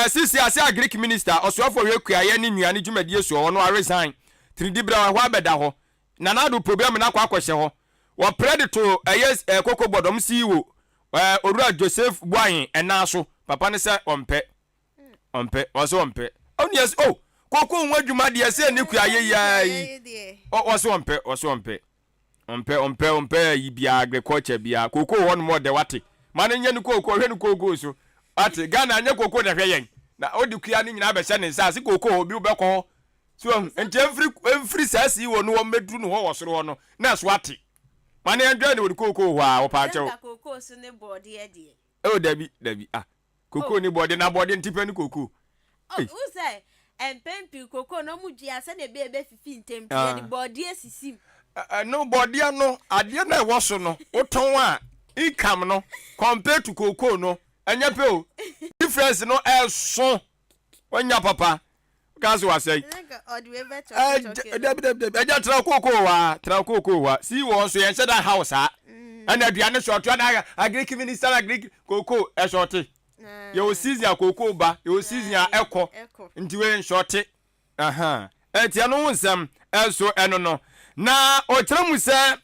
sisi ase Greek minister osoafo hwekuaye ne nuane dwumadie so wono resign tridi bre ho abeda ho na na do problem na akɔhye ho wo predator yes koko bodom siwo Owura Joseph Boahen ena so papa ne sɛ ompe waso ompe oni yes koko nwa dwuma de sɛ ne kuaye yayi waso ompe yi bia agriculture bia koko ho no mo de wate mane nya ne koko hwe ne koko so ate Ghana nya koko de hwe yen na odi kua ne nyina be hye ne nsa se koko ho bi be ko so enti every sasi wo no medru no ho wosoro ho no na so ate mane ndwa ne odi koko ho a wo pa achew koko so ne body e dabi koko ni body na body ntipe ni koko u say empempi koko no mudua se ne be fifi ntempie ni body esisim no body no ade na e woso no uton a income no compared to koko no anya pe o difference no so onya papa kaso wa say eja tra koko wa si wo so yen sheda house a ana aduane short na Greek minister na Greek koko e short yo season koko ba yo season ekọ nti we short etia no nsem eso eno no na o kyerɛ mu sɛ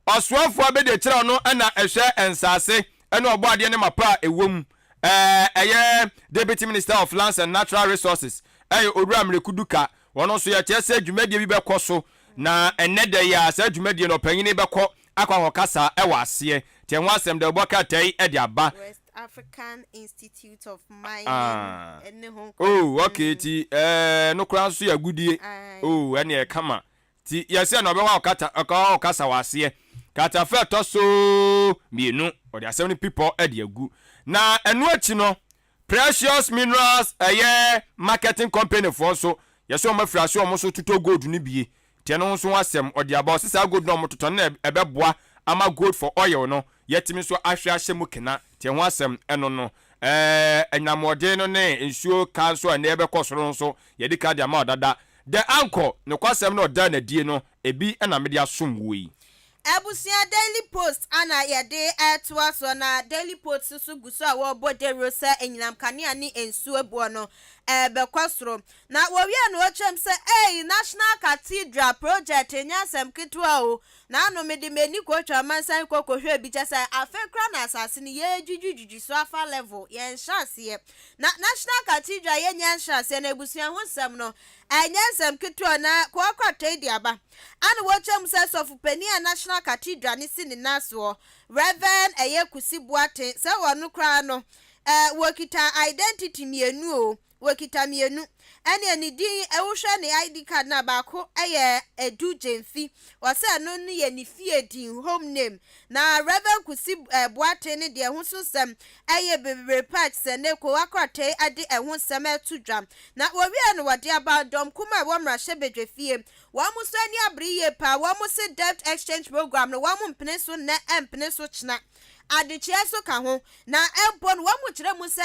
ɔsoafo abede kyerɛ no ana ɛhwɛ ensase ɛna ɔbɔ ade ne mapa ewom ɛyɛ Deputy Minister of Lands and Natural Resources Owura Mrekuduka wono so ya kyerɛ sɛ dwumadie bi bɛkɔ so na ɛnɛda ya sɛ dwumadie no panyini bɛkɔ akɔ kasa ɛwɔ aseɛ tie ho asɛm de ɔbɔ katai ɛde aba West African Institute of Mining okay ti no kura so ya gudie ɛne ɛkama ti yɛsɛ na ɔbɛwa ɔkasa wɔ aseɛ kata fe to so mienu ɔde asɛm ne people ɛde agu na ɛno akyi no Precious Minerals marketing company for so yɛsɛ ɔma frase ɔmo so tuto gold ne bie tie no so asɛm ɔde aba ɔsesa gold no ɔmo toto na ɛbɛboa ama gold for oil no yɛtimi so ahwe ahyɛ mu kena tie ho asɛm ɛno no ɛnyamɔden no ne nsuo kan so na ɛbɛkɔ soro no so yɛde ka de ama ɔdada the anchor ne kwasɛm no ɔda na die no ebi ɛna mede asom wo yi Ebusia Daily Post ana yede etwa so na Daily Post so guso a wo bode rosa enyinam kanea ni ensu ebuo no bekwasoro na wo wi na wo chem se National Cathedral project enyasem kitwa o na no mede mani ko twa mansan kokohwe bi chese afekra na asase ni ye jujujuju so afa level ye nhase na National Cathedral ye nyanhase na ebusia ho sem no enyasem kitwa na ko akwata di aba ana wo chem se sofu pani a National Cathedral ni sini naso Reverend Kusi Boate se wonu kra no wokita identity mienu o wokita mienu ene ni din ewhwe ne ID card na baako Edu Jemfi wose no ne ye ni fie din home name na Reverend Kusi Boate ne de ho so sem bebre patch se ne ko akwate ade ho sem etudwa na wo wi no wode abandom kuma wo mra hye bedwefie wo muso ani abriye pa wo muso debt exchange program no wo mpene so na empene so china adechie so ka ho na empon wo mu kire mu se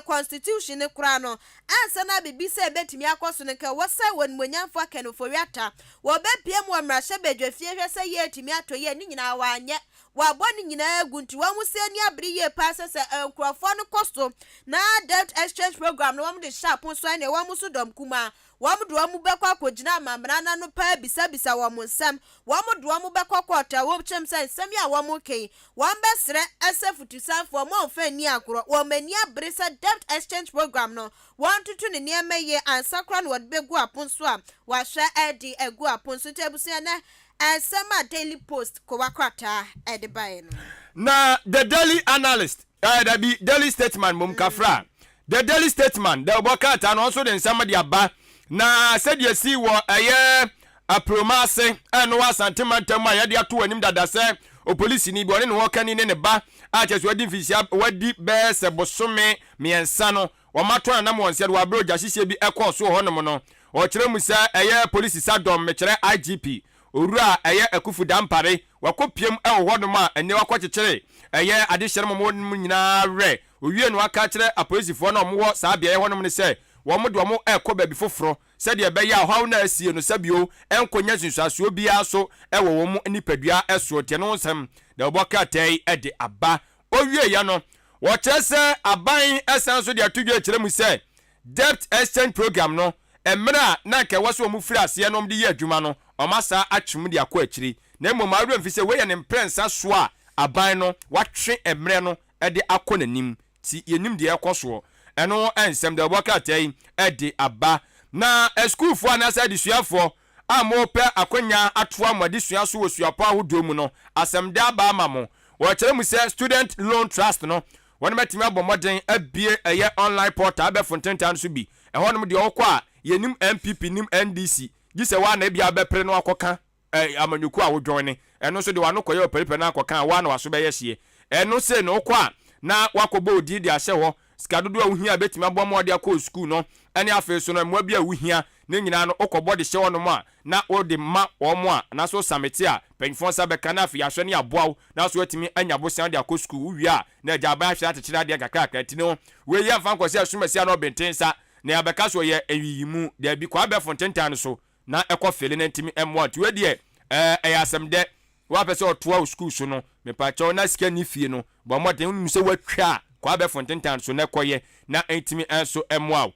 constitution ne kura no ansa na bibi se betimi akoso ne ka wo se won monyamfo akenoforiata wo bepie mu mra hye bedwefie hwe se ye etimi ato ye ni nyina wa anye wabɔ ne nyinaa agunti wɔn mu se ni abiriye pa sɛ nkurɔfoɔ no kɔsto na debt exchange program no wɔn de hyɛ apon so ne wɔn mu so dɔm kuma wɔn do wɔn bɛkɔ akɔgyina amamrana no paa bisabisa wɔn nsɛm wɔn do wɔn bɛkɔ kɔɔta wɔn kyɛm sɛ nsɛm yi a wɔn kɛn wɔn bɛsrɛ ɛsɛ futusanfoɔ wɔn mfa ni agorɔ wɔn mani abere sɛ debt exchange program no wɔn tutu ne nneɛma yie ansakora na wɔde bɛgu apon so a wɔahwɛ ɛde agu apon so nti abusua na nsɛm a daily post kɔwakrata ɛde baeɛ no na the daily analyst that be daily statement mum kafra the daily statement the Obokata also the nsɛm de aba na said you see what a promase and was sentimental my idea to anim dada sɛ o police ni bi ɔne ne wɔka ni ne ba a kyɛ so wadi mfisia wadi bɛsɛ bosome miɛnsa no wɔmato na mo ɔnsɛ wa bro gya hyehyɛ bi ɛkɔ so hɔ nom no ɔkyerɛ mu sɛ police sadom mekyerɛ IGP owura akufu dampare wakɔpiem ɛwɔ hɔ nom a ɛne wakɔkyekyere adehyɛre mo nyinaa rɛ owie no aka kyerɛ apolisifoɔ na ɔmo saa bea hɔ nom ne sɛ wɔn de wɔn ɛkɔ baabi foforɔ sɛdeɛ ɛbɛyɛ ɔhaw na asie no sɛbio ɛnkonya sunsuasuo biara so ɛwɔ wɔn nipadua ɛsoɔ tie no nsɛm da ɔbɔka tɛɛ ɛde aba owie ya no wɔkyerɛ sɛ aban ɛsan so de atodwa kyerɛ mu sɛ debt exchange program no mmerɛ a na nkɛwɔ so wɔn firi aseɛ nom de yɛ adwuma no ɔmasa atwem de akɔ akyiri na mmom awura mfi sɛ wɔyɛ ne mprɛnsa so a aban no watwe mmerɛ no ɛde akɔ n'anim ti yɛnim deɛ ɛkɔ soɔ ɛno ɛnsɛm da ɔbɔka tɛɛ ɛde aba na schoolfoɔ anasa adesuafoɔ a mopɛ akonya atoa mo adesua so wɔ suapɔ ahodoɔ mu no asɛm da aba ama mo wɔkyerɛ mu sɛ student loan trust no wɔn bɛtumi abɔ mmɔden abie online portal abɛfo ntentan so bi ɛhɔ nom deɛ ɔkɔ a yɛnim MPP nim NDC gye sɛ wa na bia bɛpere no akɔka amanyɔku a wodwɔn ne ɛno nso de wa no kɔyɛ ɔpɛrepɛ no akɔka a wa na waso bɛyɛ hye ɛno sɛ no ɔkɔ a na wakɔbɔ odi de ahyɛ hɔ sika dodo a wohia betimi abɔ mo de akɔ school no ɛne afei so no mmoa bi a wohia ne nyinaa no okɔbɔ de hyɛ hɔ no mu a na wode ma wɔn a na so samete a panyimfoɔ nsa bɛka na afei ahwɛ ne aboaw na so atimi anya bosan de akɔ school wowie a na agya aban ahwɛ atekyere adeɛ kakra ti no we yɛ mfa nkɔsɛ asumasi na ɔbɛnten sa na yɛbɛka so yɛ awiyimu de bi kwa bɛfo ntentan no so na ɛkɔ fele na ntimi ɛmoa to deɛ ɛyɛ asɛm dɛ wapɛ sɛ ɔtoa school so no mepakyɛw na sika ni fie no bɔ mmɔden wonim sɛ watwa kwa bɛfo ntentan so na kɔyɛ na ntimi ɛnso ɛmoa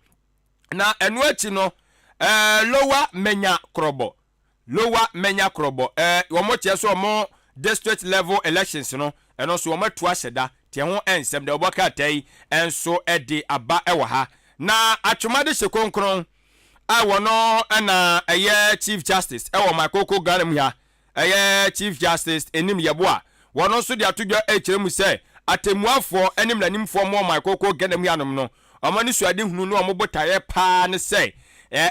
na ɛno akyi no lower menya krɔbɔ wɔn kyɛ so wɔn district level elections no ɛno so wɔn atu ahyɛda tie ho ɛnsɛm dɛ ɔbɔka atai ɛnso ɛde aba ɛwɔ ha na atwomade hyɛ konkron a wɔno ɛna ɛyɛ chief justice ɛwɔ makoko Ghana mu ha ɛyɛ chief justice enim yɛbo a wɔno nso de atodwa ɛkyerɛ mu sɛ atemuafoɔ ɛnim nanimfoɔ mo makoko Ghana mu hanom no ɔmo ne suade hunu no ɔmo botaeɛ paa ne sɛ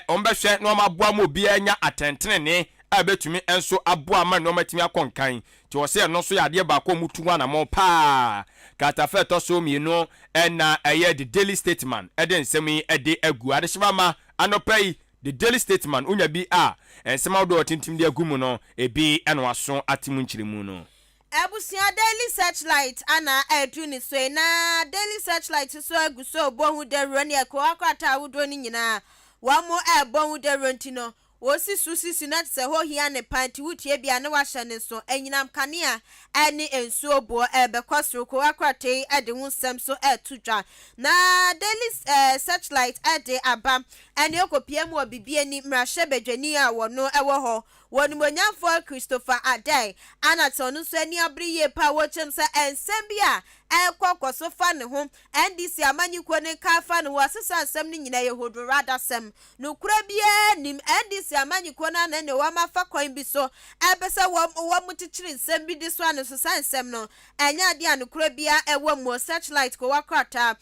ɔmo bɛhwɛ na ɔmo aboa mo obi anya atɛntenene a betumi enso aboa ma na ɔmo atumi akɔnkan ti wɔ sɛ no so yɛ adeɛ baako mu tu ana mo paa katafa to so mienu ɛna ɛyɛ the daily statement ɛde nsɛm yi ɛde agu adehyema ma anopai the daily statement unya bi a nsɛm awdo tintim de agu mu no ebi ɛno aso atimu nkyiremu no Abusia daily searchlight ana edu ni so na daily searchlight so agu so bohu de roni akwa akwata awdo ni nyina wa mo bohu de ronti no wosi susi na se ho hia ne panti wutie bia ne wahye ne so enyinam kanea ene ensuo bo bekosro ko akwate ede hu sem so etudwa na daily searchlight ede aba ene okopie mu obibie ni mrahye bedwani a wono ewo ho wonimonyamfo Christopher Adai anaton so ani abriye pa wo chem se ensem bia ekwokoso fa ne ho NDC amanyiko ne ka fa ne wo asesa nsem ne nyina yehodo rada sem no kura bia nim NDC amanyiko na ne wa mafa kwan bi so ebese wo mutichiri nsem bi di so ane so nsem no enya ade an kura bia ewo mo searchlight ko wakrata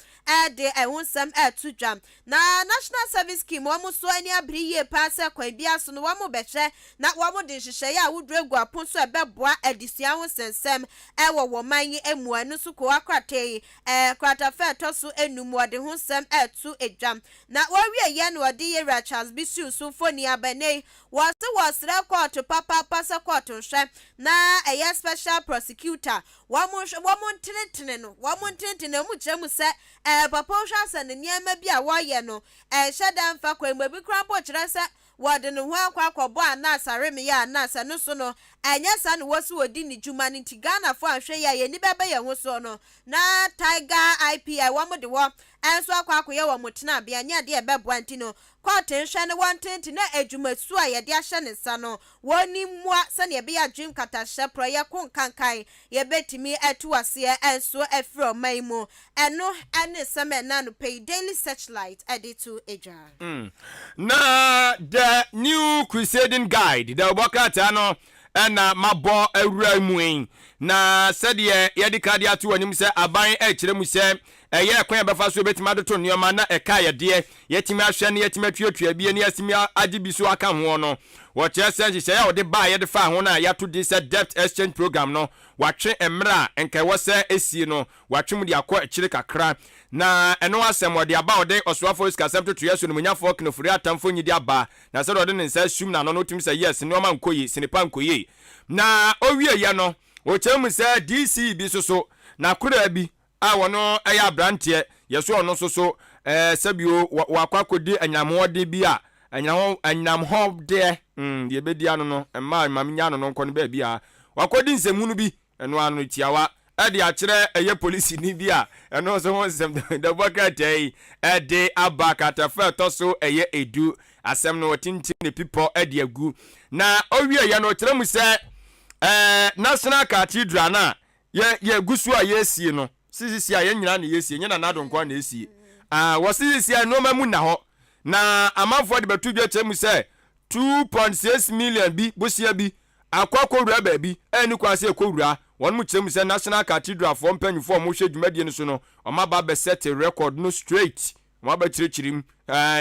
ede ehun nsem etudwa na national service scheme wo so ani abriye pa se kwan bia so no wo mo behwe na wo mo de hyehyɛ ya wodru egu apon so ebeboa adisia ho sensem ewo wo man emu anu so ko akrate krata fa to so enum wode ho sem etu edwam na wowie ye no wode ye Charles Bisu so foni abane wasre court papa pasa court hwe na special prosecutor wo mo ntenetene no mu kyeremu se papa hwa se ne niam bi a wo ye no hyedan fa kwa mbabi kra bo kyerɛ se wode no ho akwakobo anasa reme ya anasa no so no enya sa no wosu odi ni dwuma ni Ghana fo ahwe ya ye ni bebe ye ho so no na Tiger IPI wo mo de wo enso akwakoye wo mutena bia nya de ebeboa ntino court nhwe ne wontent na adwumasu a ye de ahye ne sa no woni mua se ne be ya dream katahye pro ye konkankan ye betimi etu ase enso afro maimu eno ene seme na no pay daily searchlight editu eja na the new crusading guide the obokata no na mabo awura muin na sede ye de kade atu anim se aban akire mu se eye kwan befa so betima doto nioma na eka ye de yetimi ahwe ne yetimi atuatua bie ne asimi agibi so aka ho no wo chese hye ya wo de ba ye de fa ho na ya to this debt exchange program no watwe emra enka wo se esi no watwe mu de akọ akire kakra na eno asem wo de aba wo de osoafo iskasem to yeso no munyafo knofuri atamfo nyidi aba na se wo de nsa sum na no tumi se yes nioma nkoyi sinipa nkoyi na owie ye no wo chemu se DC bi so na kura bi a wono eya brantie yeso ono so sabio wakwakodi anyamode bi a anyamho de ye bedi ano no mam nya no nko no ba bi a wakodi nsemu no bi eno ano tiawa ade akire eye police ni bi a eno so won sem the bucket ade abakata fa toso eye edu asem no tintin ne people ade agu na owie ye no kire mu se national cathedral na ye gusu a yesie no sisi a ye nyina na yesie nyina na adonko na yesie wasisi a no mamu na ho na amanfo de betu dwa chemu se 2.6 million bi bosia bi akwakowura ba bi eni kwase ekowura won mu chemu se national cathedral for mpanyufo mo hwe dwumadie no so no omaba be set record no straight mo ba chirichirim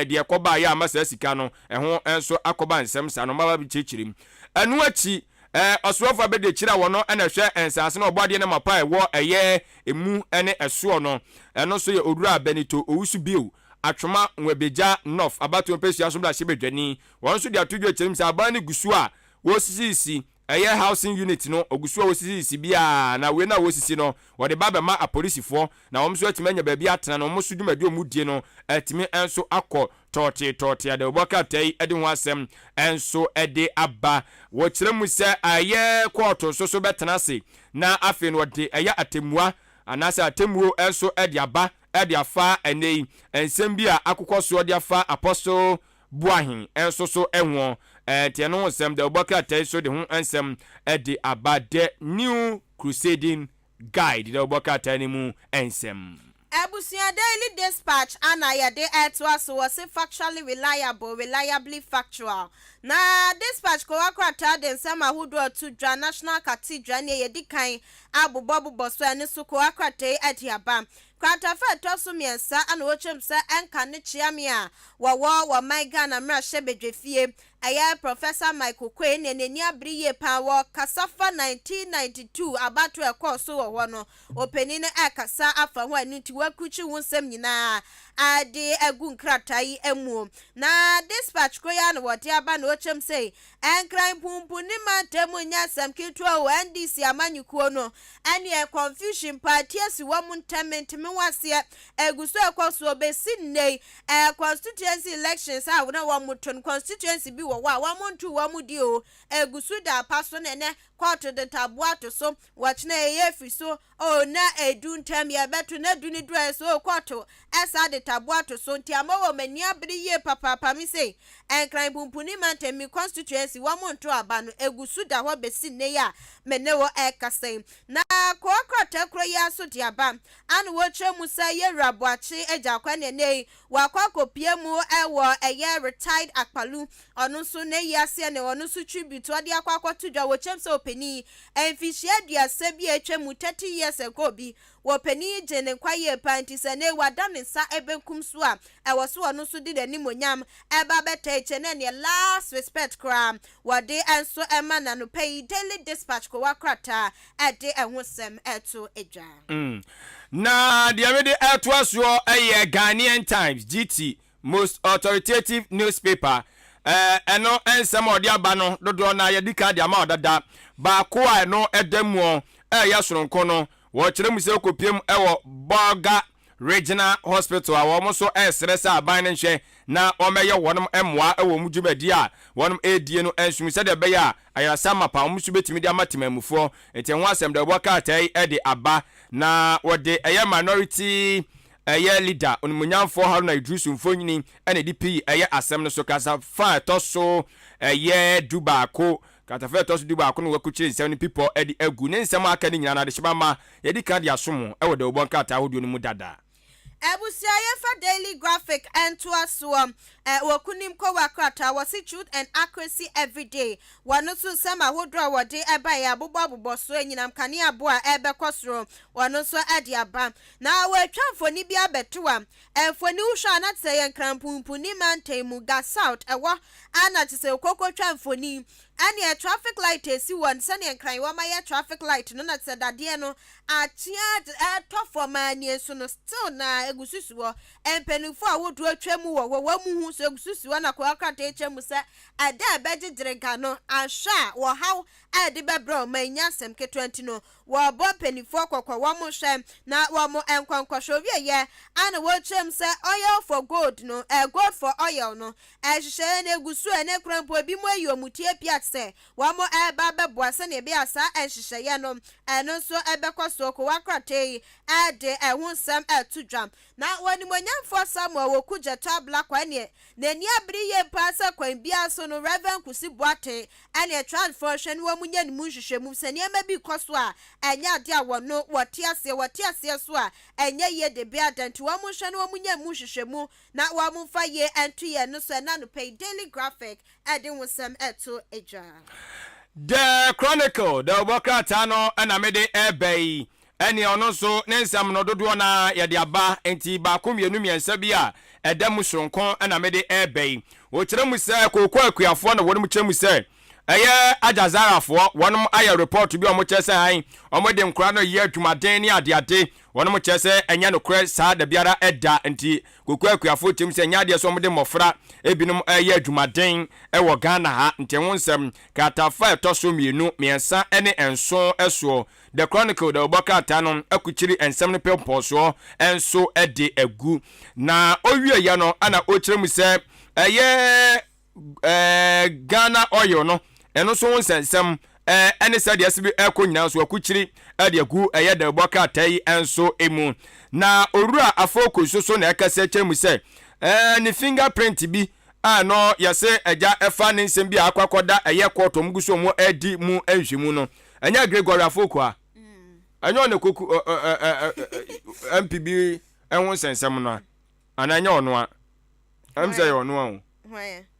de ekoba ya amasa sika no eho enso akoba nsem sa no maba bi chirichirim anu achi osofa be de chira wono na hwe ensase na obade ne mapa ewo eye emu ene eso no eno so ye odura benito owusu biu atwoma nwebeja north abato pesia so bla shebedwani won so de atudwo chirim sa abani gusu a wo sisi eye housing unit no ogusu a wo sisi bia na we na wo sisi no wo de baba ma apolisifo na wo so atimanya ba bia atena no mo so dwumadi omudie no atimi enso akọ tọtị ade obokatai ede ho asem enso ede aba wo kyeremu se aye court so betena se na afi no de eye atemua anasa atemuo enso ede aba ede afa enei ensem bia akụkọ so ede afa apostle buahin enso so enwo tie no nsem de obokatai so de ho ensem ede aba de new crusading guide de obokatai ni mu ensem Ebusia Daily Dispatch anayade etwaso was factually reliably factual. Na dispatch ko akwata den sama hudo to dra National Cathedral ne yedikan abubobu boso ene so ko akwata etiaba. Kwata fa toso miensa ana wochem se enka ne chiamia wa maiga na mra shebedwefie aya Professor Michael Quay ne neni abriye pawo kasafa 1992 abato ekoso wo no openi ne akasa afa ho ani ti wakuchi wonsem nyina ade agun kratai emu na dispatch ko ya no wode aba na ochem sei enkran pumpu ni matemu nya sam kitwa o NDC amanyukuo no ene confusion party asi wo muntement me wase eguso ekoso obesi nei constituency elections a wona wo muton constituency bi wo wa montu wo mudi o egusu da paso ne court de tabuato so watchna eyefi so o na eduntam ya beto na duni dress o court esa de tabuato so ntiama wo mani abri ye papa mi sei enkran bumpuni mantemi constituency wo montu aba no egusu da ho besi ne ya mene wo ekasem na ko court kro ya so de aba an wo twemu sai ye raboachi ejakwa ne wakwa kopie mu ewo eye retired akpalu onu so ne yase ne onu so tribute odi akwakwa tudwa wo chemse openi enfishie duase bi etwemu 30 years ago bi wo peni jene kwaye panti se ne wada ne sa ebenkum so a ewo so onu so di dani monyam eba beta chene ne last respect kram wade enso ema na no pay Daily Dispatch ko wakrata ede ehosem eto eja na the already etwaso eye Ghanaian Times GT most authoritative newspaper eno ensem odi aba no dodo na yedika dia ma odada ba ko a no edamu ya soronko no wo kire mu se kopiem ewo Boga Regional Hospital a wo mo so esresa aban nhwe na o meye wonom emwa ewo mudwumadi a wonom edie no ensum se de be ya ayasa mapa mo so betimi dia matemamufo enti ho asem de boka tai e de aba na wo de eye minority leader onumunyamfo Haruna Idris Mfonyini ene DP asem no so kasa fa etoso dubaako katafe to so dubaako no wakuchire nsem people edi agu ne nsem aka ni nyina na de shibama yedi ka de asomo ewo de obon kata ahodo no mu dada Ebusia yefa daily graphic and to us wakunim ko wakrata wasi truth and accuracy every day wano so sama hodro wode eba ya bobo so enyinam kane aboa ebe kosoro wano so ade aba na watwamfo ni bia betoa emfoni uhwa na tse yen krampumpu ni mantemu ga south ewo ana tse kokko twamfo ni ani a traffic light esi won sane enkran wa ma traffic light no na tse dade no achia tofo mani so no still na egususuwo empenufo awodo atwamu wo mu hu so egususuwo na kwa akata echemu se ada beje direga no ahwa wo haw ade bebro manya sem ke 20 no wo bo penifo kokwa wo mo hwem na wo mo enkwankwaso wieye ana wo chem se oil for gold no gold for oil no ehye na egusu ene krampo bi mo ayomutie piat se wo mo eba beboa se na bi asa ehye no eno so ebekwaso ko wakrate ade ehun sam atudwam na woni monyamfo Samuel wokuja tabla kwani na ni abriye pasa kwan bia so no Reverend Kusi Boate ene transformation wo munye ni munhwehwemu se ne bi koso a enya de a wono wotiase so a enya ye de bia dante wo munhwe no wo munye munhwehwemu na wo munfa ye entu ye no so na no pay daily graphic ade wonsam eto eja The Chronicle the Obokrata no na mede ebei eni ono so ne nsam no dodo na ye de aba enti ba komienu miensa bi a edam sonkon na mede ebei wo kire mu se kokko akuafo na wonum kire mu se eye ajazarafo wonum aye report bi omo chese han omo de nkura no ye adwumaden ni adeade wonum chese enya no kure saa da biara eda enti kokko akuafo tim se nya de so omo de mofra ebinum ye adwumaden wo Ghana ha enti wonsem katafa etoso mienu miensa ene enso eso The Chronicle the Obokrata no akuchiri ensem ne pemposo enso ede agu na owie ya no ana okire mu se eye Ghana oil no eno so wonsensem ene said yesibi ekonyina so akuchiri ade agu eye the Obokrata yi enso emu na orura afoko so na ekase kyemu se ni fingerprint bi no yase eja efa ne nsem bi akwakoda eye koto mguso mu edi mu enhwemu no enya Gregory afoko a anyo ne koku MPB enwo sensem no ananya ono a am say ono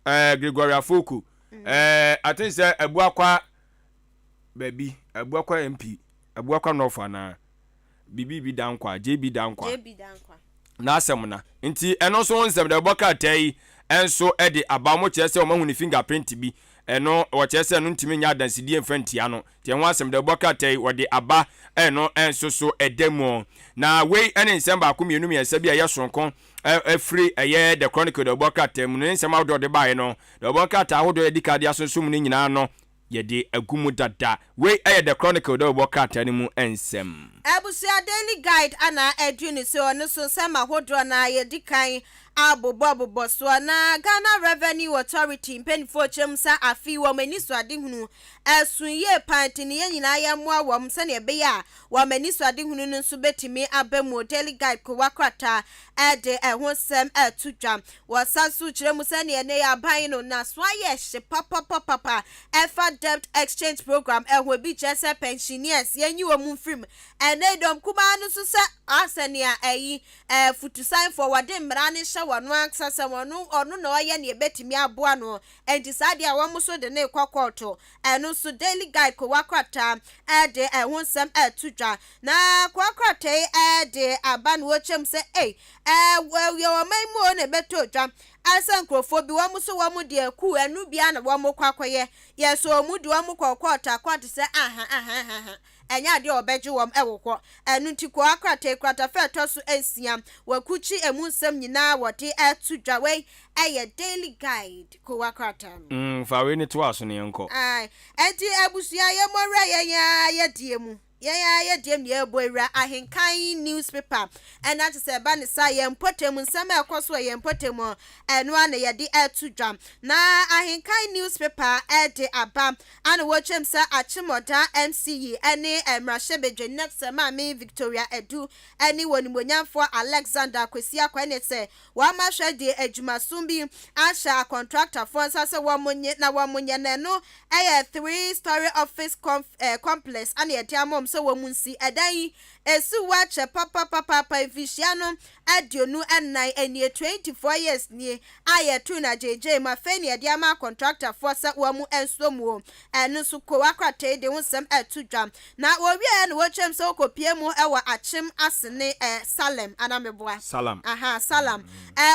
a Gregory Afoko I think say Abuakwa baby Abuakwa MP Abuakwa no fa na BB dankwa JB dankwa na asem na nti eno so nsem de Obokrata yi enso e de abamo chese o mahu ni fingerprint bi eno wo chese no ntimi nya dansidi emfantia no te ho asem de Obokrata yi wo de aba eno enso so edemo na we ene nsem ba ko mienu miensa bi aye sonkon free aye the Chronicle de Obokrata mu ne nsem awdo de bae no de Obokrata ahodo edikade asonsum ni nyina no yede agumu dada we aye the Chronicle de Obokrata ni mu ensem Ebusia daily guide ana edwini so no so sama hodro na yedikan abobo so na Ghana Revenue Authority mpenifo chemsa afi wo mani so ade hunu esunye pantini ye nyina ya moa wo mse ne be ya wo mani so ade hunu nso betimi abamu daily guide ko wakrata ede ehosem etudwam wo sasu kiremu se ne ne ya ban no na so aye hye papa efa debt exchange program ehwo bi chese pensioners yenyi wo mfrim ene dom kuma no so se asenia ayi futusan for wade mrane wanu aksasa wanu onu na oye ne betimi aboa no enti sade a wo so de ne kwakwoto enu so daily guide ko wakrata ede ehonsem etudwa na kwakrata ede aban wo chem se we o maimu ne betodwa asan krofo bi wo so wo mu de ku enu bia na wo mu kwakoye yeso mu de wo mu kwakwota kwate se aha enya de obeji wom ewokwo enu ntiko akrata krata fe toso ensia wakuchi emunsem nyina wote etudwa we eye daily guide ko wakrata fa we ni to aso ne enko ai enti abusia ye morra ye diemu yeah dem ye boyra ahenkan newspaper and that is ba ne sa ye mpotem nsam ekoso ye mpotem eno ana ye de etu dwam na ahenkan newspaper e de aba ana wochem sa achimoda MCE ene emrahye bedwe next ma me Victoria Edu ene wonimonyamfo Alexander Kwesi akwane se wa ma hwe de adwumasumbi asha contractor for sase wo monye na wo monye ne no eye 3-story office complex ane ye diamom so wo munsi edan esu wa che papa ifishiano adionu ennan enie 24 years ni aye tu na JJ ma feni ye diama contractor for sa wo mu ensomu enu so ko akrate de wonsem etudwam na wo wie no wo chem so kopie mu e wa achim asene Salem anameboa Salam aha Salam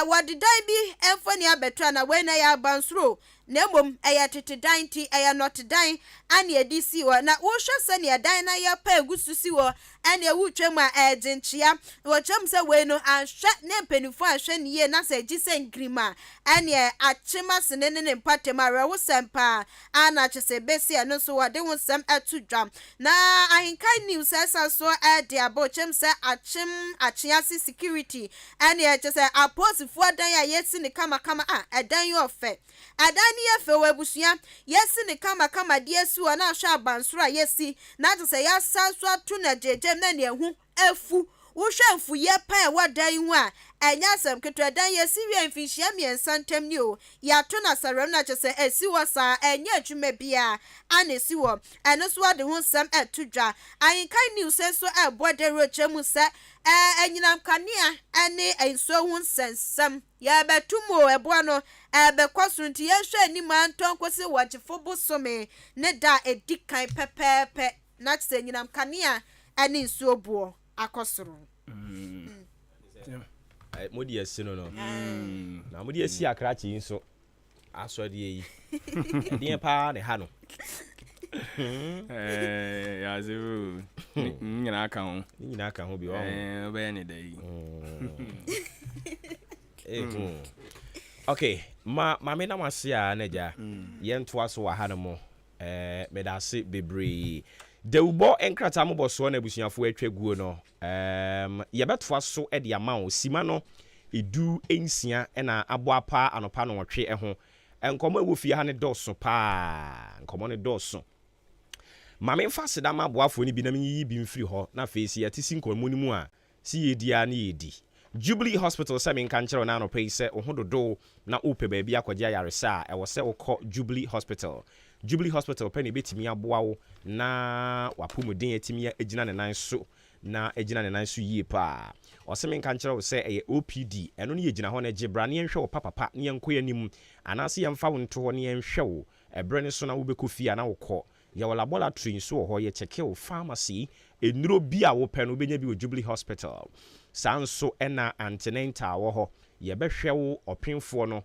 wadidan bi enfoni abetra na we na ya bansuro na mom tete dan ti not dan ane edisi wo na wo hwe se ne dan na ya pa egusu si wo ane wu twem a edinchia wo twem se we no anhwe ne mpanifo anhwe ne ye na se gisen grima ane achima sene ne mpatem awe wo sempa ana chese besi no so wo de wo sem etudwam na ahenkan news esa so de abo twem se achiasi security ane chese aposifo dan ya yesi ne kama edan yo fe adan ye fe wabusua yesi ne kama de esu na hwa abansoro yesi na to se ya sanso atu na jeje na ne hu afu wo hwemfu ye pa wadan hu a enya sam keto dan yesi wi amfinhia miensantem ni o ya to na sarem na chese esi wo sa enya adwuma bia anesi wo eno so de hu sam etudwa ayenkan news so ebode rochemu se enyinam kanea ene enso hu sensem ya betumo ebo no bekwasunti ye hwe ni man tonkosi wagefo bosome ne da edikan pepepe na tse enyinam kanea ene nso obuo akosoro modi esi no na modi esi akrachi nso asodi yi edin pa ne ha no ya zeru nyina aka ho bi o be ne dai okay ma me na wase a na ja ye ntoa so wa ha no mo me da se bebre de ubo enkrata mo boso na abusuafo atwa guo no ye betoa so e de ama o sima no edu ensia na aboapa anopa no wotwe ho enkomo ewo fie ha ne doso pa enkomo ne doso mame mfa seda ma aboafo ni bi na yi bi mfiri ho na face ya tisi nkomo ni mu a si yedia na yedi Jubilee Hospital se menka nkyere na anopa yi se ohododo na ope ba bia kwagya yaresa e wo se wokọ Jubilee Hospital pe ne betimi aboa wo na wapomuden etimi agina ne nan so na agina ne nan so yie pa o se menka nkyere wo se eye OPD eno ne yegina ho na gebra ne yenhwe wo papa ne yenko yanim anase yemfa wo nto ho ne yenhwe wo ebre ne so na wo bekofia na wokọ ya wo laboratory so ho ye check wo pharmacy enuro bi a wo pe no benya bi wo Jubilee Hospital sanso ena antenatal wo ho ye behwe wo opemfo no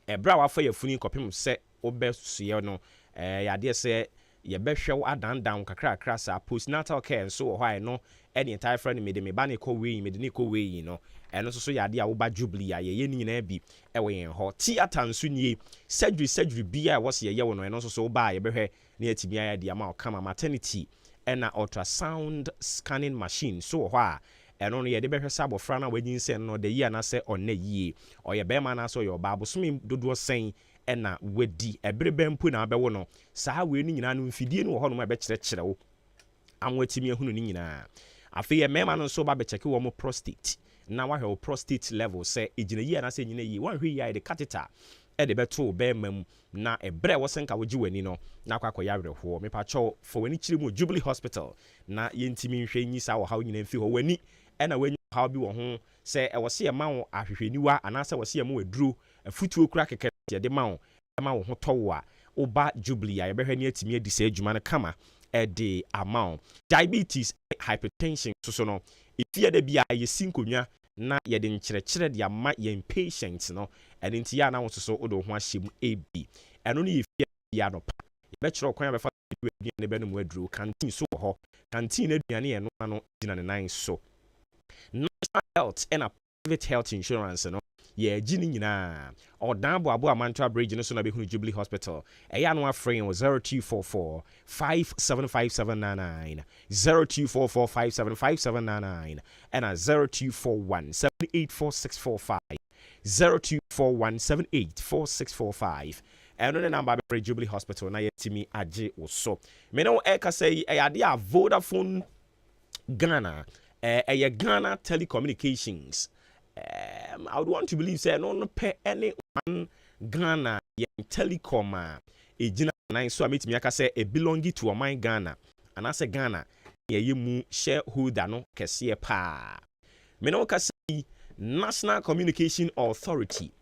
ebra wafa yafuni kopem se obesuye no ya de se ye behwe wo adandan kakra sa postnatal care so ho ai no any entire friend me de me ba ne ko we me de ne ko we no eno so ya de a wo ba Jubilee a ye nyina bi e we yen ho theater nso nie surgery bia wo se ye wo no eno so ba ye behwe ne atimi ya de ama o kama maternity ena ultrasound scanning machine so ho a eno no ye de behwe sabo fra na wanyinse no de yi na se onne yie oye be ma na so yo ba bosomi dodo sen ena wedi ebrebe mpu na abewo no saa we ni nyina no mfidie no ho no ma be kyerɛkyerɛ wo anwatimi ehunu ni nyina afi ye mema no so ba be check wo mo prostate na wa hwe prostate level se ejina yi na se nyina yi wa hwe yi de catheter e de beto be mam na ebre wo senka wo giwani no na akwa yawre ho me pa cho fo wani kyire mu Jubilee Hospital na yentimi nhwe nyisa wo hawo nyina mfi ho wani ena wanyi hawo bi wo ho se e wo se ye ma wo ahwehweniwa anase wo se ye ma waduro afutuo kura keke de ma wo ho towo a oba Jubilee ya behwe ne atimi adi se adwuma no kama e de amount diabetes hypertension so no ifia de bia ye sinkonwa na ye de nkyerɛkyerɛ de ama ye patient no ene nti ya na wo so odo ho ahyem ebi eno ne ifia bia no pa ye be kyerɛ kwan abefa ne be no mu aduro canteen so ho canteen aduane ye no gina ne nan so national health and a private health insurance no Yeah, Gini nyina. Or Dambo Abu Amantra Bridge no so na behunu Jubilee Hospital. Eya no afrɛ wo 0244 575799 0244 575799 and 0241 784645 0241 784645. And the number of Jubilee Hospital na yetimi age wo me no e ka say e ade a Vodafone Ghana Ghana Telecommunications. I would want to believe say no pay any one Ghana telecom Gina nine so meet me aka say e belongi to my Ghana and I say Ghana ye mu shareholder no kese pa. Me no ka say National Communication Authority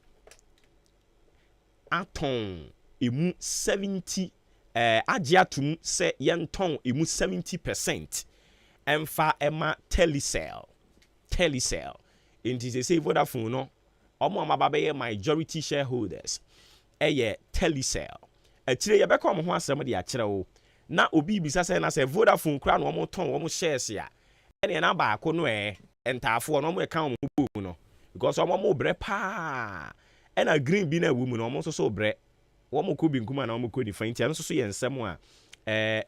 aton emu 70 agiatum se yenton emu 70% emfa ema telecell inti say Vodafone no omo amaba be majority shareholders telecell atire ye be ko mo ho asem de akire wo na obi bisa say na say Vodafone kra no omo ton omo shares ya ene na ba ko no entafo no omo e kan omo bo no because omo mo bre pa ena green bi na woman omo so bre wo mo ko bi nkuma na omo ko di fanti an so ye nsem a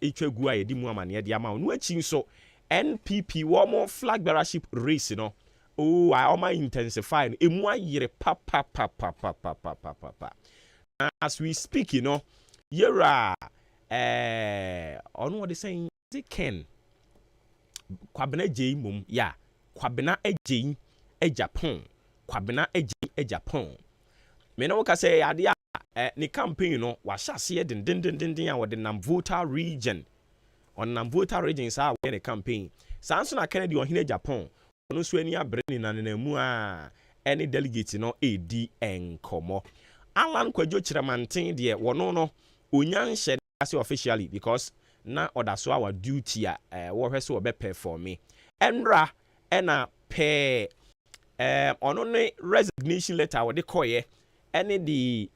etwa gu a ye di mu amane de ama no achi so NPP wo mo flag bearership race no oh I oma intensify no emu ayire pa as we speak you know yera ono what they saying they can kwabena jei mum ya kwabena ejei Japan kwabena ejei Japan me no ka say ade a ni campaign no wa hyase den a wode nam voter region on nam voter region sa we the campaign sanso na Kennedy on hine Japan ono so ani abre ni nananamu a any delegate no edi enkomo Alan Kwadwo Chiramanten de wono no onyan hye ase officially because na order so our duty a wo hwese wo be perform me enra ena pe ono ne resignation letter wo de koye any the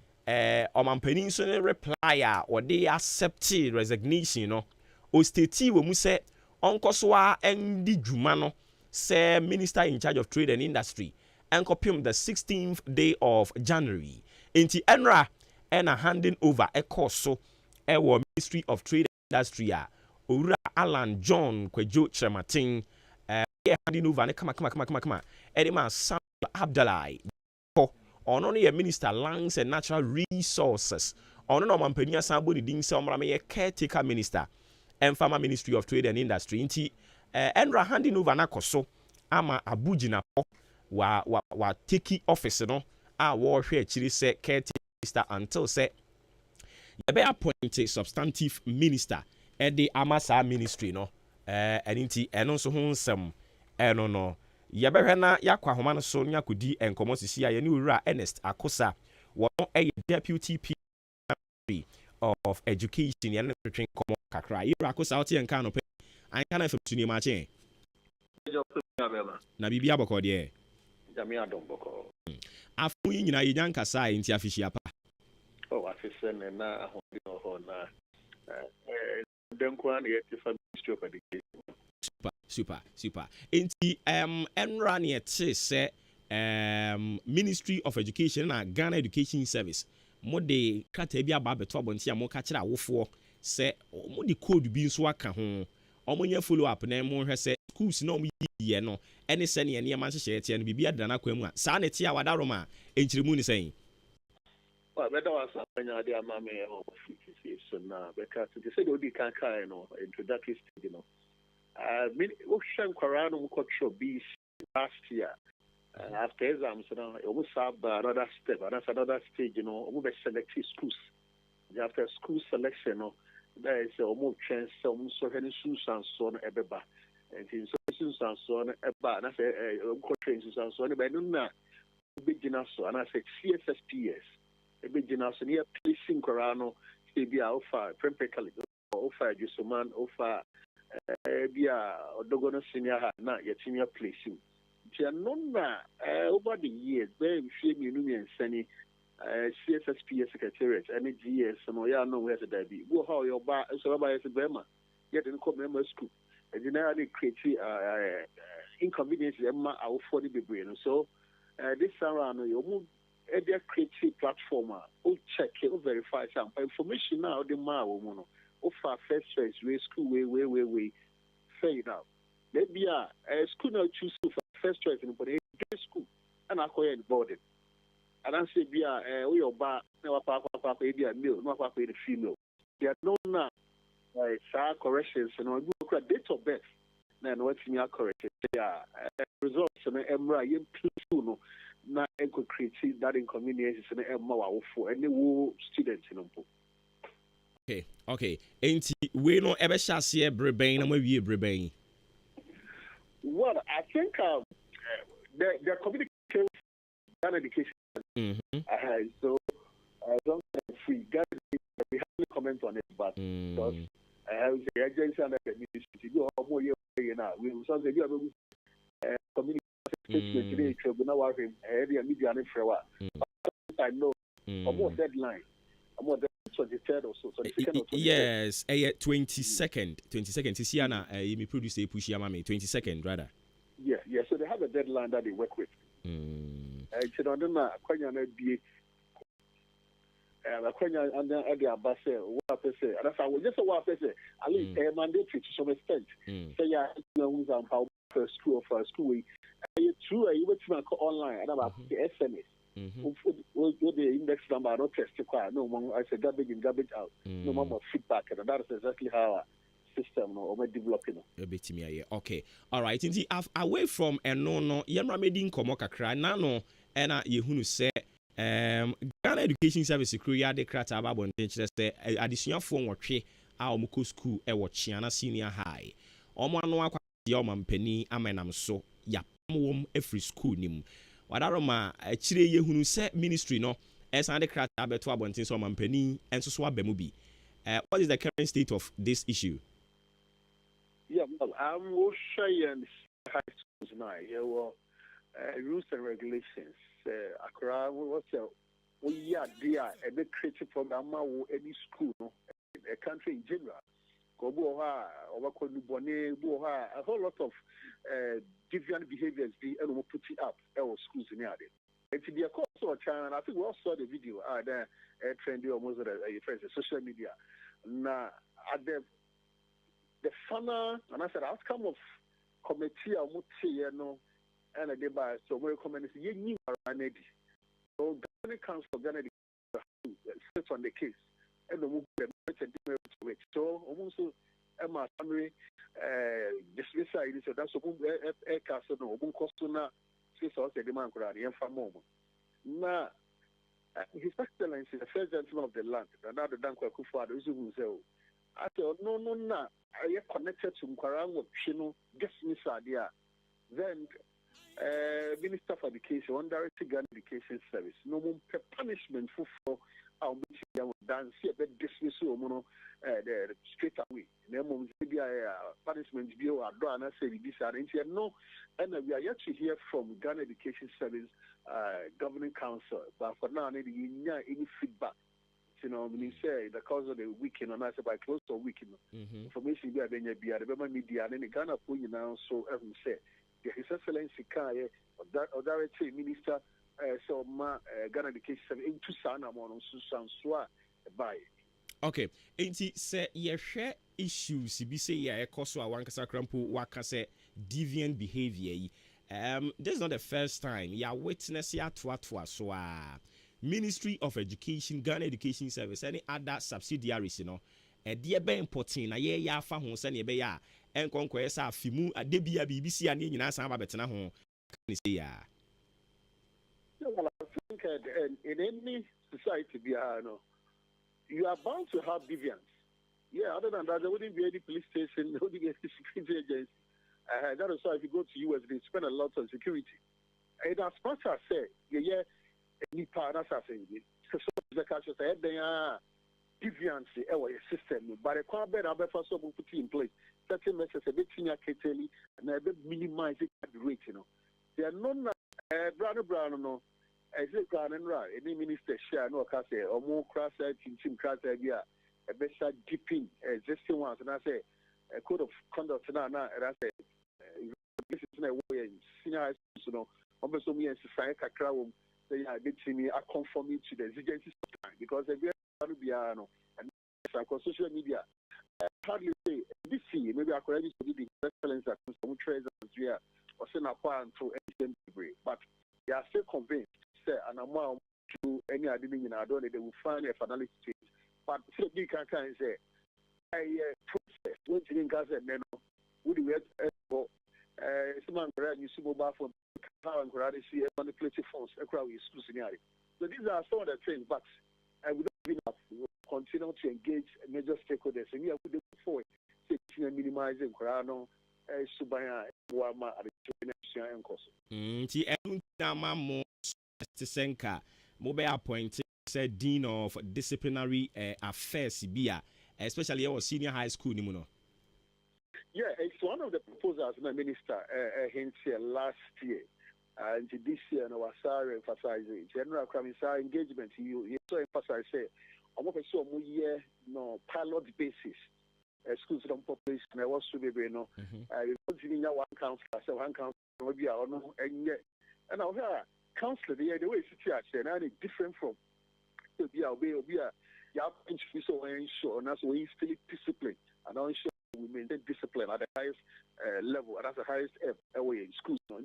omampanin so ne reply a wo de accept resignation no o state wo mu se onkoso a endi dwuma no say Minister in charge of Trade and Industry and copy the 16th day of January inti enra ena handing over a course so Ministry of Trade and Industry a Owura Alan John Kwadwo Chiramatin handing over ne kama edema Sam Abdallah ono ne Minister Lands and Natural Resources ono no mampania sambo di din se omra me caretaker minister and Farmer Ministry of Trade and Industry inti enra handing over na koso ama Abuja wa take office no a wo hwe akiri se caretaker minister until say you be appoint a substantive minister the amasa ministry no eninti eno so ho nsem eno no ye behwe na yakwa homa no so nya kodi enkomo sisi aye ni Owura Ernest Akosa wono deputy P of education ye no twetwen komo kakra Owura Akosa oti enka no pe anka na fam tuni ma che na bibia boko de Jami adom boko afu nyina ye nyanka sai nti afihia pa afise ne na ahodi no ho na denkwa na yeti fa Ministry of Education super enti enra ne yeti se Ministry of Education na Ghana Education Service mo de krata bi aba beto abonti a mo ka kira awofo se mo de code bi nso aka ho omonya follow up na mo hwe se schools na mo yiye no ene se ne ne ma hyehyɛ tie no bibia dana kwamu a saa ne tie a wadaroma enkyiremu ni sɛn well better was apanya de ama me o so na because they said odi kan kai no introductory stage no we shan kwara no ko be last year after exams no it was another step another stage we be select schools after school selection no there is almost chance some so any schools and so on ebeba and in so schools and so on eba na say train schools and so on be no na begin so and I say CSSPS begin so near placing Corano be offer practically offer Jusuman offer bia odogono senior na yet senior placing na over the years very few and sending CSSPS secretariat and GS no ya no where the be go how your bar so by Bema yet in come member school and generally create inconvenience emma our 40 be brain so this around you a creative platform check it verify some information now the woman offer first choice way school way fade out maybe a school now choose first choice in the school and I call it boarded and I say be we your bar no papa be a male no papa the female they are no now corrections and no date of birth na what's me correct results and emra you no na eco create that inconvenience and emma for any students in okay enti we no ebe shase breben na mawie breben. Well, I think the communication and education so don't free we have comment on it but because the agency and the ministry do more year now we so say you have communication today now worry area media and frewa I know almost deadline almost 23rd or so 22nd or 23rd. Yes 22nd this year na me produce a push yama me 22nd rather. Yeah so they have a deadline that they work with so I don't know kwanya na bie kwanya and then the abase what I say and I will just what I say at least mandatory to some extent say yeah who's on how first school week true you wait to call online and about the SMS with the index number not test no more I say garbage in garbage out no more feedback and that is exactly how system or developing okay all right indeed away from no yemra made komo kakra na no ena yehunu se Ghana Education Service Korea de krata aba bonten kire se adesuafo nwotwe a omko school e wo Chiana Senior High omo anu akwa ya omampani amenam so ya pamwom every school nim wadaroma kire yehunu se ministry no esan de krata abeto abonten so omampani enso so abamu bi what is the current state of this issue? Yeah, well, I'm sharing high schools now. Yeah, well, rules and regulations. Accra, what's we are there a bit creative program any school, no, a country in general. Goboha, Owakonubone, Boha, a whole lot of deviant behaviors. And we put it up our schools in there. And to be a course of China, I think we all saw the video. There, trendy almost social media. Now, at the final and I said outcome of committee or muti no and a debate so we recommend you knew already. So Ghana Council Ghana sit on the case and the move to it. So almost Emma summary dismiss so that's a castle no Bunkosuna says also the demand and for moment. Now His Excellency the first gentleman of the land, another Dankwa Kufuor Uzumu I said, no, I am connected to Mkwarang of Chino, guest Mr. Adia. Then, Minister for Education, one director Ghana Education Service, no more punishment for our dance, but dismissal, the straight away. No more punishment bill, I don't say this, and no, and we are yet to hear from Ghana Education Service Governing Council, but for now, I need any feedback. You know, when you say the cause of the weekend, and I say by close to weekend, information be the media, and then Ghana for you now. So as we say, His Excellency Kaye, or director minister, so Ghana Education into Sana on Susan Swa by. Okay, enti say ye share issues. Be say ye koso awankasa krampo wakase deviant behavior. This is not the first time you are witness ya twa so Ministry of Education, Ghana Education Service, any other subsidiaries, you know, dear be important, a year ya fa hon send ye be ya, and conquest a fimu, a debia BBC and in Nasa Betana home. Can you say ya? Well, I think in any society, you are bound to have deviants. Yeah, other than that, there wouldn't be any police station, there wouldn't be any security agency. That is why if you go to US, they spend a lot on security. And as much as I say, yeah. Any partners are saying so the culture said they are deviancy our system, but a car better so put in place. Certain measures a bit senior cately and a bit minimizing the rate, you know. They are not brown no as a garden right. Any minister share no case or more cross team cross idea a better dipping existing ones and I say a code of conduct now and I say this is a way in senior you know. almost so me and society kakra wom say ya get me a conforming to the exigencies of time because every one be no and across social media hardly say this year maybe I could already be the excellence that some treasures here or send a plan to any degree but they are still convinced say an amount to any identity in our donor they will find a finality to it but say big can say process when you guys and then would we for someone you see mobile phone how and see manipulative phones across schools scenario. So these are some of the things, but we don't give up. We will continue to engage major stakeholders and we are looking forward to minimizing Corano, Subaya, Wama, and the Encoso. Mo Senka, mobile appointed said Dean of Disciplinary Affairs, Bia, especially our senior high school. Yeah, it's one of the proposals my minister hints here last year. And this year, no, was emphasizing general crime engagement. You so emphasize say, I'm going to year no pilot basis. Schools from population, I was to be no. I was in one counselor, so one counselor maybe I don't know, and yet, and I'll hear counselor the way it's and I different from to be a way of be a so ensure and that's why he's still disciplined and I'm sure we maintain discipline at the highest level and that's the highest way in schools. No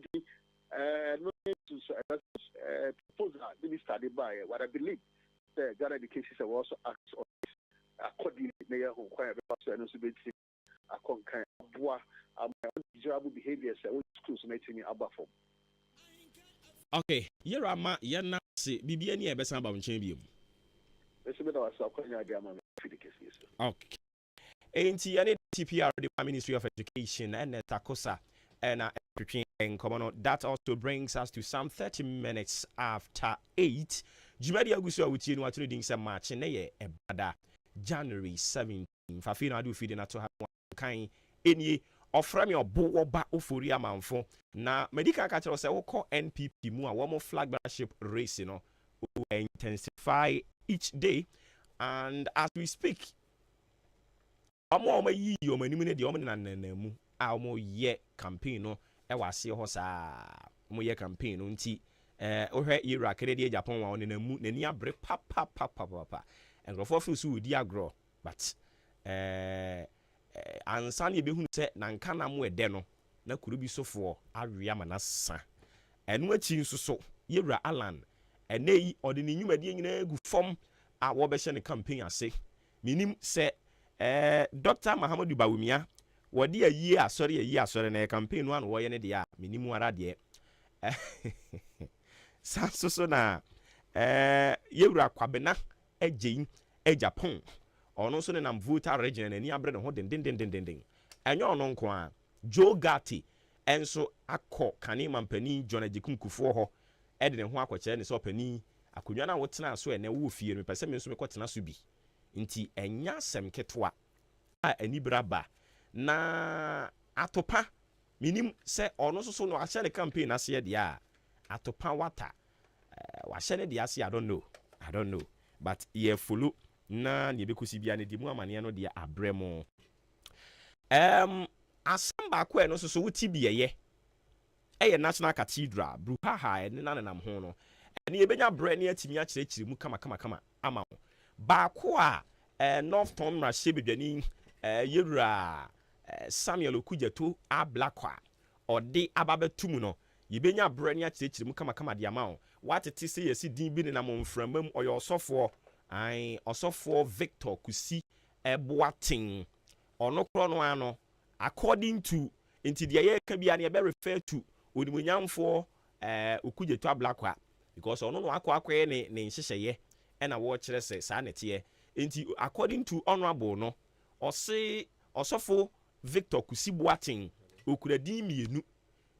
proposal minister by what I believe the God education will also act on this accordingly. They are required and also be a kind of durable behaviors which schools making about for. Okay, you're a man, you're not see BBN best about champion. Okay. Ain't any TPR, the Ministry of Education, and Takosa, and that also brings us to some 30 minutes after 8. Jumadi Aguso with you, what reading some match in a bada January 17th. Fafina do feeding at to have one kind any of from your Obuoba Ofori Amanfo. Na medical catcher say we call NPP mu a one flag bearership race, will intensify each day, and as we speak, amo yi yo manimu ne de omo na nanamu a omo ye campaign no e wase ho saa omo ye campaign no nti ohwe Iraq de Japan wa onanamu nani abre papa engrofo fi so di agro but ansan ye behunu se na nka na mo ede no na kuru bi sofo awia manasa enu achi nso so Yewra Alan eneyi ode ne nyumade nyina gu fom a wo be hye ne campaign ase minim se Dr. Mahamudu Bawumia wodi ayi asore na campaign no an wo ye ne de a minim ara de sanso na Yewra Kwabena ejein Japan ono so ne nam voter region na ni abre ne ho den enyo ono nko a Joe Gatti enso akọ kane mampani John Ajikunkufuo ho e de ne ho akọkye ne so pani akonwa na wotena so ene wo fie me pese me nso me kọtena so bi nti enya sem ketwa a ani braba na atopa minim se ono so no ahye ne campaign ase de a atopa wata wahye ne de ase I don't know but ye follow na ne bekusi bia ne di mu amane no de abremo asamba kwa no so wuti bieye eye National Cathedral bruhaha ne nanam ho no ene ebenya bre ne atimi a kirekire mu kama ama ho ba ko a North Tom ra shebedwani Yewra Samuel Okujeto ablakwa ode ababetum no yebenya bre ne kirekire mu kama de ama ho watete se yesi din bi ne na momframam oyo osofo osofo Victor Kusi Boating ono kro no ano according to into the year can be an refer to Odimunyamfo Okujeto ablakwa because ono no akwa ne nhyehyeye and a watch say sanete enti according to honorable no ose osofo Victor Kusi Boating okuradin mienu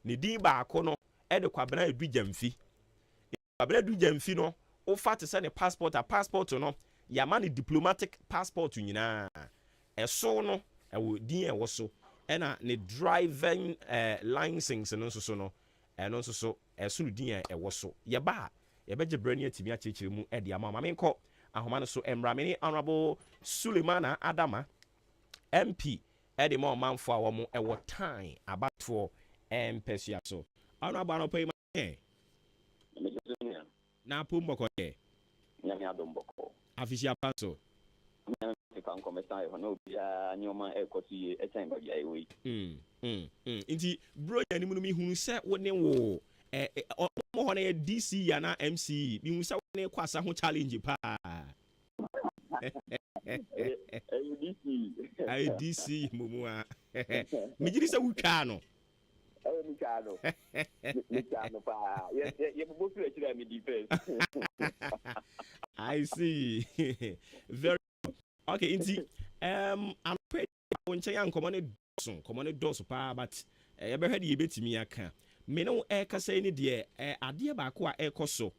ne din ba akono e de kwabena edu jamfi no o fat say ne passport no yama ne diplomatic passport nyina eso no e wo din e wo so ena ne driving license no so no eno nso so eso no din e wo so ye ba ye beje brani atimi akekere mu e de ama ma menko ahoma no so emrameni honorable Suleiman Adama MP e de ma manfo a wo mo e wo time abatfo empesua so honorable no pay Na pumboko ye. Nyame adomboko. Afisia panso. Kan komesa e hono bia nyoma e kosi e time bia e wi. Inti bro ya ni mu mi hu se woni wo mo ho na DC ya na MC mi hu se woni kwasa ho challenge pa. DC mumua. Mi jiri se wutwa no. Mikano pa. Ye bobo fi e mi defense. I see. Very okay, inti I'm pretty onche ya nkomone doso pa but ye be hwede ye betimi aka. Me no e kasa ni de ade ba ko a ekoso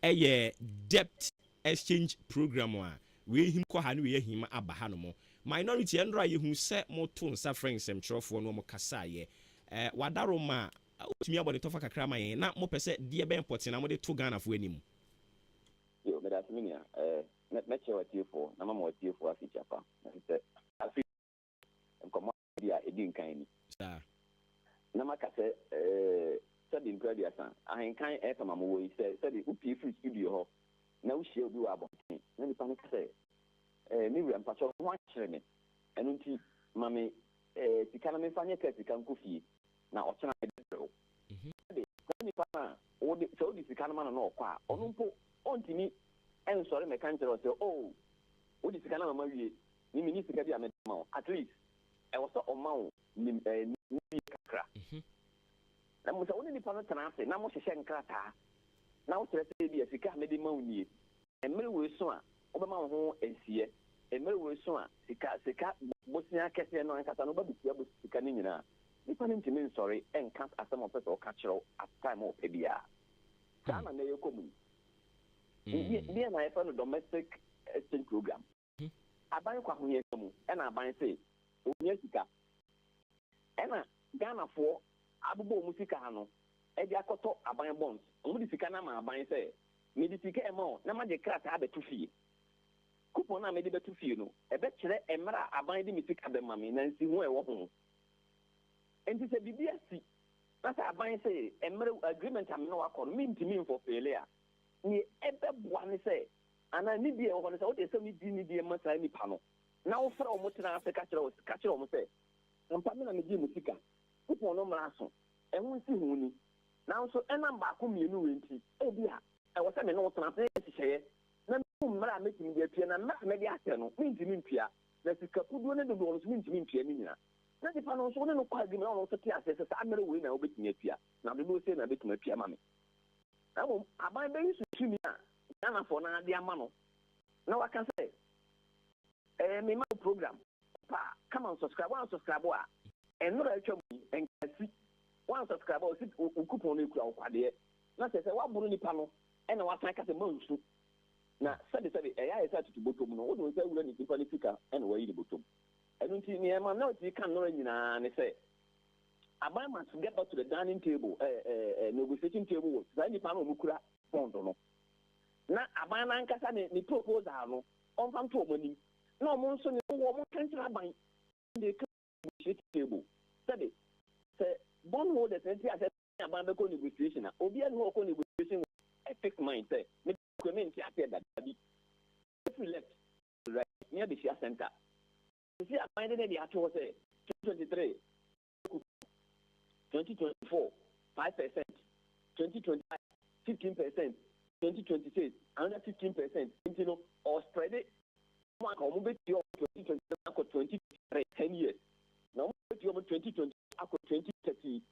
ye debt exchange program a we him ko ha no we him aba ha no mo minority endra ye hu se moto nsa friends semtrofo no mo kasa ye wadaro ma otimi abode tofa kakra ma ye na mo pese de be important na mo de to Ghana fo anim. Yo me that minia me che watiefo na mama watiefo aficha pa nse afi nkomo dia edin kan ni sa na maka se study in graduate san ahenkan e kama mo wo se study upi free studio ho na wo hie obi wa abonten na ni pa ne se mi wi ampacho ho akyere me enu nti mame sika na me fanye ka sika nkofie na ochena de bro ni pa na wo de so di sika na ma no kwa onu mpo ontimi en sorry me kan tell say oh wo di sika na mama wie ni mi ni sika bi amedama at least e wo so o ma wo ni kakra na mo so woni ni pa no tena ase na mo hye nkrata na wo tere say bi sika me di ma wo nie emere wo so a wo be ma wo ho ensie emere wo so a sika bosia kese no nkata no ba bitia bo sika ni nyina ni pa nim timi sorry en kan asem of person o ka kiro at time o pe bia sana na yekomu bi na e fa no domestic exchange program aban kwa ho yekamu e na aban say onye sika ena Ghana for abubo mu sika ha no e dia koto aban bonds omu di sika na ma aban say me di sika e ma na ma je krata abetu fie coupon na me di betu fie no e be kire emra aban di mi sika be ma me na nsi ho e wo ho enti se bibia si na sa aban say emra agreement am no akọ me ntimi for failure ni ebe boa ne say ana ni bi e ho ne say o de say mi di ni di ma sai ni pa no na wo fra o mo tena Africa kire o mo say mpa me na me di mu sika coupon no mra so e ho nsi hu ni na so ena mba ko mienu wenti e bia e wo say me no tena se hye na me mra me timi di apia na mra me di ase no me ntimi mpia na sika kudu ne dodo no so me ntimi mpia ni nyina na di pa no so ne no kwa gimi no so ti ase se sa mere we na obetimi apia na do no se na betimi apia ma me na mo aban be yisu timi a na for na dia ma no na waka say me ma program pa come on subscribe a and no actually and see one subscriber o sit o coupon no kura o kwade na se wa buru ni pa no e na wa san ka se mansu na sabe ya esa tutu botom no wo do se wura ni tipa ni fika e na wa yi ni botom enu nti ni e ma na o ti kan no nyina ne se aban must get back to the dining table negotiating table was that ni pa no mukura bond no na aban na nkasa ni proposal no on fam to omani na mo nso ni wo mo kantra aban the negotiating table sabe se bond holders enti ase aban be ko negotiation na obi an ho ko negotiation a fixed mind say me community appear that be if we left right near the share center you see aban dey dey ato say 2023 2024 5%, 2025 15%, 2026 another 15%. You know, or spread it. One come bet you 2023 10 years. Now bet you 2020 2030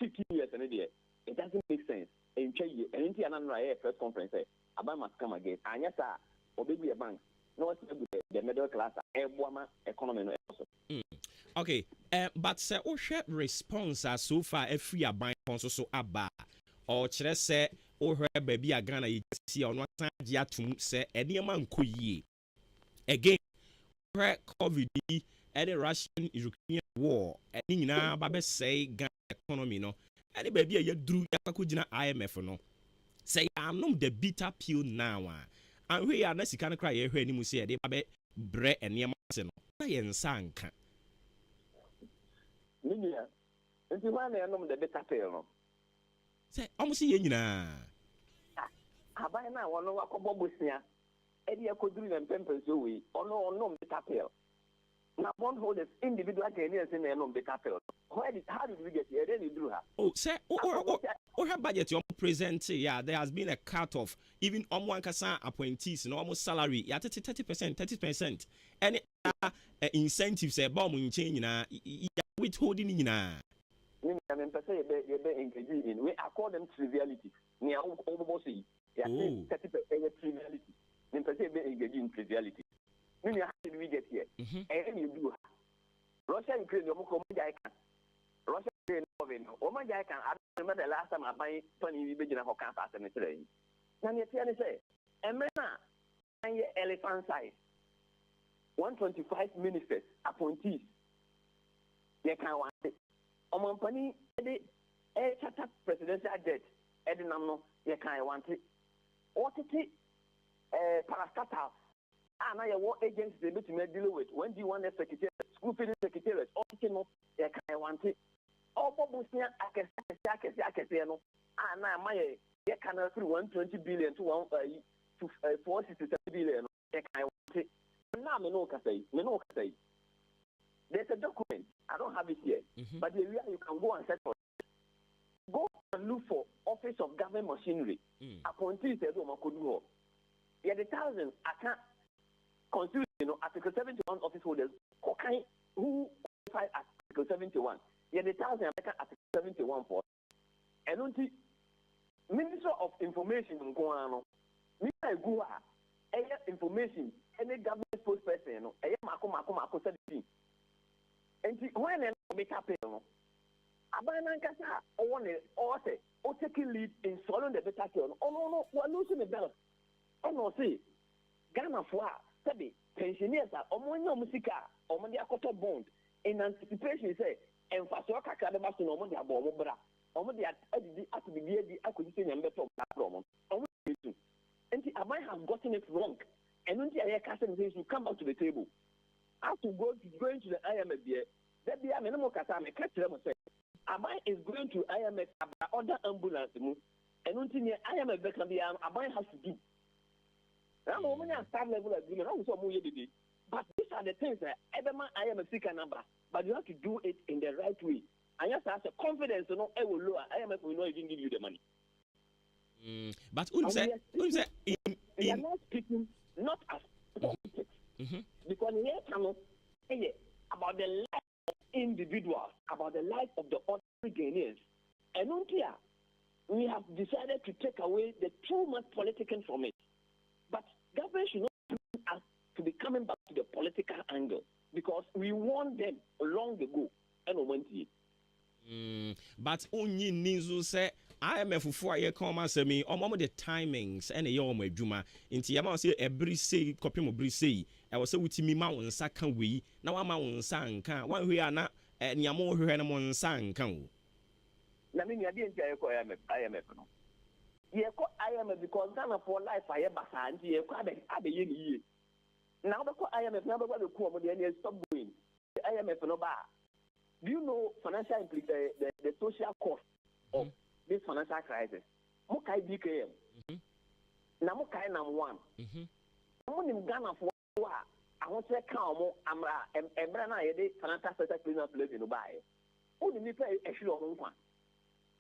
15 years and it doesn't make sense. And in the press conference, Abba must come again. And yes, sir, or maybe a bank. No, the middle class, economy. Okay, but say o share response so far every aban so aba or chere say o hwe baby a Ghana yi si ono san ji atum say enema nkoyie again hwe covid e the Russian Ukrainian war eni nyina ba be say Ghana economy no eni baby a yaduru yakakogina IMF no say I'm not the bitter pill now and we are na sika no kra ye hwe ni mu say de ba be bre enema se no na ye nsa nka Minia, and you want to know the better pill. Say, almost see you na. Aban na wono wakobo bosia. E dey koduru na mpempe so we. Ono better pill. Now bondholders individual Ghanaians in the better pill. How did we get here? Then you do her. Oh, say, oh, her budget you present. Yeah, there has been a cut off. Even one kasa appointees, no almost salary. Yeah, 30%. Any incentives, bomb in change na withholding na. I mean, per se, they engage in. We call them triviality. Near almost say, yeah, 30% triviality. Then per se, they engage in triviality. Meaning, how did we get here? And you do. Russia, Ukraine, you come Russia, Ukraine, I remember the last time I buy 20 billion for campus and it's saying. Can you say, Emena, elephant size, 125 ministers, appointees, they can't want it. Omampani, the charter presidential debt, Edinamno, they can't want it. What is it? Parastatal. And I what agents they to deal with. When do you want a secretary, school feeding secretary, all no, they can't want it. All Bosnia, I can say, no. And I my they can through 120 billion to 467 billion. They can't want it. Now, me no say. There's a document. I don't have it here, but you can go and search for it. Go and look for Office of Government Machinery. Appointees, yeah, the thousands I can't. Constitution, Article 71 office holders, who qualify Article 71. Yeah, the thousand Article 71 for. And on the Minister of Information in Guano, Mr. Gua, information, any government spokesperson, Mako 17. And when they make up, Abanankasa, or taking lead in swallowing the better. Oh, no, we're losing the belt. Oh, no, see, Ghana for. Pensioners are Omonia Musica, Omonia Cotto Bond, in anticipation, say, and Fasoka Cadabas to Omonia Bomobra, Omonia at the beginning, acquisition and better problem. And I might have gotten it wrong. And when the air casting says you come back to the table, I have to go into the IMF here. That be a minimum Katame, catch them say, Amai is going to IMF about other ambulance, and until IMF can be Amai has to do. I'm only a staff level agreement. But these are the things that every man I am a seeker number, but you have to do it in the right way. And just have the confidence to know I will lower. IMF will not even give you the money. But we are not speaking not as politics. Because here cannot say about the life of individuals, about the life of the ordinary Ghanaians. And on here, we have decided to take away the too much political from it. But government should not us to be coming back to the political angle because we want them long ago and went here. But only Nizu say IMF for a come say me or the timings and a yom juma into Yama say every say copy of say I was say with me mountain second we now I'm on sanka one we are not and Yamo Henamon sanka. I mean, I didn't tell you IMF. IMF because Ghana for life I have a year. Now because IMF never got to come and stop going. The IMF no bar. Do you know financial the social cost of this financial crisis? Mokai BKM. Now Mokai number one. I'm in Ghana for I want to count more Amra and Brana financial sector cleanup place in Dubai. Only me pay a shoe on one.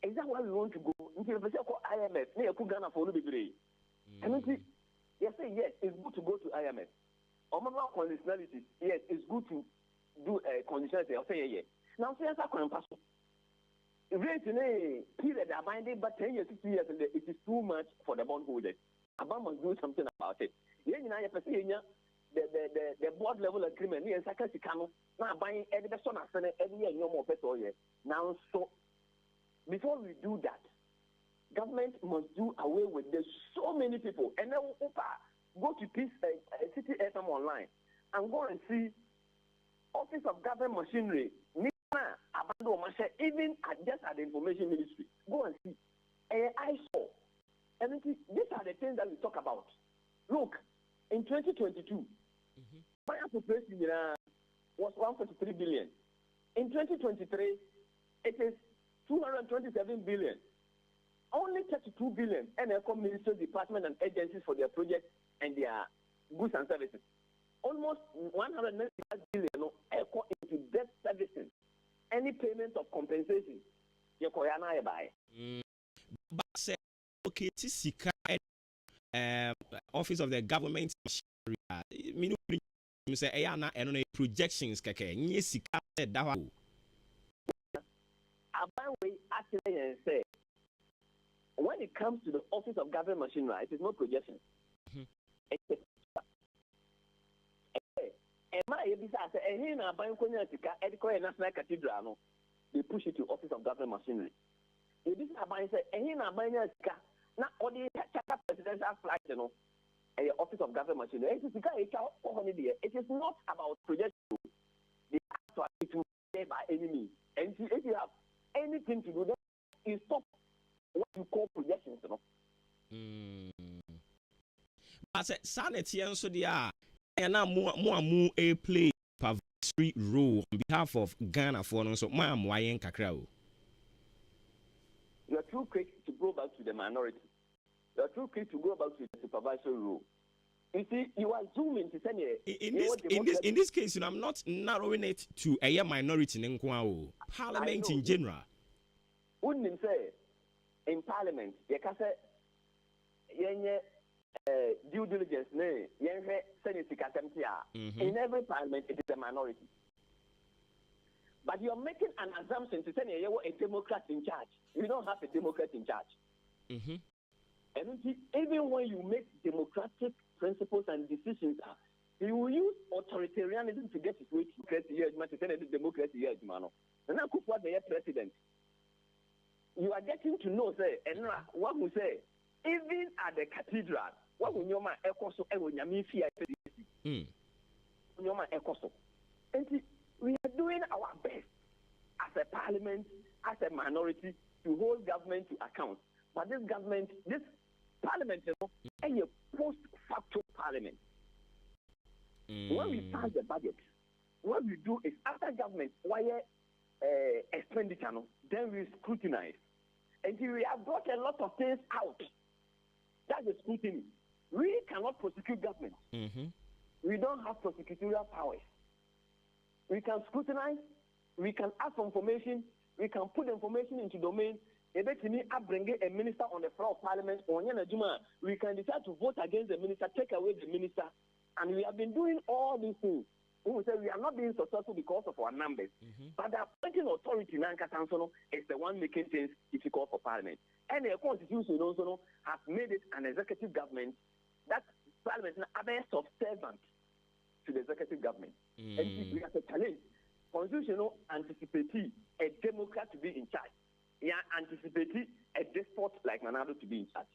Is that why we want to go into the IMF? Near Ghana for the degree. And yes, it's good to go to IMF. Omama conditionality, yes, it's good to do a conditionality. I'll say, yeah. Now, say, I can't pass. Rate in a period, I bind it, but 10 years, 60 years, it is too much for the bondholders. Abba must do something about it. Yeah, you know, the board level agreement, yes, I can't see Kano. Now, buying every person, every year, no more petrol. Now, so. Before we do that, government must do away with this. So many people, and then go to this City FM online and go and see Office of Government Machinery. Even just at the Information Ministry, go and see. I saw, and these are the things that we talk about. Look, in 2022, my appropriation was 143 billion. In 2023, it is 227 billion. only 32 billion and ministry department and agencies for their projects and their goods and services. Almost 195 billion into debt servicing. Any payment of compensation, you can buy. But say, okay, Sika, Office of the Government Machinery, say, Ayana, and projections, Kake, Sika, that one. Actually, say, when it comes to the Office of Government Machinery, it is not projection. National Cathedral, they push it to Office of Government Machinery. This is about not only presidential flight, Office of Government Machinery. It is not about projection. They have to say by any means. And if you have anything to do, then you stop what you call projections. But sanity and so they are. And now more a play supervisory role on behalf of Ghana for so ma'am why kakra. You are too quick to go back to the minority. You are too quick to go back to the supervisory role. You see, you are zooming to send in this case, I'm not narrowing it to a minority in Parliament in general. Wouldn't say in Parliament, you can say due diligence, in every parliament, it is a minority. But you're making an assumption to say you're a Democrat in charge. You don't have a Democrat in charge. And even when you make democratic principles and decisions, he will use authoritarianism to get his way to democracy. And now, what the president, you are getting to know, say, and what we say, even at the cathedral, what will your man echo and when you fear your man echo. And we are doing our best as a parliament, as a minority, to hold government to account. But this government, this parliament, is a post-facto parliament. When we pass the budget, what we do is after government wire expenditure, then we scrutinize. And we have brought a lot of things out. That's the scrutiny. We cannot prosecute government. We don't have prosecutorial powers. We can scrutinize, we can ask for information, we can put information into domain. If I bring a minister on the floor of parliament, we can decide to vote against the minister, take away the minister. And we have been doing all these things. We say we are not being successful because of our numbers. But the appointing authority is the one making things difficult for parliament. And the constitution also has made it an executive government. That parliament is a subservient to the executive government. And we have a challenge. Constitution anticipates a Democrat to be in charge. Yeah, anticipating a despot like Manado to be in charge.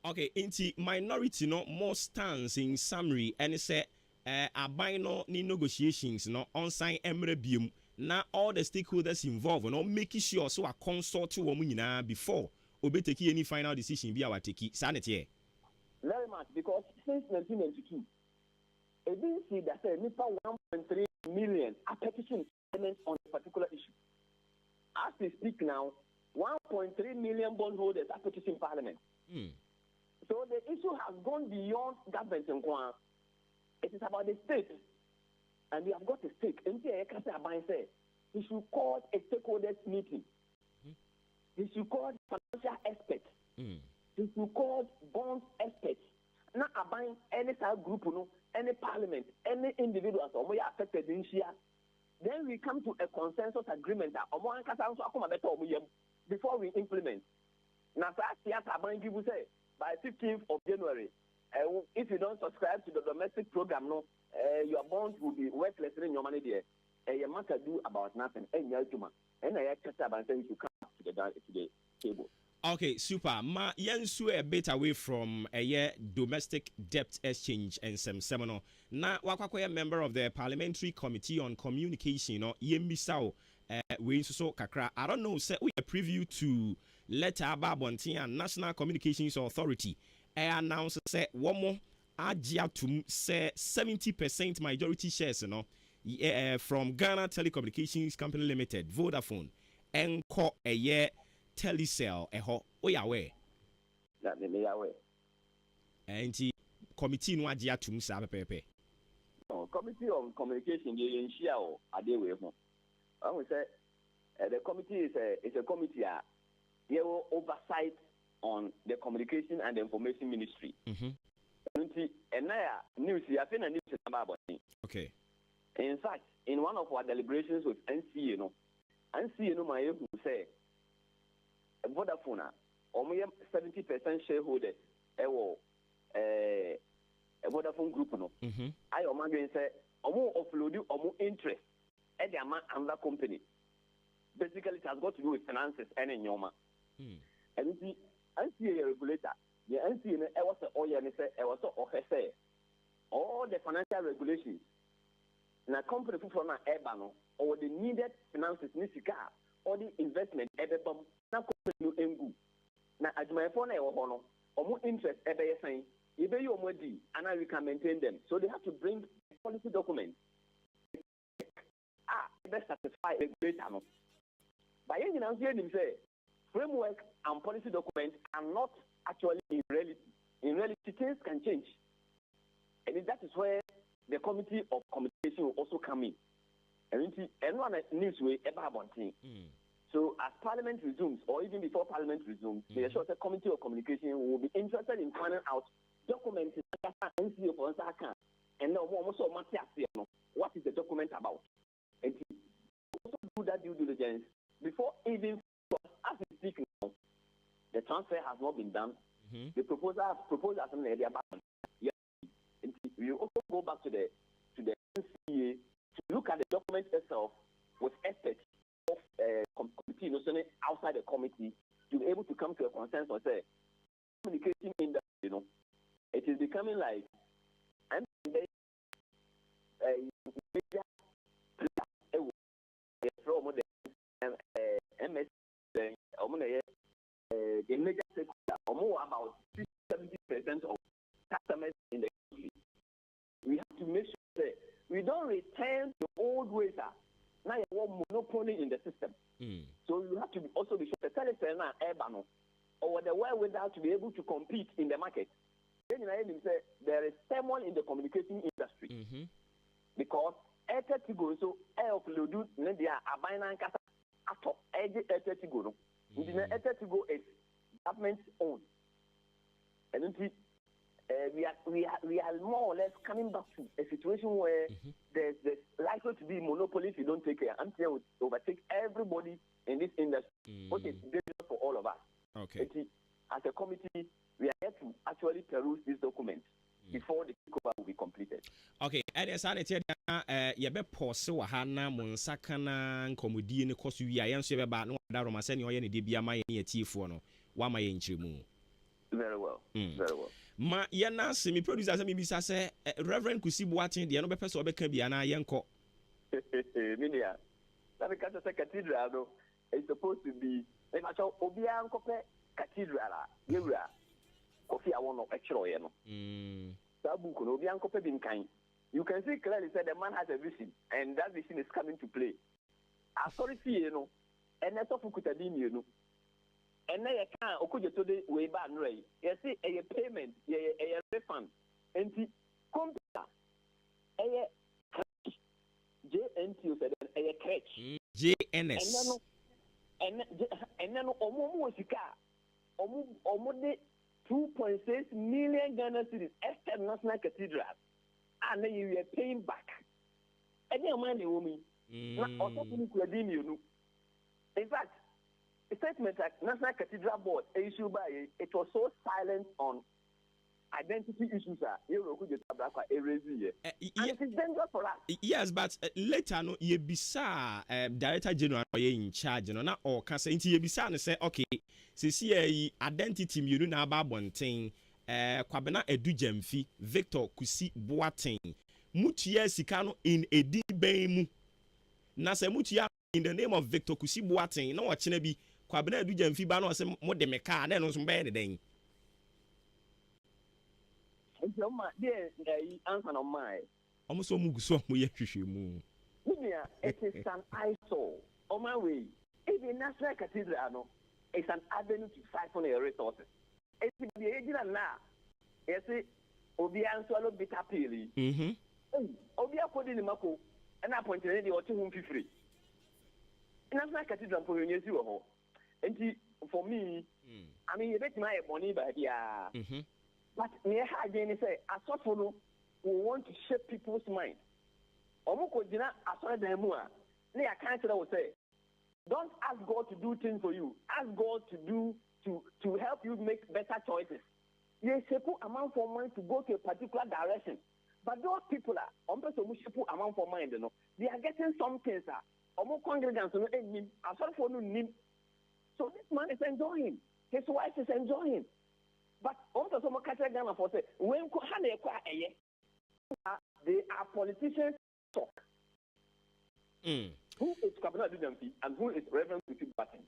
Okay, into minority more stands in summary and say abino ni negotiations on sign emrebium. Now all the stakeholders involved making sure so a consult to woman before obe take any final decision be our take sanity. Very much, because since 1992 a BC that said 1.3 million are petition on a particular issue. As we speak now, 1.3 million bondholders are petitioning Parliament. So the issue has gone beyond government. It is about the state. And we have got a stake. And he should call a stakeholders meeting. He should call financial experts. He should call bond experts. Not about any side group, any parliament, any individuals or affected in Shia. Then we come to a consensus agreement that before we implement. Now, say by 15th of January, if you don't subscribe to the domestic program, your bonds will be worthless in your money there. You must do about nothing. And I check about saying you come to the table. Okay, super. Ma yensu a bit away from a year domestic debt exchange and some seminar. Na wakwakoya member of the Parliamentary Committee on Communication, Yembisao, we so kakra. I don't know, say we a preview to letter Babonti and National Communications Authority. I announce say one more ajia to say 70% majority shares, from Ghana Telecommunications Company Limited, Vodafone, and a year Telecel Oya we. Na me ya we. Enti committee no agye atum sa pepepe. No, committee on communication dey enhia o ade we ho. I will say the committee is a committee there will oversight on the communication and the information ministry. And now news here news about it. Okay. In fact, in one of our deliberations with NCA, my who say Vodafone, 70% shareholder, a Vodafone group, no. I imagine say, offload you interest at the amount another company. Basically, it has got to do with finances and in Yoma. And you see, NCA regulator, the NCA was all the financial regulations. Na company for na ebano or the needed finances nisika or the investment ebebom na company no engu na adwumayefo na ewo ho no omo interest ebe yesan ebe yi omo di and we can maintain them, so they have to bring policy documents ebe satisfy regulator no by any now say framework and policy documents are not actually in reality things can change, and that is where the committee of communication will also come in. And one news way about one thing. So as Parliament resumes, or even before Parliament resumes, the shorter committee of communication will be interested in finding out documents and now also what is the document about. And also do that due diligence before even as we speak now. The transfer has not been done. The proposal has been made about. We also go back to the NCA to look at the document itself with experts of committee, outside the committee, to be able to come to a consensus. Say, communication industry, it is becoming like the major sector, or more about 70% of customers in the country. We have to make sure that we don't return to old ways. Now you want monopoly in the system. So you have to also be sure the telephone or the wherewithal to be able to compete in the market. Then there is someone in the communication industry because Tigo so Tigo is government owned, and we are more or less coming back to a situation where there's likely to be monopoly if you don't take care. I'm here will overtake everybody in this industry, which is dangerous for all of us. Okay. As a committee, we are here to actually peruse these documents before the takeover will be completed. Okay, and as I said, you pause Wahana, Monsakana, Comedy, and Cosu, I answer about no Daroma sending or any DBA my T4. Why my inchimu? Very well. Very well. Ma yana semi producer maybe say Reverend Kusi Boateng the no person obeka bia na yenko. Minia. That because the cathedral is supposed to be if I show obia nkope cathedral yewura kofi awon no echiro ye no. That book no obia nkope bin kan. You can see clearly that the man has a vision and that vision is coming to play. Authority you know and that's of kutadini you know. And now you can't occur to the way back, right? You see, a payment, a refund, and the computer, a JNT said a catch. JNS. And then almost a car, almost 2.6 million Ghana cedis, Esther National Cathedral, and then you are paying back. And then money, woman, not also you know. In fact, a statement like National Cathedral Board issued by it was so silent on identity issues. And it is dangerous for us. Yes, but later no ye bisa Director General in charge no na or can say ye bisa and say okay see identity you na ba bonten kwabena edu jamfi Victor Kusi Boateng mutia sika no in edi ban mu na say mutia in the name of Victor Kusi Boateng na wa bi kwabena edu jamfi ba no say mo de meka na no so be de den. Answer on my almost so muguso mo ye hwehwe mu. It is an eyesore on my way. Even National Cathedral no it's an avenue to siphon your resources. It's the agent now. You see, Obia swallow bitter pill. Obia put in the Mako and appointed the 250. And that's not cathedral for you. And for me, I mean, you bet my money, but yeah. But near again, say, I thought for no, we want to shape people's mind. Omoko dina asore dan mu a na ya kan tell say don't ask God to do things for you, ask God to help you make better choices. You shape amount for mind to go to a particular direction, but those people are on person who shape amount for mind, they are getting some things omo congregants no enim asore for no nim, so this man is enjoying, his wife is enjoying, but on person mo catch Ghana for say when ko ha na ekwa eye, they are politicians talk. Who is Kabila Dudampi and who is Reverend Kuti Batten?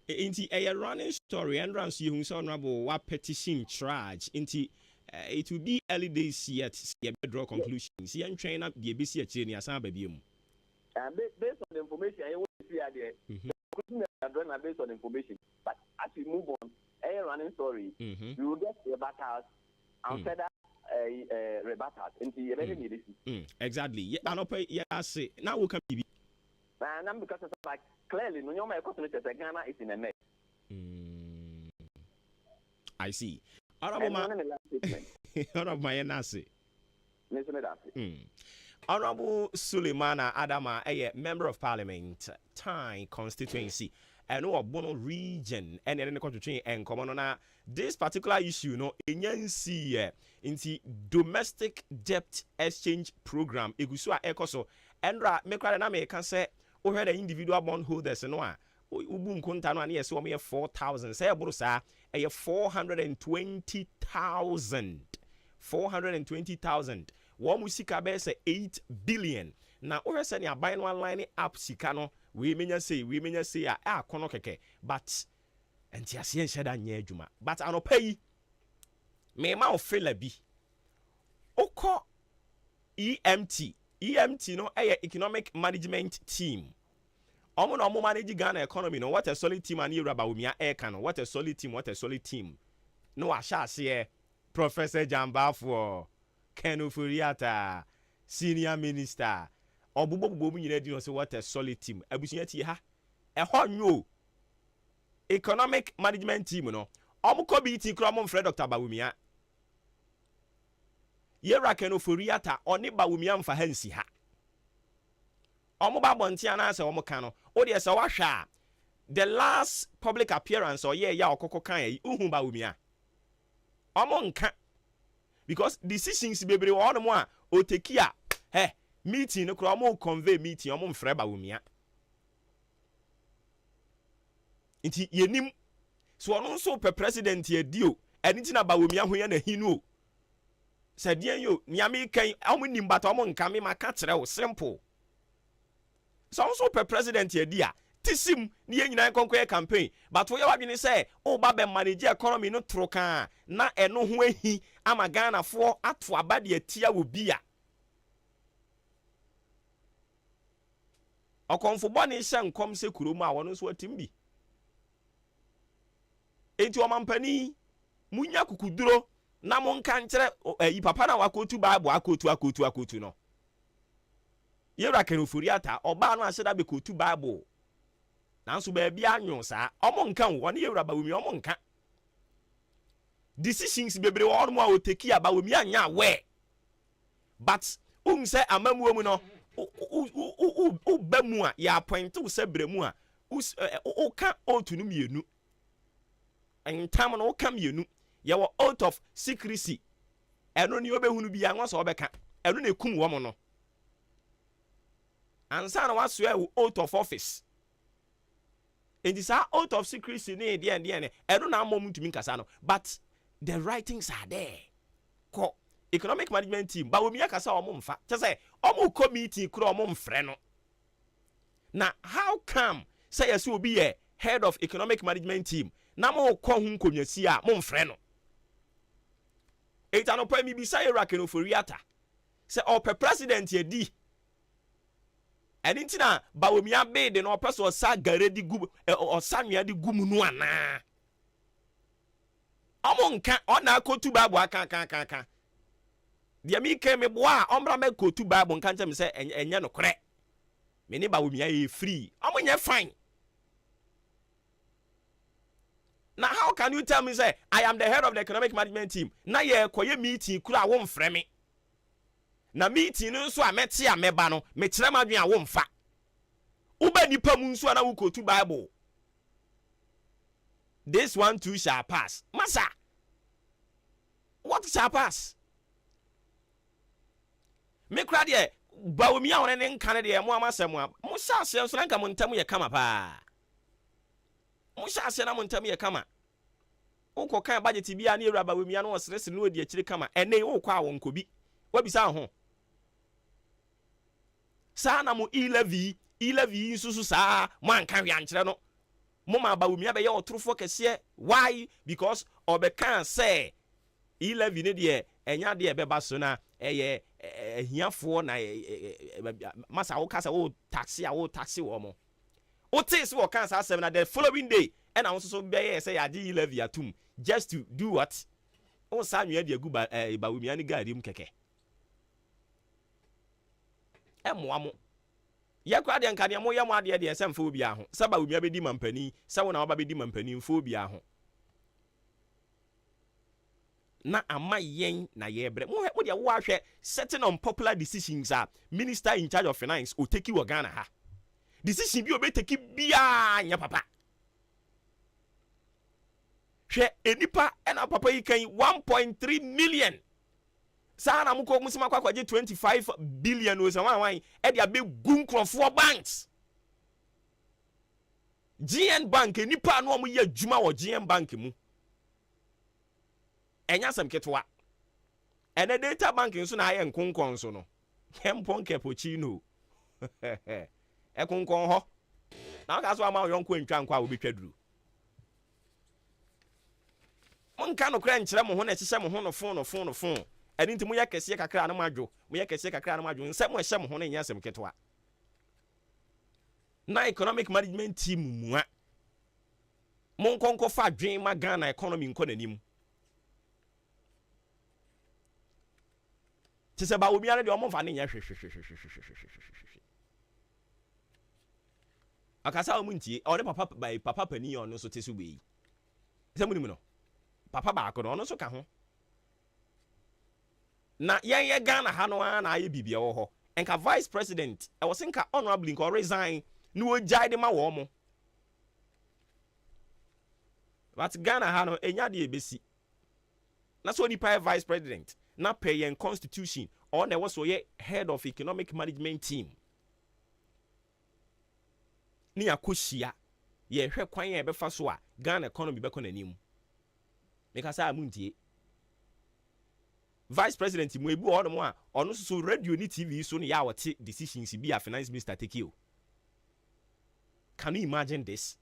Inti a running story and runs you honorable what petition charge. Inti it will be early days yet draw conclusions. See and train up the ABC at Genia Sababium. Based on the information I want to see there, based on information. But as we move on, a running story, we will get the battles and further rebatters into the exactly. I don't pay. Yeah, I say now we can be. And because it's like clearly, no matter what Ghana is in a mess. I see. Honorable Suleimana Adama, a member of Parliament, Thai constituency, and Obuoba region, and then the country and common on this particular issue, no, in domestic debt exchange program. Igusua ekoso, Endra mekwa na me can say, o the individual bondholders no a ubum konta no ane yesi o me 4,000 say aburo sa 420,000 wo mu sika be say 8 billion na o hwese ne aban no line up sika no we menya say a akono keke but enti ase nheda nya adwuma but anopa yi me ma ofela bi oko EMT no economic management team. Omo manage Ghana economy no what a solid team and Yoruba Umia Aircan. What a solid team. No ashase Professor Jambafo Ken Ofori Senior Minister. Obuoba nyina di no say what a solid team. Abusunya ti ha. Ehọ nyo economic management team no. Omo ko bi ti kro mo mfre Dr. Bawumia. Yera Ken Ofori oni Bawumia mfa hansi ha. Omo ba bontia na ase omo kan no o de se wa hwa the last public appearance or ya okoko kan yi uhu Bawumia omo nka because decisions bebre wo no a o take a meeting no kro omo convey meeting omo mfre Bawumia inti yenim so ono so pe president ye dio eni na Bawumia ho ya na hinu sadien yo niame kan omo nimbata omo nka me maka kire wo simple. So also per president ye dia tisim ni ye nyina konkoye campaign but wo ye wadwene say o ba be manage economy no troka na eno ho ahi ama Ghana fo ato abade atia wo bia okonfo bone hye nkom se kurom a wono so atimbi enti o mampani munya kukuduro na monka nkere yi papa na wakotu Bible akotu no Yera Ken Ofori oba no aseda be kotu Bible nanso ba bia anyo sa omo nka wo ne Yera Bawumia omo nka decisions bebre wo no a oteki Bawumia anya we but say amamu mu no u bamu a ya point u se bremu a u ka otunu mienu entam no u ka mienu ye wo out of secrecy eno ni obehunu bia nwa so obeka eno na ekum wo mo no ansa na wasua out of office and this out of secrecy ne de eno na amom ntumi nkasa no but the writings are there ko economic management team Bawumia kasa omo mfa say omo committee kro omo mfre no na how come say yes obi ye head of economic management team na mo ko hu nkomyasi a mo mfre no eta no pa mi bi say Yera Ken Ofori say o pe president ye di ɛne nti na bawomia bede na ɔpɛ so ɔsa gare di gu ɔsa nwea di gu mu no ana ɔmo nka ɔna akotu Bible aka deɛ mi ka me boa ɔmbra me kotu Bible nka ntem sɛ ɛnyɛ no korɛ me ne bawomia yɛ free ɔmo nyɛ fine. Now how can you tell me say I am the head of the economic management team? Na ye koye meeting kura wo mfrɛ me. Na meeting no nso a mete a meba no, me kyerɛ madwen a wo mfa. Uba nipa mu nso na wo kotu Bible. This one too shall pass. Masa. What shall pass? Me kra de bawomia won ne nka de mo amasɛm a. Mo sha ase nso na nka mo ntam ye kama pa. Mo sha ase na mo ntam ye kama. Unko kan budget bia na ewura bawomia no osrese no odi akire kama. Ene wo kwa wo nkobi. Wabisa ho. Sa na mo elevi nsusu sa mo anka hwe ankyere no. Mo ma bawomia be ye otrofo kese. Why? Because obekan say elevi ne de enya de beba so na eye hiafo na masa wo kasa wo taxi wo mo. O taste wo kan sa asem na the following day and I also be say ya di levy atum just to do what? O sa nwa de agu bawumia ni gari mu keke. Emwa mo. Ye kwa de nka de mo ye mo ade de sem fa obi aho. Sa bawumia be di mampani, sa wo na oba be di mampani mfa obi aho. Na ama yen na ye bre. Mo de wo ahwe certain unpopular decisions are minister in charge of finance o take you Ghana ha. Decision bi obeteki bia nya papa. Hwe enipa ena papa yi kan 1.3 million. Sa na mko musima kwa 25 billion o sa wan e dia be gun crofo banks. GN Bank enipa no mo ye adwuma wo GN Bank mu. Enya sam ketwa. Ene data bank nso na aye nkonkon so no. Kempon cappuccino. Ekonkon ho na ka so ama yonko ntwa nkwa obetwa duru monka no kra nkyere mo ho na ehye mo ho no fon eni nti mo ya kese kakra na madwo nsem mo ehye mo ho na nya asem ketwa na economic management team mua monkonko fa dwen ma Ghana economy nko nanim tise ba obi ane de omo fa ne nya hwehwehwehwehwehwehwehwe akasa omuntie o de papa pani on so tesu be se munim no papa ba ko no so ka ho na ye Ghana ha no na aye bibia wo ho enka vice president e was nka honorably nka resign no ojai de ma wo mo but Ghana ha no enya de ebesi na so nipa vice president na pay en constitution or na was so ye head of economic management team ni akohia ye hwe kwan ye be fa so a Ghana economy be kɔ nanim meka sa amuntie vice president mu ebu ono mo a ono so radio ni TV so ne ya wote decisions bi a finance minister take you. Can you imagine this?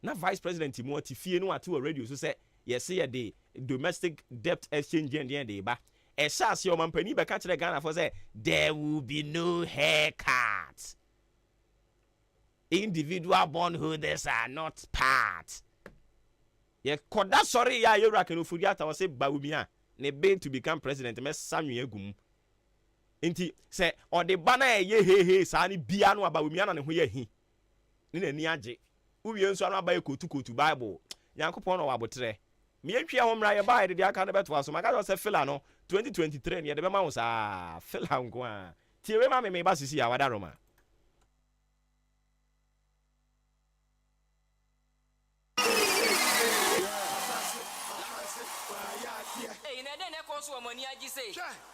Na vice president mu ati fie no ate radio so say yes say the domestic debt exchange and the ba e sha se o mampani be ka kire Ghana for say there will be no haircut. Individual bondholders are not part. Ye koda sorry ya yura ke no furi ata wo say bawumia ne bid to become president me sanwe agum. Enti say o de bana ye he sa ni bia no abawumia na ne ho ye hi. Ni na ni age. Uwie nso anu abaye kotu Bible. Yankopon no wabotre. Me atwa ho mra ye ba de aka na beto aso maka jo say fila no 2023 ne de be ma wo sa fila nko a. Tie we ma me ba sisi ya wada roma.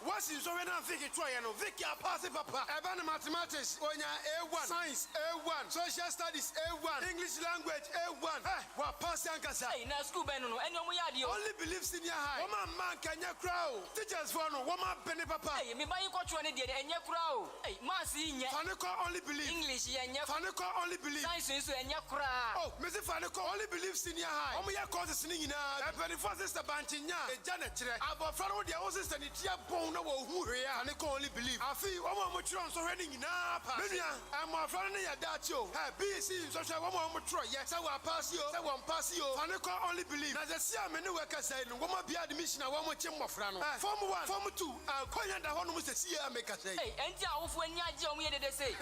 What's in so when I'm thinking try and Vicky passive papa. Even mathematics onya A1, science A1, social studies A1, English language A1. What pass yankasa? Hey, na school ben no any omo yadi. Only believe senior high. Woman man kanya crowd. Teachers for no woman penny papa. Hey, me buy you culture ni dey enya crowd. Hey, mass nya. Faniko only believe English nya. Faniko only believe science so enya crowd. Oh, me say Faniko only believe senior high. Omo ya courses ni nyina. E penny for sister banchi nya. E jana kire. Abo from wo dia wo sister ni tia bon na wo hu hwe a ne ko only believe afi wo mo tro so hwe ni nyina pa menua am afra ne ya dachi o ha BC so hwe wo mo tro ye se wa pass yo se wo pass yo fa ne ko only believe na se sia me ne we ka say no wo ma bia admission a wo mo che mmofra no form 1 form 2 konya da ho no mo se sia me ka say enti a wo fu ani age o mo ye de say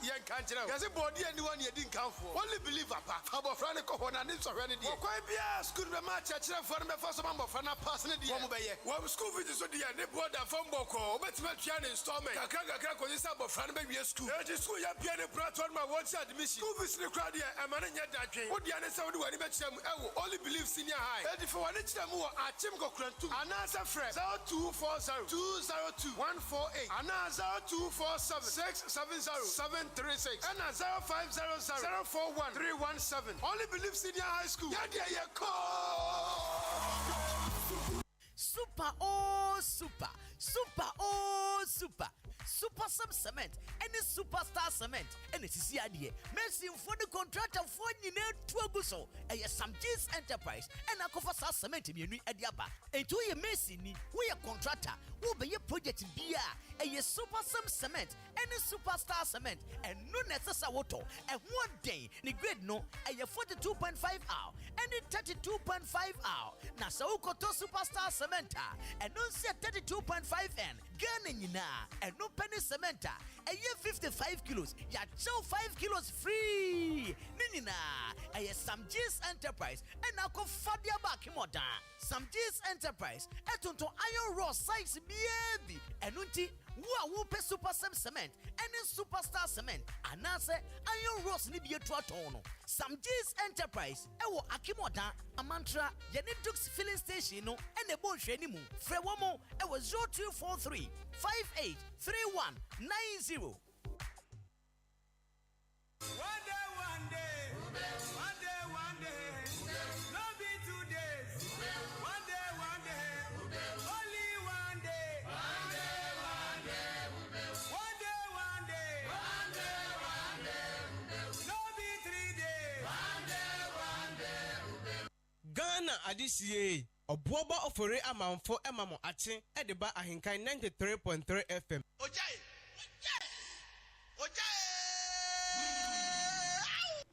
ye kan kire ye se body ani won ye din kanfo only believe apa abofra ne ko ho na ne so hwe ne de ko bia school be ma chechire for me fa so ma mbofra na pass ne de wo mo be ye wo school fees so de ye ne board from boko obetima tua ne installment kakra ko yisa abofra ne be wie school e school ya pia ne platform ma wo cha admission school fees ne crowd ye e ma ne nya dadwen wo dia ne se wo de wani be kire mu e wo only believe senior high e di for wani kire mu wo achim ko krantu anasa fre 0240 202 148 anasa 0247 670 736 and 0500 041 317 only believe senior high school ya dia ye Super some cement and superstar cement and it's here. Messi for the contractor for you to Aguso and some G's enterprise and I cover cement in Adiaba. And to your Messi, we are contractor will be a project beer and your super some cement and a superstar cement and no necessary water. And one day, the grade no and your 42.5 hour and the 32.5 hour. Now so to superstar cement and don't say 32.5 N. Gun and no penny cementa. A year 55 kilos. Ya chow 5 kilos free. Nina. A year some G's enterprise. And I go Fabia back him some G's enterprise. Etonto iron raw size baby. And unti who pay super some cement. And then superstar cement. And I say iron ross ni be a tono. Some G's enterprise. Ewo akimoda. A mantra. Yenidux filling station no. And the bone shenimu. Frewomo. Ewo 0243 583190. One day, no be 2 days. One day, only one day. No be 3 days. Ghana adisiye. Obuoba Ofori Amanfo emamo ache ediba AHENKAN933FM.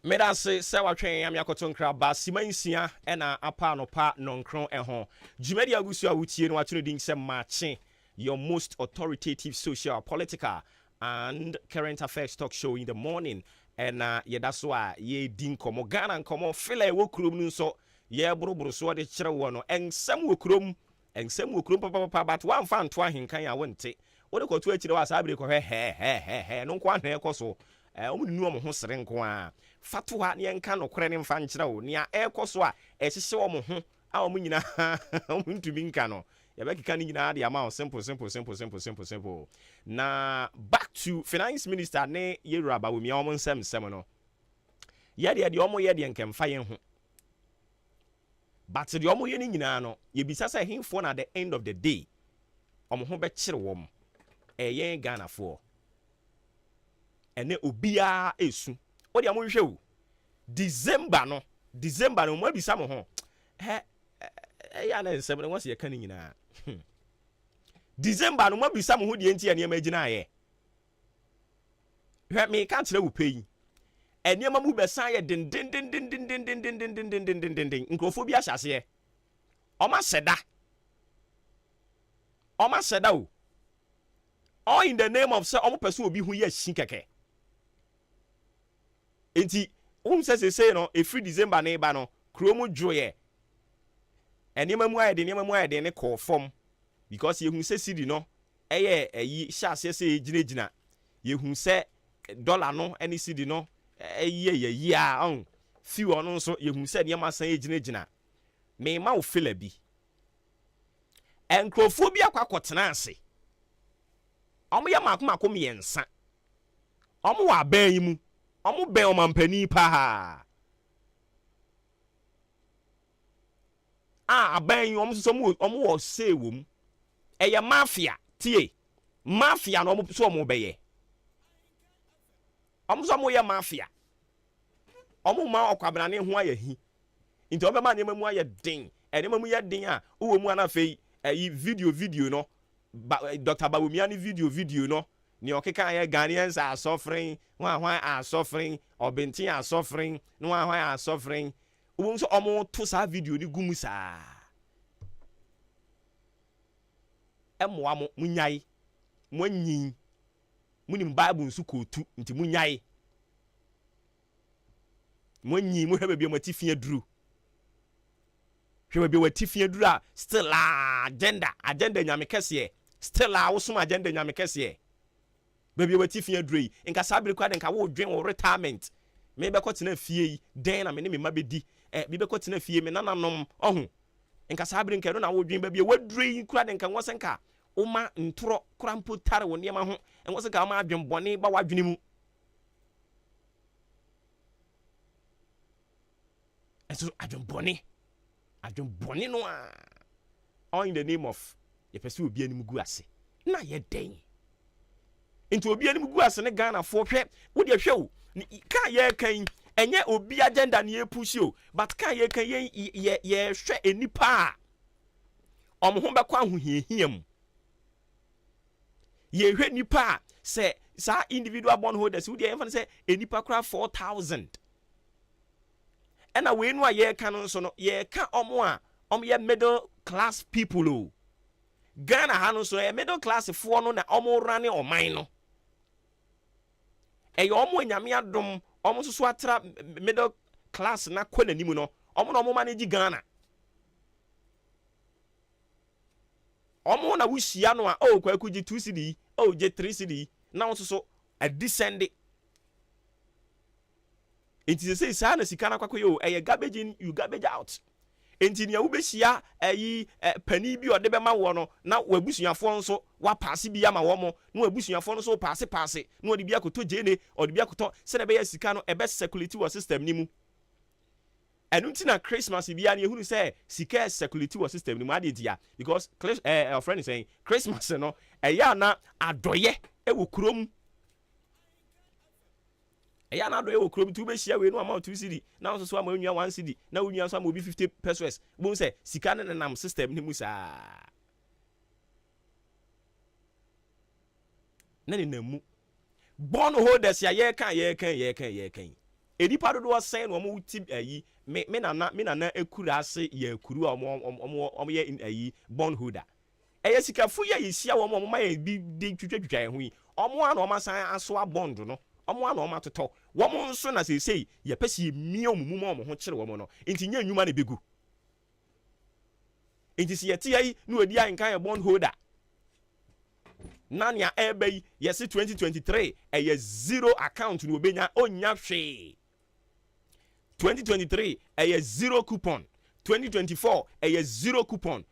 Medase se watwen am yakoto nkra ba simansia ena apa no pa nonkron eho jumedi agusu awutie no atune din se Maakye, your most authoritative social, political and current affairs talk show in the morning. And yedaso a ye din komo Ghana nkomo fele wo krom nu so ye boroboro so de kire wo no ensem wo krom papa but one fan to AHENKAN ya wonte wo de koto akire wa sa abre ko he no kwa na ekoso omunu omo ho sere nko a fatoa ne enka no kore ne mfa nkire wo ne a ekoso a ehihye omo ho a omo nyina omo ntumi nka no yabekika ni nyina de ama simple na back to finance minister ne yeraba wo mi omo nsem no ye de omo ye de nkemfa ye ho but the omo ye ni nyina no ye bisa say himfo na the end of the day omo ho be kire wo mo eye Ghana fo ene obia esu o de amo hwe o December no mo abisa mo ho ya na nsem no won se ye kan nyina December no mo abisa mo ho de enti ene ma gina aye hwe me kan kire wo peyi ene ma mu be san ye den nkrofo bi ahyase ye o ma seda o all in the name of say omo person obi hu ye shin keke enti say no e free December na eba no kromo dwoye enema mu aye de ne call form because ye hu say cedi no eye ayi hyase say ginagina ye hu say dollar no any cedi no ye on few on so ye hu say niam asan ginagina me ma wo fela bi enkrofo bi akwa ase omo ya makoma miensa omo wa ban yi mu omo ben o mampani pa aban yi omo so omo wo say wo mu eye mafia tie mafia no omo so omo beye omo so omo ye mafia omo ma okwabrane ho ayahi nti omo ma ne mamu aye den ene mamu ye den a wo mu ana fei video no Dr. Bawumiani video no ni okeka ye Ghanaians are suffering, one are suffering, or Benti are suffering, no one are suffering. Won so omo to sa video ni gumu sa. Emwa mo munyai. Mwanyin. Munim Bible nsu kotu nti munyai. Mwanyin mo hwebe bi matifia duru. Hwebe bi watifia duru a still agenda nyame kese still wosum agenda nyame kese. Baby watifia duru yi. Nka sabiri kwa nka wo dwen wo retirement. Me be kwotena fie yi den na me ne me mabedi bi be kwotena fie me nananom ohun nka sabiri nka no na wo dwen baby waduru yi kura den nka wosenka uma ntoro krampo tare wo niema ho enwosenka ma adwen bone ba wadwene mu eso adwen bone no all in the name of ye pese obi anim gu ase na ye den into obi anim gu ase ne Ghana fo hwe wo de hwe o ka ye kan enye obi agenda na ye push o but ka ye kan ye hwe enipa omho be kwa ahohiahiam ye hwe nipa se sa individual bondholders wo de emfa say enipa kra 4000 ena we nu a ye kan so no ye ka omo ye middle class people o Ghana ha no so ye middle class fo no na omo rane oman no eyo omo nyame adom omo so atra middle class na kwana nimu no omo manage Ghana omo na wuhia no a kwaku ji 2 cedi je 3 cedi na so a descend it is say sa na sika na kwakoyo garbage in you garbage out enti nia wo behia pani bi ode be ma wo no na wabusuafo nso wa pass bi ama wo mo na wabusuafo nso pass na odi bi akoto jene odi bi akoto se na be ya sika no ebe circulate wo system ni mu enunti na Christmas bi ya na ehunu say sika circulate wo system ni mu ade dia because our friend is saying Christmas no eya na adoye ewo kurom eya na adoye wo kurom tu be hia we no amount 2 cedi na so ama onua 1 cedi na onua so ama obi 50 pesos bon say sika na nam system ni mu sa na ni namu bond holders ya ye kan edipa dodo sen no mo wuti me nana ekura ase ye kuru omo ye bond holder eye sika fu ye yisia wo mo ma ye bi de twetwa ho yi omo ana omo san aso bond no omo ana omo atoto wo mo nso na sei ye pese mie omumu mo ho kire wo mo no enti nya nwuma na begu enti si ye ti yi no odi AHENKAN bond holder nania ebe yes 2023 eye zero account no obenya onya hwe 2023 eye zero coupon 2024 eye zero coupon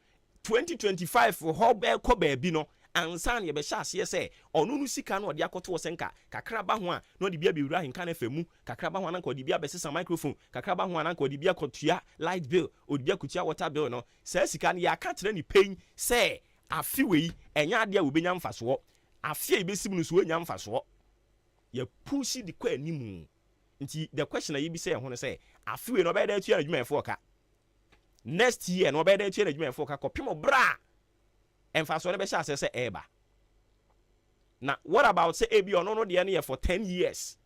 2025 hobe ko ba bi no ansan ye be sha ase se onu nu sika no de akoto wo senka kakra ba ho a no de bia be wura AHENKAN FM kakra ba ho na ko de bia be sesa microphone kakra ba ho na ko de bia kotua light bill o de bia kotua water bill no se sika no ya ka kire ni pain se afi wei enya ade a obenya mfaso afi e besim no so enya mfaso ya pushi di kwa animu nti the question na yibi say ho no say afi wei no be da atua adwuma efo ka next year no be da atua adwuma efo ka kopimo bra emfaso ne be sha say eba na what about say ebi ono no de na for 10 years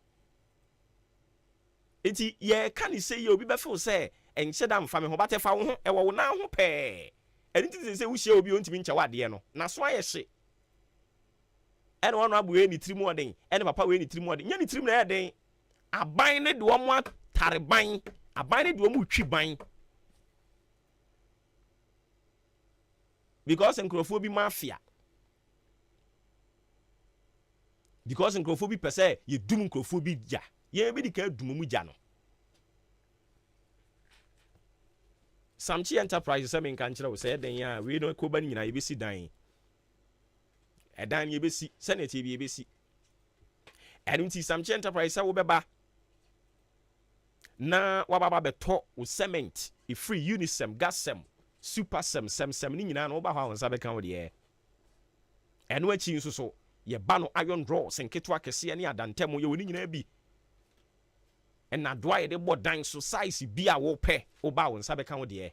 nti ye kan say ye obi be feel say enche da mfa me ho batefa wo ho e wo na ho pe anything say we share obi ontimi ncha wade no na so ayehye ene wono abuwe ni trimu oden ene papa we ni trimu oden nya ni trimu na eden aban ne de omo atare ban aban ne de omo twi ban because nkrofo bi mafia because nkrofo bi pese ye dum nkrofo bi ja ye bi dika dum mu ja no Samchi Enterprise say men kan kire wo say den ya we no ko ba nyina ye besi dan edan ye besi senate ye besi edunti Samchi Enterprise say wo beba na wababa beto wo cement e free unisem gasem supersem sem ni nyina na wo ba ho ansa be kan wo de eno achi nso so ye ba no iron draw senketo akese ne adantem ye woni nyina bi ena doa ye de bodan so size bi a wo pe wo ba wo nsa be kan wo de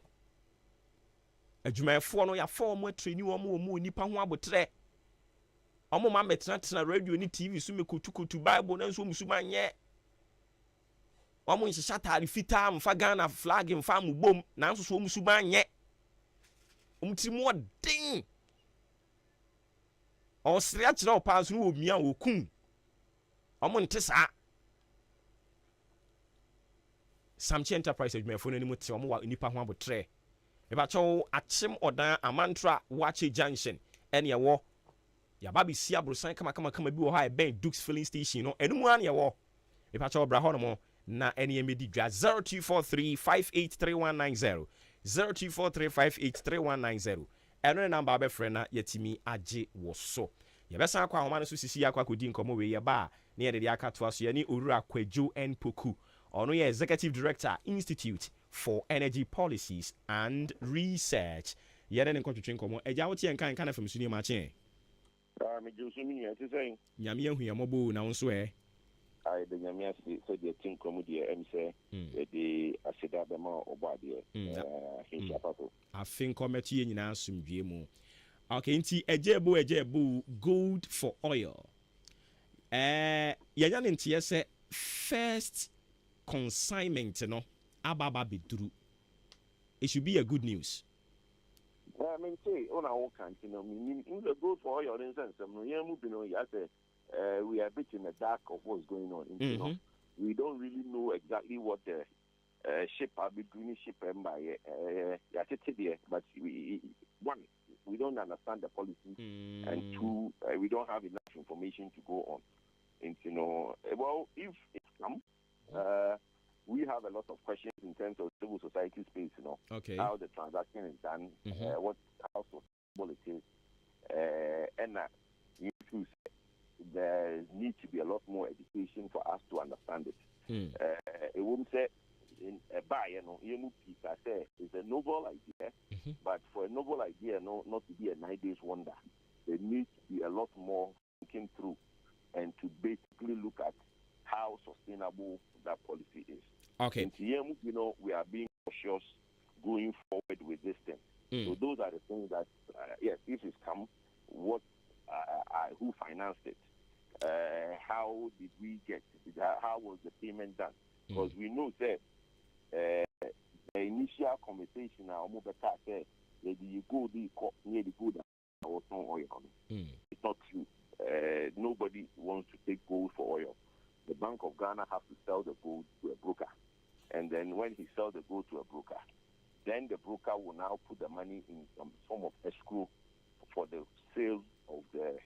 adwumayɛfoɔ no yɛafa ɔmo atreni ɔmo nipa ho abotrɛ ɔmo ma mɛtena radio ne TV so mekutukutu Bible na nso musu manyɛ ɔmo nhyehyɛ atare fitaa mfa Ghana flag mfa mo bom na nso so musu manyɛ ɔmo tiri mu ɔden ɔsere akyerɛ ɔpaa so no wɔ mia wɔkum ɔmo nte saa Samchi Enterprise adwumayɛfoɔ no anim te ɔmo wa nipa ho abotrɛ ebakyɛw akyem ɔdan amantra wache junction ɛne ɛwɔ yaba bi si abrosan kama bi wɔ hɔ a ɛbɛn Dukes filling station no ɛnum an yɛwɔ ebakyɛw bra hɔ no mo na ɛne yɛmɛdi dwa 0243583190 0243583190 ɛno ne number abɛfrɛ na yɛtimi agye wɔ so yɛbɛsan akɔ ahoma no so sisi akɔ akɔdi nkɔmmɔ wei yɛba a ne yɛde de akatoa so yɛne owura Kwadwo N Poku ɔno yɛ Executive Director Institute for Energy Policies and Research yɛde ne nkɔtwetwe nkɔmmɔ agya wote yɛnka nka na fam so ne Maakye nyame ahu yɛ mmɔbɔ na wo nso the Yamia said the team comedy MC, the Asida Bema or Badi, I think committee in our sum. Okay, inti ejebu gold for oil. Yayan inti yese first consignment no ababa bidru. It should be a good news. I mean, say on our country, in the gold for oil instance, we are a bit in the dark of what's going on. You know, we don't really know exactly what the ship are between ship and by but we don't understand the policy, and two, we don't have enough information to go on. And you know, well, if it comes, we have a lot of questions in terms of civil society space. You know, how the transaction is done, how sustainable it is, and there needs to be a lot more education for us to understand it. It won't say in a buy, say it's a noble idea, but for a noble idea, not to be a 9 days wonder, there needs to be a lot more thinking through and to basically look at how sustainable that policy is. Okay. And you know, we are being cautious going forward with this thing. So those are the things that, yes, if it's come, what, who financed it? How did we get it? How was the payment done? Because we know that the initial conversation now, you go near the good or no oil. It's not true. Nobody wants to take gold for oil. The Bank of Ghana has to sell the gold to a broker, and then when he sells the gold to a broker, then the broker will now put the money in some form of escrow for the sale of the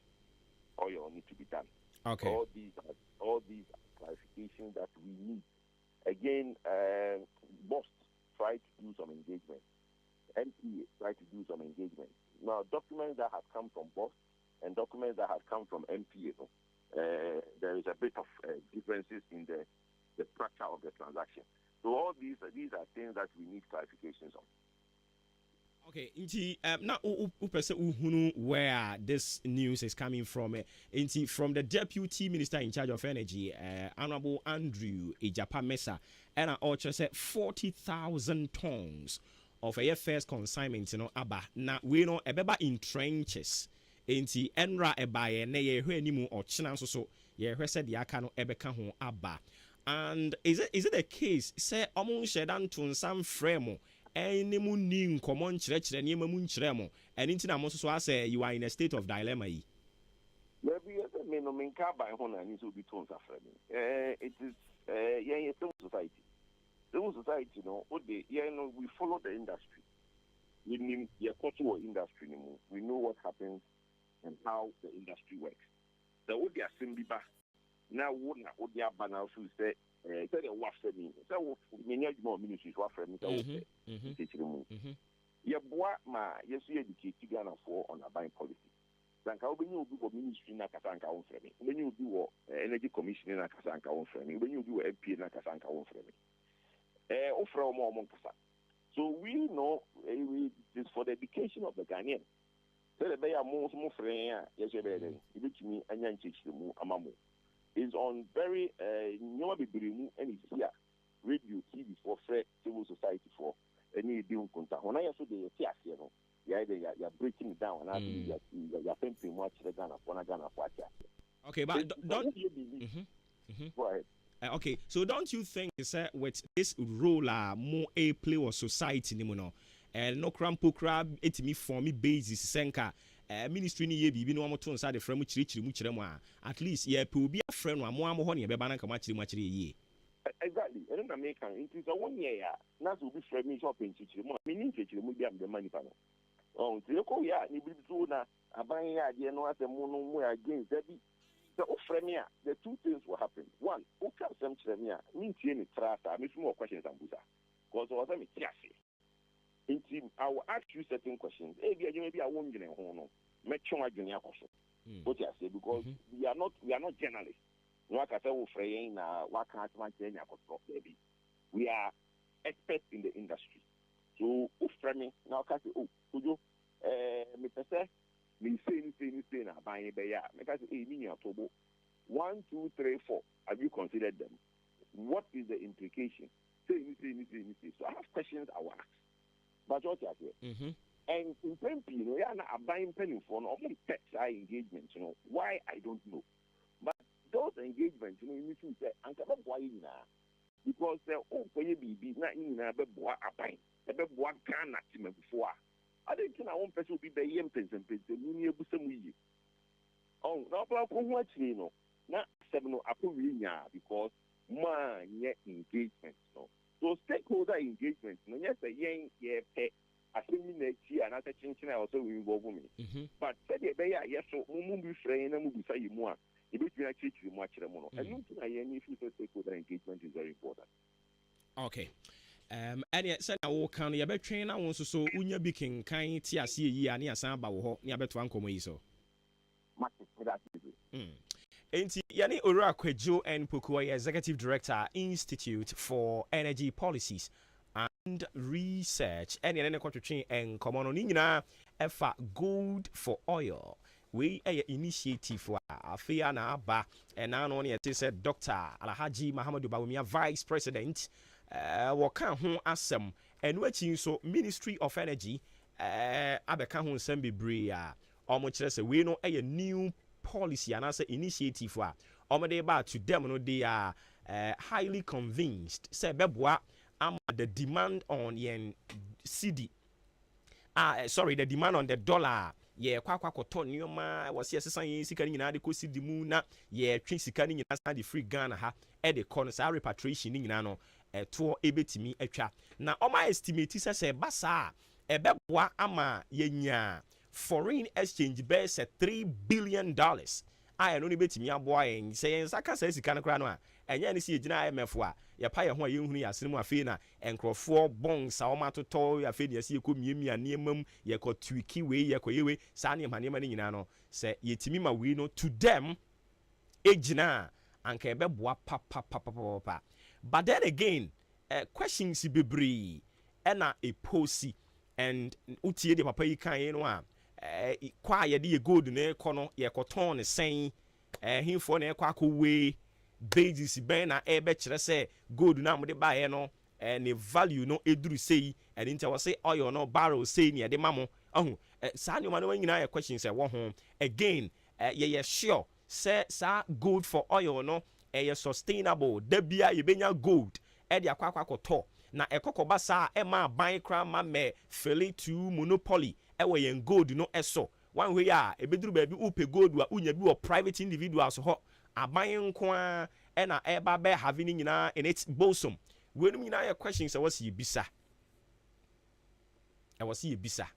oil need to be done. Okay. All these are clarifications that we need. Again, BOST tried to do some engagement. NPA tried to do some engagement. Now, documents that have come from BOST and documents that have come from NPA, there is a bit of differences in the structure of the transaction. So all these are things that we need clarifications on. Okay, now where this news is coming from, from the Deputy Minister in charge of Energy, Honorable Andrew Ejapa Mesa, and I also said 40,000 tons of a first consignment, Abba. Now we know a in trenches. Enra ebaye ne ye hwe nimu or china so ye hwe said yakano ebeka ho Abba. And is it a case say omo shedan to some frame any munin common church and yemun chremo and into mo so say you are in a state of dilemma. Maybe me no minka by hona ni so be tons of frame. It is civil society. Civil society, we follow the industry. We need the industry. We know what happens and how the industry works. The would be assembly back. Now would be a banner who say a waff for me. So many more ministries waff for me. Ya boy ma yes you educate Ghana for on a buying policy. Then how when you do ministry na kasanka on for me. When you do energy commission na kasanka on for me. When you do MP na kasanka on for me. Offer more monkasa. So we know it's for the education of the Ghanaian. So the bear more friend, yes, me and Amamu is on very and it's here radio TV for civil society for any deal contact. When I saw the you're breaking it down, and you're thinking much the Ghana for Ghana for. Okay, but don't. Go ahead. Okay, so don't you think with this role more a play or society no no crampo crab etimi form basis senka ministry ni ye bibi no amoto nsa de frame chiri mu at least ye pe obi afre no amo ho ne be ba na nka ma chiri ye. Exactly. And then American it is a 1 year na so be frame shop in chiri mu meaning chiri mu bi am the money pa no. Oh, so you ya ni bi so na aban ya de no asem no mu against that be the two things will happen. One, okay, some children mean any trust. I miss more questions than Buddha. Because I was I will ask you certain questions. Maybe I won't get a home. Make sure I get a question. What I say because we are not journalists. Like I said, what can't maybe we are experts in the industry. So, framing now, can say, oh, could you, me say na buying beya because October 1, 2, 3, 4. Have you considered them? What is the implication? Say. So I have questions I will ask. But what you say? And in Pempi, you are not buying penny for no text engagement, why I don't know. But those engagements, you need to say, and why now? Because when you be not in a beboa a buying, a beboa can before. I didn't think I want person to be the yempens and penny busam. Oh, no, but you know, not 7 because my engagement. So stakeholder engagement, no, yes, a young pay. I think next year and after changing also will involve me. But said yes, so be friend and move say more. If you actually much the mono. And you think any future stakeholder engagement is very important. Okay. And yet, said I will count your train. I want to so unya biking kind TRC year near Samba or near Betuan Comoiso. Enti Yani Ura Kwejo and Pukua, Executive Director, Institute for Energy Policies and Research. And then to train and come on Nina Efa Gold for Oil. We a initiative for Afiana Ba and now only it said Dr. Alhaji Muhammadu Bawumia, Vice President. Waka ho asem and watching so Ministry of Energy abeka ho nsem bebre a omo kire se we no a new policy and as initiative a omo dey ba to them no they are highly convinced say beboa am the demand on yen CD the demand on the dollar ye kwa koto nyoma wose sesan yen sika nyina de ko CD mu na ye twen sika nyina sa de free Ghana ha e de kon sa repatriation nyina no to ebetimi atwa na oma estimate say basa ebeboa ama yenya foreign exchange be say $3 billion I no ni betimi aboa en say en saka say sika no kra no a enya ni si egina IMF a ye pa ye ho a ye hunu ya sinu afi na enkrofo bonds a oma toto ya fe ne si ekomiemia niemam ye ko twiki we ye ko yewe sa ne manema ni nyina no say yetimi ma we no to them egina anka ebeboa pa. But then again, questions bebree ena a posy and utie de papa yi kan no a kwa ye de gold na ekono ye koton ne sen himfo na ekwa akwe basis ben na ebe kire se gold na mo de ba ye no ne value no eduru sei and inta wo say oil no barrel sei ne de mamo ahu sa nyoma no nyina ye questions e wo ho again ye sure say sa gold for oil no sustainable debia yebenya gold e de akwa koto na ekokoba sa e ma ban kra ma me fairly to monopoly e we yen gold no eso one way a ebeduru ba bi upe gold wa unya bi wo private individuals ho aban nko a e na e ba be having nyina in its bosom we no nyina ye questions e was yebisa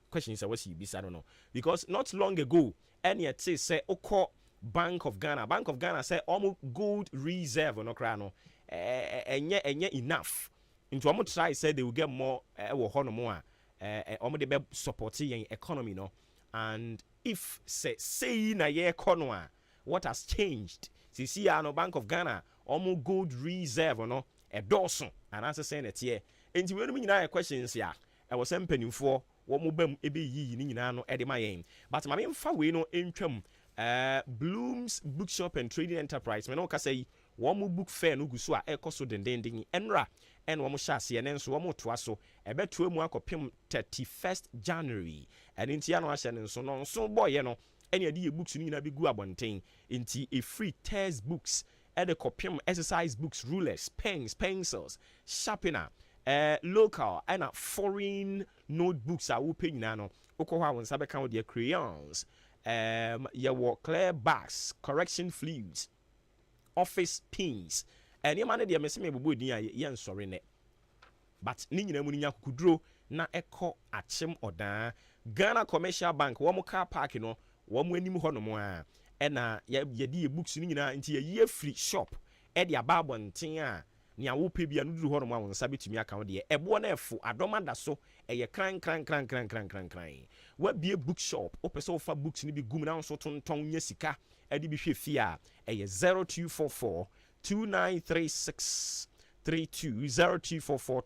questions e was yebisa no because not long ago any it say okọ Bank of Ghana say almost gold reserve no kra no enye enough into almost try say they will get more wo ho no mo a almost dey support yen economy no and if say na ye economy what has changed see no Bank of Ghana almost gold reserve no dawson and answer saying it here enti we no nyina questions ya e was empanimfo wo mo bam ebe yi ni nyina no e de ma yen but ma me mfa we no entwam Bloom's Bookshop and Trading Enterprise. Me no ka say wɔn book fair no gu so a ɛkɔ so dendenden ɛnra ɛna wɔn hyɛ aseɛ ne nso wɔn toa so ɛbɛtoa mu akɔpem 31st January ɛne nti ya no ahyɛ ne nso no nso bɔɔyɛ no ɛne ɛde yɛ books no nyinaa bi gu abɔnten nti a free textbooks ɛde kɔpem exercise books, rulers, pens, pencils, sharpener, local and foreign notebooks a wopɛ nyinaa no wokɔ hɔ a wɔn nsa bɛka wo deɛ crayons, yɛwɔ clear bags, correction fluids, office pins, nneɛma no deɛ mɛsɛ mɛbobɔ din a yɛnsɔre nɛ but ne nyinaa mu no nya kukuduro na ɛkɔ akyem ɔdaa. Ghana Commercial Bank wɔn car park no wɔn anim hɔ nom a ɛna yɛde yɛ books no nyinaa nti yɛyɛ free shop ɛde aba abɔnten a nea wopɛ bia no duru hɔ nom a wɔn nsa bɛtumi aka wo deɛ ɛboɔ no ɛfo adɔm ada so ɛyɛ kran wabie book shop wopɛ sɛ wofa books no bi gum na nso tontɔn nyɛ sika ɛde bi hwɛ fie a ɛyɛ 0244 2936 32 0244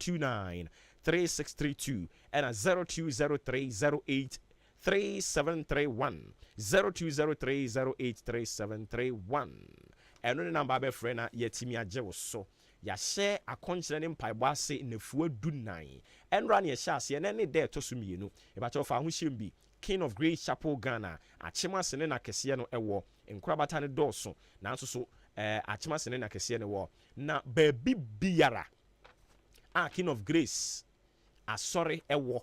293632 ɛna 020308 3731 0203083731 ɛno ne namba bɛfrɛ na yɛtimi agye wo so yɛahyɛ akɔnkyerɛ ne mpaebɔ ase nafuo dunan ɛnora ne yɛhyɛ aseɛ na ne dɛ ɛtɔ so mmienu ɛbakyɛ fa ho hyɛm bi King of Grace Chapel Ghana akyem ase ne na kɛseɛ no ɛwɔ nkorabata ne dɔɔso nanso so akyem ase ne na kɛseɛ no wɔ na baabi biara a King of Grace asɔre ɛwɔ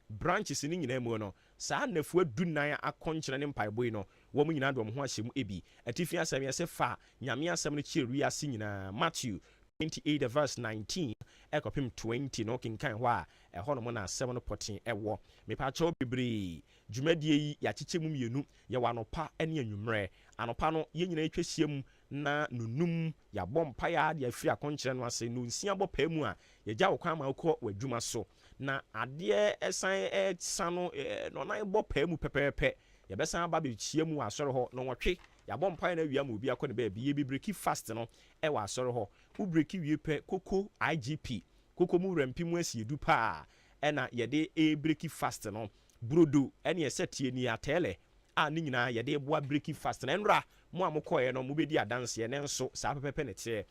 branches ni nyinaa mu no saa nafuo dunan akɔnkyerɛ ne mpaebɔ yi no wɔn nyinaa de wɔn ho ahyɛ mu ebi atifi asɛm yɛ sɛ fa nyame asɛm no kyerɛ wiase nyinaa Matthew 28 verse 19 ɛkɔpem 20 no kenkan hɔ a ɛhɔ no mo na asɛm no pɔten ɛwɔ mepakyɛw bebree dwumadie yi yɛakyekyɛ mu mmienu yɛwɔ anɔpa ne anwummerɛ anɔpa no yɛn nyinaa atwa hyia mu na nunum yɛabɔ mpaeɛ de afiri akɔnkyerɛ no ase no nsia bɔ paa mu a yɛgya wo kwan ma wokɔ w'adwuma so na adeɛ ɛsan ɛsa no nɔnan bɔ paa mu pɛpɛɛpɛ yɛbɛsan aba bɛkyia mu wɔ asɔre hɔ na wɔtwe yɛabɔ mpaeɛ no awia ma obi akɔ ne baabi yɛbɛbreki fast no ɛwɔ asɔre hɔ wobreki wie pɛ koko IGP koko mu wrampi mu asi edu paa ɛna yɛde ɛbreki fast no brodo ɛne ɛsɛ tie ni atɛlɛ a ne nyinaa yɛde boa breki fast na ɛnora mo a mokɔɛ no mobɛdi adanseɛ ne nso saa pɛpɛpɛ ne teɛ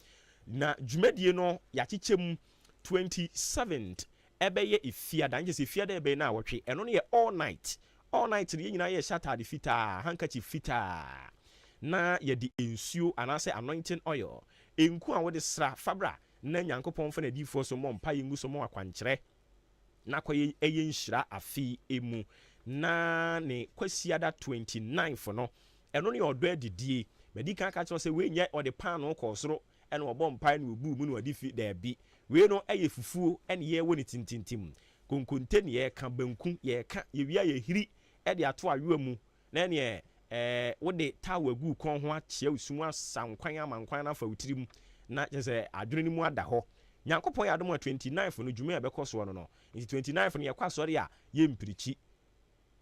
na dwumadie no yɛakyekyɛ mu 27th ɛbɛyɛ ifiada nkyɛ sɛ ifiada ɛbɛyɛ no a wɔtwe ɛno no yɛ all night no yɛ nyinaa yɛ hyɛ fitaa handkerchief fitaa na yɛde nsuo anaasɛ anointing oil enku a wode sra fabra na nyankopɔn fa na difoɔ so mmɔ mpa yɛngu so mmɔ akwankyerɛ na kɔyɛ ɛyɛ nhyira afi emu na ne kwasiada 29 no ɛno ne ɔdɔ adidie madi kan ka kyerɛ sɛ wenyɛ ɔde paano kɔ soro ɛna ɔbɔ mpa no obu mu no ɔde fi daabi wei no ɛyɛ fufuo ɛne yɛwɔ ne tintintim konkonte ne yɛka banku yɛka yɛwia yɛhiri ɛde ato ayoa mu na ɛneɛ wode tawa gu kɔn ho akyea usumu asankwan amankwan na fa wutiri mu na kyerɛ adwene ne mu ada hɔ nyankopɔn yɛ adom a 29 no dwuma yɛbɛkɔ soɔ no nti 29 no yɛkɔ asɔre a yɛmpirikyi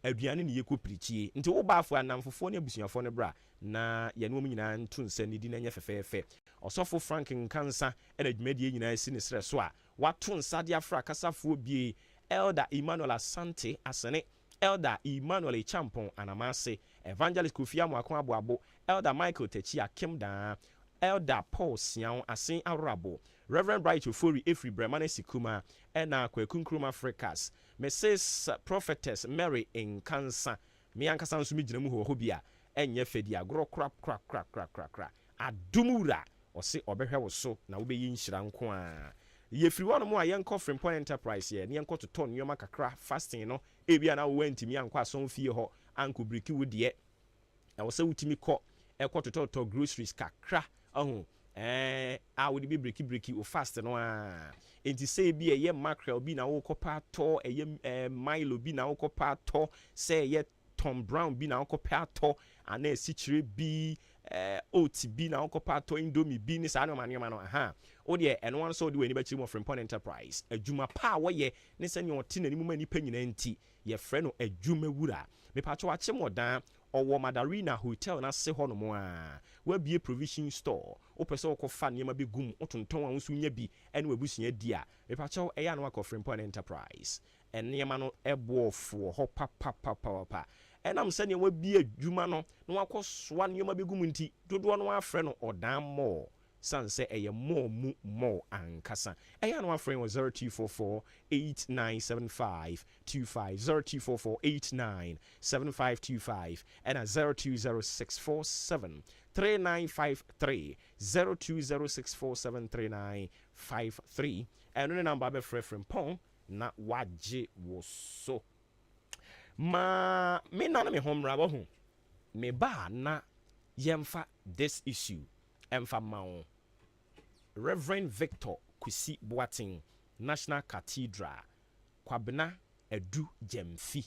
aduane ne yɛkɔ pirikyie nti wo baafo anamfofoɔ ne abusuafoɔ no bra na yɛne wɔn nyinaa nto nsa ne di na nyɛ fɛfɛɛfɛ ɔsɔfo Frank Nkansa ɛna dwumadie nyinaa si ne srɛ so a wato nsa de afra kasafoɔ bie Elder Emmanuel Asante Asene Elder Emmanuel Champon Anamase Evangelist Kofi Amoako Aboabo Elder Michael Techi Akim Da Elder Paul Sian Asen Arabo Reverend Bright Ofori Efri Bremane Sikuma ɛna Kwakunkruma Africas Mrs. Prophetess Mary Nkansa me ankasa nso me gyina mu hɔ bia ɛnyɛ fɛdi agorɔ kra adumura ɔse ɔbɛhwɛ wo so na wobɛyi nhyira nko a yɛfiri hɔ no mu a yɛnkɔ Frimpong Enterprise yɛ ne yɛnkɔ totɔ nneɛma kakra fasting no ebia na wowɔ ntimi ankɔ asɔn fie hɔ anko briki wo deɛ ɛwɔ sɛ wotimi kɔ ɛkɔ totɔ groceries kakra ɔho a wode bi briki o fast no a enti sɛ bi ɛyɛ mackerel bi na wokɔ pa atɔ ɛyɛ milo bi na wokɔ pa atɔ sɛ ɛyɛ Tom Brown bi na wokɔ pa atɔ ana esikyire bi oat bi na wokɔ pa atɔ indomie bi ne saa nneɛma no aha wo deɛ ɛno one so de wani bɛkyiri mo Frimpong Enterprise adwuma pa wɔyɛ ne sɛ nea ɔte n'anim ma nipa nyina nti yɛfrɛ no adwuma wura mepatɔ akye mɔdan ɔwɔ Madarina Hotel na se hɔ no mo a wabie provision store wopɛ sɛ wokɔfa nneɛma bi gum wotontɔn a nso nya bi ɛne wabusua di a mepatɔ ɛyɛ ano akɔ Frimpong Enterprise ɛnneɛma no ɛboɔfoɔ hɔ papapapapa ɛnam sɛ nea wabie adwuma no na wakɔ soa nneɛma bi gum nti dodoɔ no afrɛ no ɔdan mɔ sanse eye more ankasa eya no afren was 0244897525 0244897525 and 0206473953 0206473953 and no number be frefrem pon na waje wo so ma me na me homra bo ho me ba na yemfa this issue emfa mawo Reverend Victor Kwesi Boating National Cathedral Kwabena Edu Jemfi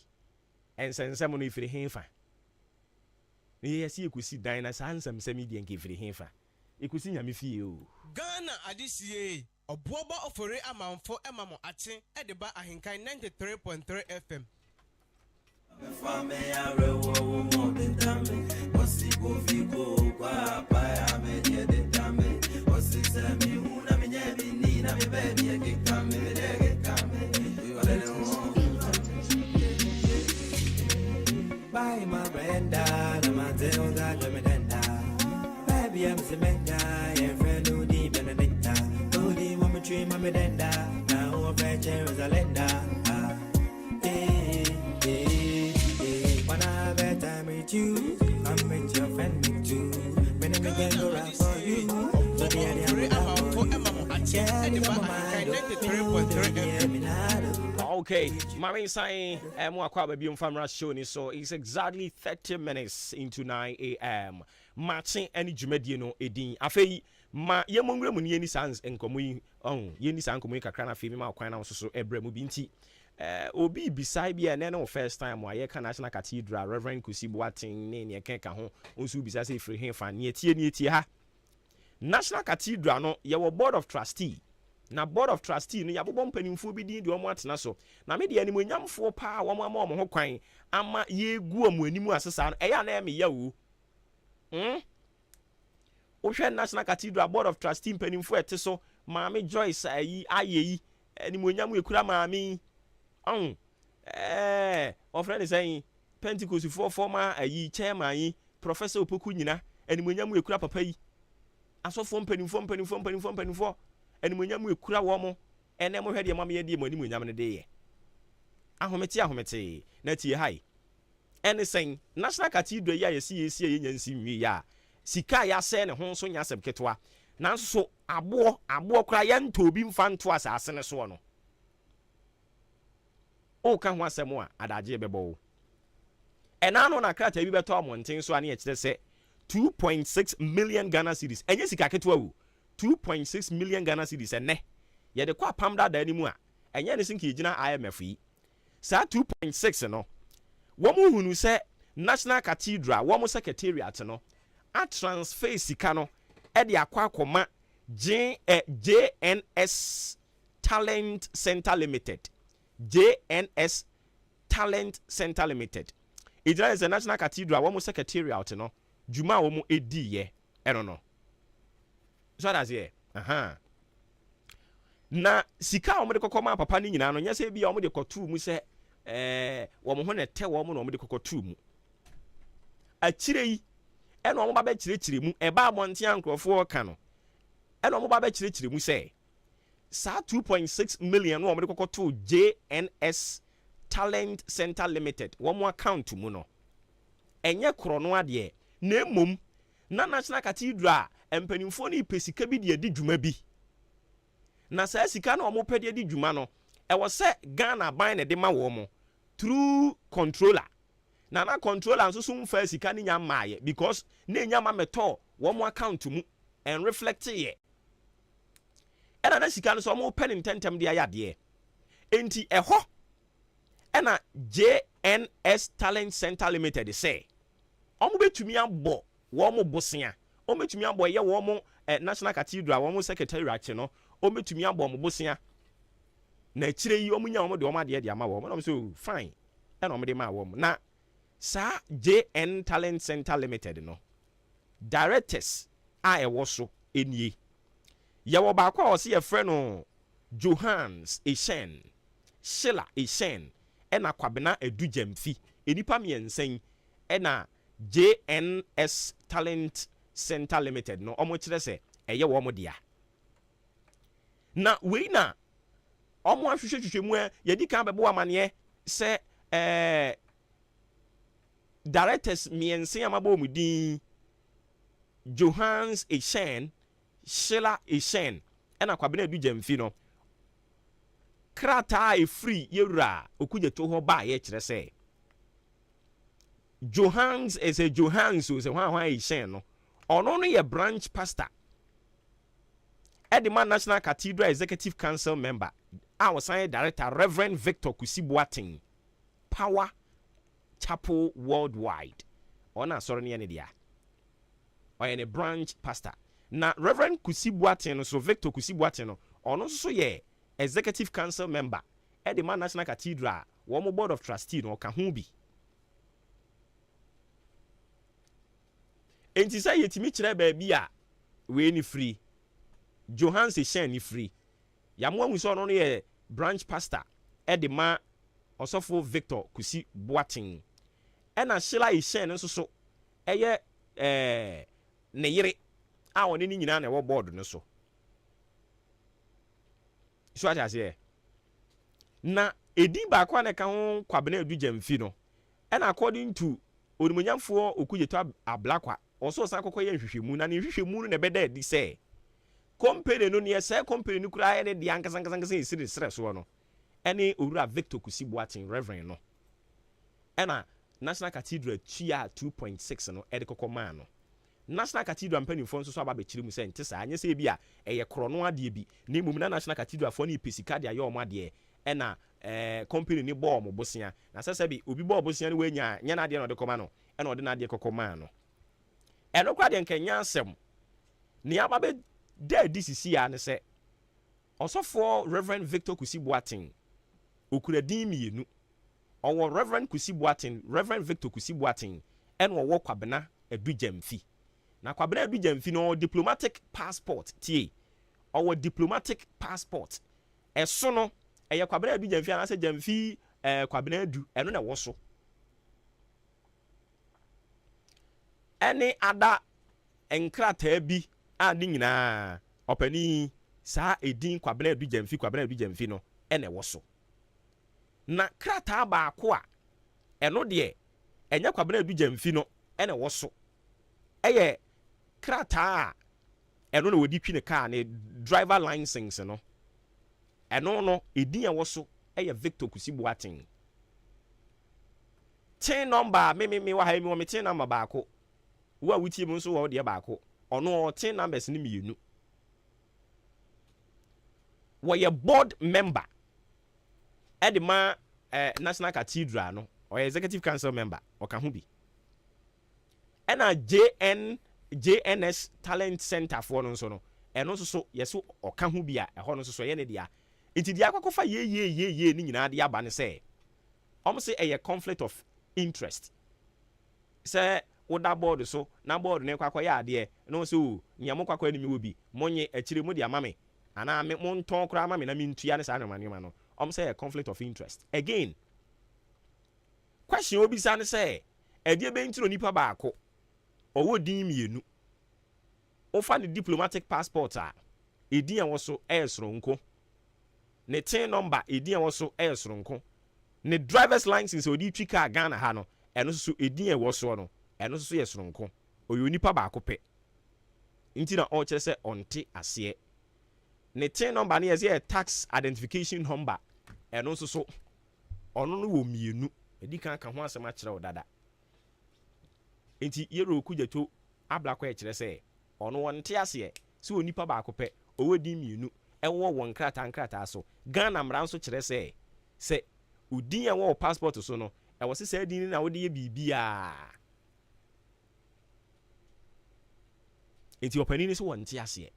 ensensem no ifiri henfa ne yesi ekusi dan na sansem semi de nke ifiri henfa ekusi nyame fie o Ghana adisie Obuoba Ofori Amanfo emamo ache edeba ahenkan 93.3 FM Bye, my Brenda, the Matilda, the Medenda. Baby, I'm Samantha, and friend who deep in the Benedicta. Holy woman, tree, my Medenda. Now, a friend, there is a lender. When I have a time with you, I'm with your friend, with you. When I can go right for you. So the Okay, Mary saying, I'm going to show so it's exactly 30 minutes into 9 a.m. Matching any Jumediano Edin. Afei, ma Yamungre Muni Sans and Comui on Yeni San Communica Crana female Quina so Ebremu Binti. Obi beside be an no first time why National Cathedral, Reverend Kusi Boating, Nene Kenka home, also beside free him for near ha. National Cathedral no your board of trustee. Na board of trustee no yabobom mpanimfo bi din de omo atena so na me de animonyamfo pa wo mo ho kwan ama yegu amu animu asesa no eya na me yawo ohwe National Cathedral board of trustee mpanimfo ete so maame Joyce ayi ayeyi animonyamu ekura maame ofrene say Pentecost for former ayi chairman yi Professor Opoku nyina animonyamu ekura papa yi asofo mpanimfo animonyamu ekura wo mo ene mo hwede mam ye de mo animonyam ne de ye ahomete na tie hai ene sen National Cathedral ya yesi ye nyansi nwi ya sika ya se ne ho so nya asem ketwa nanso abo kra ya ntobi mfa nto asase ne so no o ka ho asem a adaje bebo ena no na krata bi beto amonten so ane ye kire se 2.6 million Ghana cedis enye sika ketwa wu 2.6 million Ghana cedis ene ye de kwa pamda da animu a enye ne sinki gina IMF yi sa 2.6 no wo mu hunu se National Cathedral wo mu secretariat no a transfer sika no e de akwa akoma JNS Talent Center Limited JNS Talent Center Limited it is a National Cathedral wo mu secretariat no juma wo mu edi ye no so that's here na sika wo de kokoma papa ni nyina no nyese bia wo de kotu mu se wo mo ho ne te wo mo no wo de kokotu mu akire yi eno wo ba ba kirechire mu e ba amonte ankrofo ka no eno wo ba ba kirechire mu se sa 2.6 million wo de kokotu JNS Talent Center Limited wo mo account mu no enye kro no ade na emom na National Cathedral empanimfo ni pesika bi de adi dwuma bi na sa sika na omo pede adi dwuma no e wo se Ghana ban ne de ma wo mo through controller na controller nso so mfa sika ni nya maaye because na nya ma meto wo mo account mu and reflect ye ena na sika no so omo pen intentem de ayade enti eho ena JNS Talent Center Limited say omo betumi abo wo mo bosia omo betumi abo ye wo mo National Cathedral wo mo secretariat no omo betumi abo mo bosia na kire yi omo nya omo de omo ade ama wo no so fine ena omo de ma wo na sa JN Talent Center Limited no directors a ewo so enie ye wo ba kwa o se ye frɛ no Johans Eshen Sheila Eshen ena Kwabena Edujemfi enipa miensen ena JNS Talent Center Limited no omo kire se eye wo mo dia na we na omo ahwehwehwehwe mu ye di kan bebo amane se directors miense amabo mu din Johans Eshen Sheila Eshen ena kwabena du jamfi no krata e free yewura okuje to ho ba ye kire se Johans is a Johans so se hwan Eshen no ono no ye branch pastor Edema National Cathedral Executive Council member our science director Reverend Victor Kusibuating Power Chapel Worldwide ona sorry ne dia or a branch pastor na Reverend Kusibuating so Victor Kusibuating no ono so ye executive council member Edema National Cathedral wo mo board of trustee no ka ho bi enti say yetimi kire ba bia we ni free Johans Eshen ni free yamwa muso no ye branch pastor Edema osofo Victor Kusibuating ena Sheila Eshen nso so eye ne yere a woni ni nyina na wo board no so ase na edi ba kwa na ka ho kwabena edu jamfi no ena according to onimonyamfo okujeto ablakwa oso san kokoye nhwehwemu na ne nhwehwemu ne beda di se company no ne se company ni kura ne di ankasankasa esire sire so no ene owura Victor Kusibuating Reverend no ena National Cathedral chia 2.6 no ede kokoma no National Cathedral mpanimfo nso so aba bekiri mu se nte sa anye se bi a eye krono ade bi na mum na National Cathedral fo ni pesika de aye omo ade ena company ni ball mo bosia na sese bi obi ball bosia ni wanya nya na ade no de koma no ena ode na ade kokoma no eno kwa de nkanya asem ni aba be de disisi ya ne se osofo Reverend Victor Kusibuating okura din mienu owo Reverend Kusibuating Reverend Victor Kusibuating eno wo kwabena edu jamfi na kwabena edu jamfi no diplomatic passport tie owo diplomatic passport eso no eye kwabena edu jamfi anase jamfi kwabena edu eno na wo so any other enkrata bi adi nyina opani saa edin kwabena edu jamfi no ene wo so na krata ba ko a eno de enya kwabena edu jamfi no ene wo so eye krata eno na wodi twi ne car ne driver license no eno no edin e wo so eye Victor Kusibuating tin number me wa ha mi wo me tin number ba ko wo a wutie mu nso wo de ba ko ono tin numbers ni mienu wo ye board member Edema National Cathedral no or executive council member or can be and a JNS talent center for no so no and also so yes or can be a honor so any dia it is the aquafa ye ni nyina de aba ne say almost say a conflict of interest say woda board so na board ne kwakwa ya de no so nyamo kwakwa ni mi obi monye akire mu de amame ana me monton kra amame na mi ntua ne sa no manema no say a conflict of interest again question obi san say e de be ntiro nipa ba ako owo din mienu ofa ne diplomatic passport a edin wo so esronko ne tin number edin wo so esronko ne driver's license odi twi car Ghana ha no eno so edin wo so no eno so esronko oyo nipa ba ako pe ntina o kire se onte ase ne tin number ne ye tax identification number eno so ono no wo mienu edi kan ka ho asema kire o dada enti yero kujeto ablakwa e kire se ono wonte ase se onipa ba akopɛ owodi mienu ɛwɔ won krata so Ghana mra nso kire se udin ɛwɔ passport so no ɛwɔ se sɛ din na wode ye bibia enti opani ni so wonte ase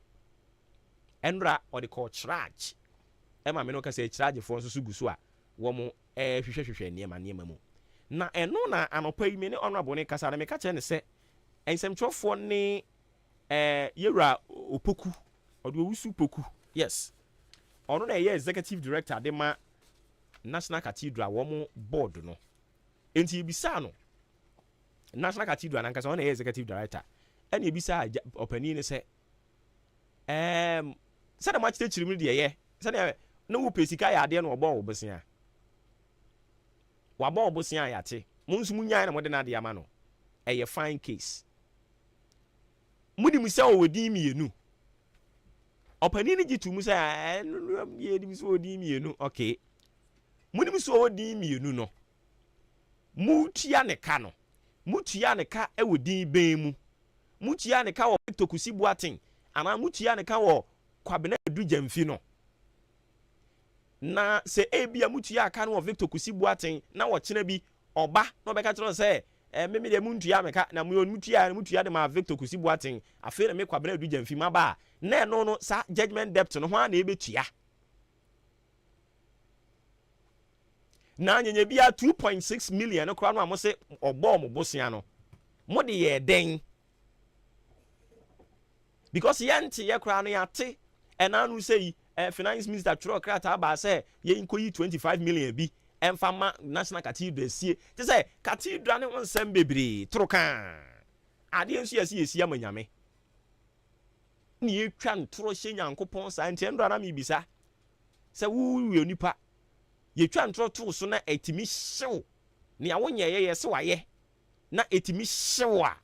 enra ɔde call charge ɛma me no ka sɛ charge fo nso so guso a wo mo hwehwehwehwɛ niema mu na eno na anopa yi me ne honorable ne kasa na me ka kye ne se ensemtwofo ne yewura opoku ɔde owusu poku yes ɔno na ɛyɛ executive director de ma National Cathedral wo mo board no enti bisa no National Cathedral na nkasa ɔno na ɛyɛ executive director ɛna ebisa ɔpanin ne sɛ sɛdeɛ makyerɛ kyerɛ mu deɛ yɛ sɛdeɛ na wopɛ sika yɛ adeɛ no ɔbɔ wo bosia wabɔ wo bosia yɛate mo nso mu nyae na mode no adeɛ ama no ɛyɛ fine case monim sɛ ɔwɔ din mmienu ɔpanin no gye to mu sɛ yɛnim sɛ ɔwɔ din mmienu okay monim sɛ ɔwɔ din mmienu no mutua ne ka no mutua ne ka ɛwɔ din bɛn mu mutua ne ka wɔ tokusi boaten anaa mutua ne ka wɔ kwabena edu gyamfi no na sɛ ebia mutua aka no wɔ Victor Kusi Boaten na wɔkyena bi ɔba na ɔbɛka kyerɛ sɛ meme de muntua meka na mutua de ma Victor Kusi Boaten afei na me kwabena edu gyamfi ma ba na ɛno no sa judgment debt no ho a na ebetua na nyenye bia 2.6 million no kora no a mo se ɔbɔ mo bosia no mo de yɛ den because yɛnte yɛ kora no yɛate ɛna no sɛ yi finance minister twerɛ krata ba sɛ yɛnkɔyi 25 million bi ɛmfa ma national cathedral sie te sɛ cathedral ne ho nsɛm bebree toro kaa adeɛ nso yɛsi ama nyame ne yɛtwa ntoro hyɛ nyankopɔn saa nti ɛndora na mebisa sɛ wowie nipa yɛtwa ntoro too so na ɛtumi hyew nea wonyɛyɛ yɛ sɛ wayɛ na ɛtumi hyew a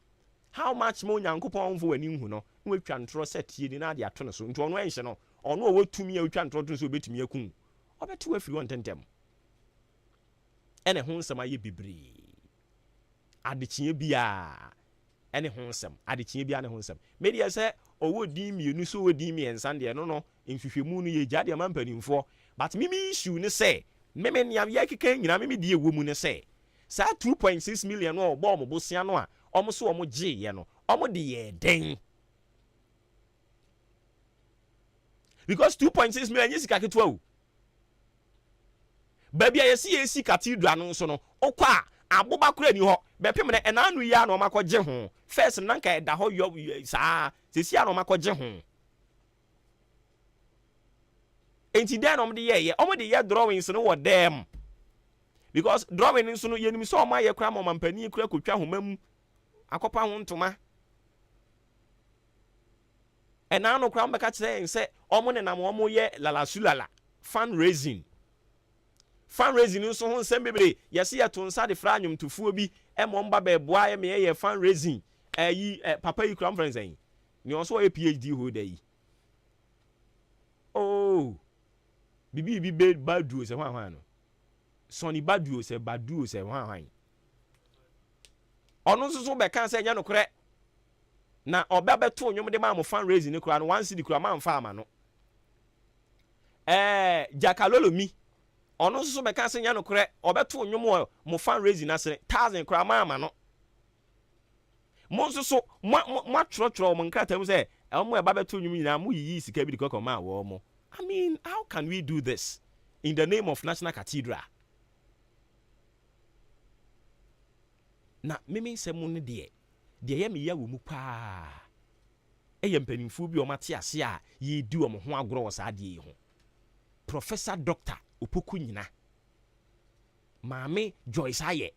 how much mo nyankopɔn mfo w'ani hu no na watwa ntoro sɛ tie ni na ade ato no so nti ɔno ɛnhyɛ no ɔno a wɔtumi a watwa ntoro to so obɛtumi akum ɔbɛto afiri wɔn ntɛntɛm ɛne ho nsɛm ayɛ bebree adekyea biaa ɛne ho nsɛm adekyea biaa ne ho nsɛm medeɛ sɛ ɔwɔ din mmienu so ɔwɔ din mmiɛnsa deɛ no no nhwehwɛmu no yɛ gya deɛ ma mpanimfoɔ but mimi issue ne sɛ meme nneam yɛ keka nyina meme deɛ ɛwɔ mu ne sɛ saa 2.6 million no ɔbɔ ɔmo bosia no a ɔmo so ɔmo gyeeɛ no ɔmo de yɛ den because 2.6 million nyɛ sika ketewa o baabi a yɛsi cathedral no nso no ɔkɔ a aboba kora ni hɔ bɛpem ne ɛna anu yi a na ɔmakɔgye ho first nanka ɛda hɔ yɔ saa sesi a na ɔmakɔgye ho enti dan na ɔmo de yɛ drawings no wɔ dɛm because drawing nso no yɛnim sɛ ɔmo ayɛ kora ma ɔmampani kora kotwa homa mu akɔpa ho ntoma ɛna no kora mbɛka kyerɛ sɛ ɔmo ne nam ɔmo yɛ lalasulala fundraising nso ho nsɛm bebree yɛse yɛto nsa de fra anwomtofoɔ bi ɛma ɔmba bɛɛboa ɛma yɛyɛ fundraising papa yi kora mfrɛ nsɛn ne ɔso ɔyɛ PhD holder yi bibi baduo sɛ hwan no Sonny baduo sɛ hwan ɔno nso so bɛka sɛ nyɛ no korɛ na ɔbɛ bɛto nnwom de ma mo fundraising ne kora no one city kora ma mfa ama no jakalolomi ɔno nso so bɛka sɛ nyɛ no korɛ ɔbɛto nnwom wɔ mo fundraising ase 1000 kora ma ama no mo nso so mo atwerɛtwerɛ mo nkrataa mu sɛ ɔmo ɛba bɛto nnwom nyinaa mo yiyi sika bi de kɔkɔ ma wɔ mo I mean, how can we do this in the name of National Cathedral? Na mimi nsɛm no deɛ yɛ me ya wɔ mu paa ɛyɛ mpanimfoɔ bi ɔmate ase a yɛdi wɔn ho agorɔ wɔ saa deɛ yi ho Professor Dr. Opoku nyina Maame Joyce Ayɛ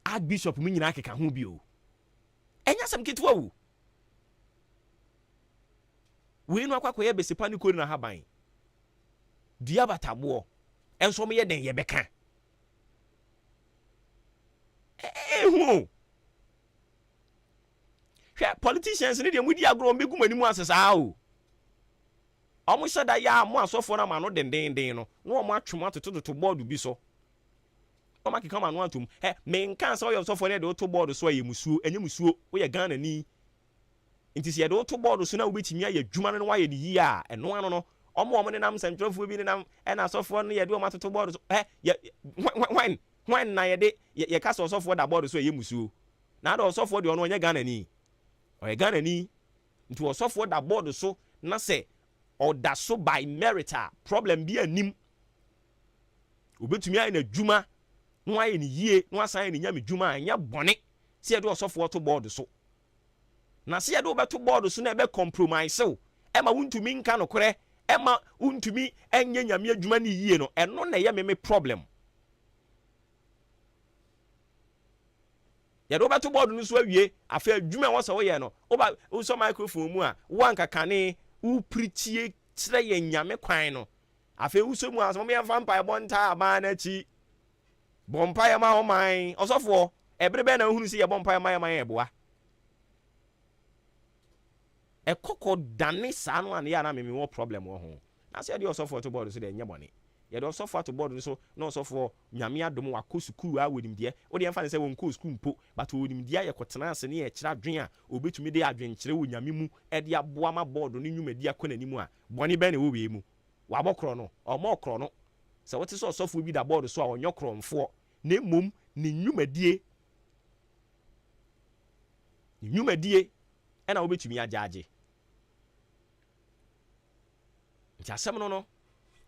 Archbishop mu nyina keka ho bi o ɛnya sɛm ketewa o we no akwa koye besipa ni kori na haban dua bataboɔ enso mo yɛ den yɛ bɛka hwɛ politicians ne de mudi agro mbegu manimu asesa o ɔmo hyɛ da ya mo asɔfo na ma no dendenden no na ɔmo atwom atototo board bi so ɔmo akeka ma no atom me nkan sɛ ɔyɛ asɔfo ne de to board so ayɛ musuo enye musuo wo yɛ Ghana ni nti sɛ yɛde woto bɔɔdo so na wobɛtumi ayɛ adwuma no wayɛ ne yie a ɛno ano no ɔmo ne nam nsɛntwerɛfoɔ bi ne nam ɛna asɔfoɔ no yɛde ɔmo atoto bɔɔdo so when na yɛka sɛ ɔsɔfoɔ da bɔɔdo so ɛyɛ musuo na ada ɔsɔfoɔ deɛ ɔno ɔnyɛ Ghanani ɔyɛ Ghanani nti ɔsɔfoɔ da bɔɔdo so na sɛ ɔda so by merit a problem bi anim obɛtumi ayɛ n'adwuma na wayɛ ne yie na wasan ayɛ ne nyame dwuma a ɛnyɛ bɔne sɛ yɛde ɔsɔfoɔ to bɔɔdo so na se yɛde wobɛto board so na ɛbɛ compromise o ɛma wontumi nka no korɛ ɛma wontumi ɛnyɛ nyame adwuma ne yie no ɛno na ɛyɛ meme problem yɛde wobɛto board no so awie afei adwuma a wɔsɛ woyɛ no woba wosɔ microphone mu a woankakane wopritie kyerɛ yɛ nyame kwan no afei wosɔ mu a sɛ mɔmyɛmfa mpaebɔ ntaa abaa no akyi bɔ mpaeɛ ma ɔman ɔsɔfoɔ ɛbere bɛɛ na wohunu sɛ yɛbɔ mpaeɛ ma yɛman yɛboa ɛkɔkɔ dane saa no a ne yɛ ana meme wɔ problem wɔ ho na sɛ yɛde ɔsɔfoɔ to board so deɛ ɛnyɛ bɔne yɛde ɔsɔfoɔ to board no so na ɔsɔfoɔ nyame adom wakɔ sukuu a wɔnimdeɛ wode yɛmfa ne sɛ wɔnkɔ sukuu mpo but wɔnimdeɛ yɛkɔtena ase ne yɛkyerɛ adwen a ɔbɛtumi de adwenkyerɛ wɔ nyame mu de aboa ma board no nnwumadi akɔ n'anim a bɔne bɛn ne wɔ wei mu wabɔ korɔ no ɔmɔ korɔ no sɛ wote sɛ ɔsɔfoɔ bi da board so a ɔnyɛ korɔmfoɔ na mmom ne nnwumadie ɛna wobɛtumi agyaagye nti asɛm no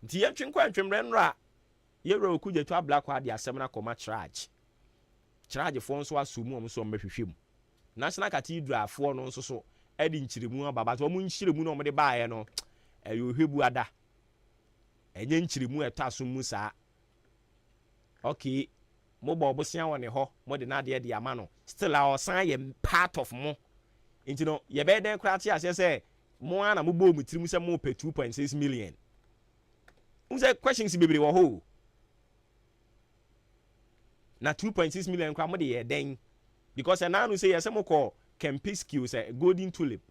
nti yɛntwe nkɔ ntwemmerɛ no a yɛwura okugya to abla kɔ ade asɛm no akɔma chargefoɔ nso aso mu ɔm so ɔmbɛhwehwɛ mu national cathedralfoɔ no nso so ɛde nkyerɛmu aba but ɔmo nkyerɛmu no ɔmode baeɛ no ɛyɛ ohwɛbu ada ɛnyɛ nkyerɛmu ɛtɔ aso mu saa okay mobɔ ɔbosea wɔ ne hɔ mode n'adeɛ de ama no still a ɔsan yɛ part of mo nti no yɛbɛyɛ dɛn koraa te aseɛ sɛ mo a na mobɔ mu tirim sɛ mopɛ 2.6 million unse questions bebree wɔ hɔ na 2.6 million kwa mo de yɛ den because ɛna no sɛ yɛsɛ mo kɔ campaign skills golden tulip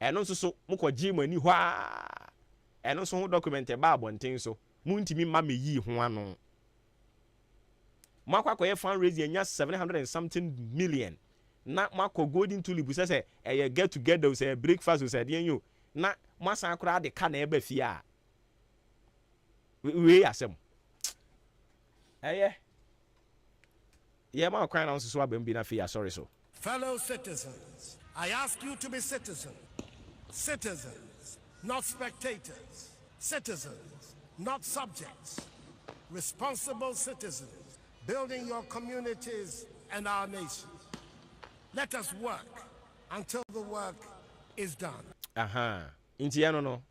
ɛno nso so mo kɔ gym ani hɔ a ɛno nso ho document ba abɔnten so mo ntimi ma me yi ho ano mo akɔ akɔyɛ fundraising nya 700 and something million na mo akɔ golden tulip sɛ ɛyɛ get together sɛ breakfast sɛ deɛ yo na mo asan akora de ka na ɛba fie a we asem ma kwan na so abam bi na fe sorry so fellow citizens, I ask you to be citizens, not spectators, citizens, not subjects, responsible citizens, building your communities and our nation. Let us work until the work is done. Inti no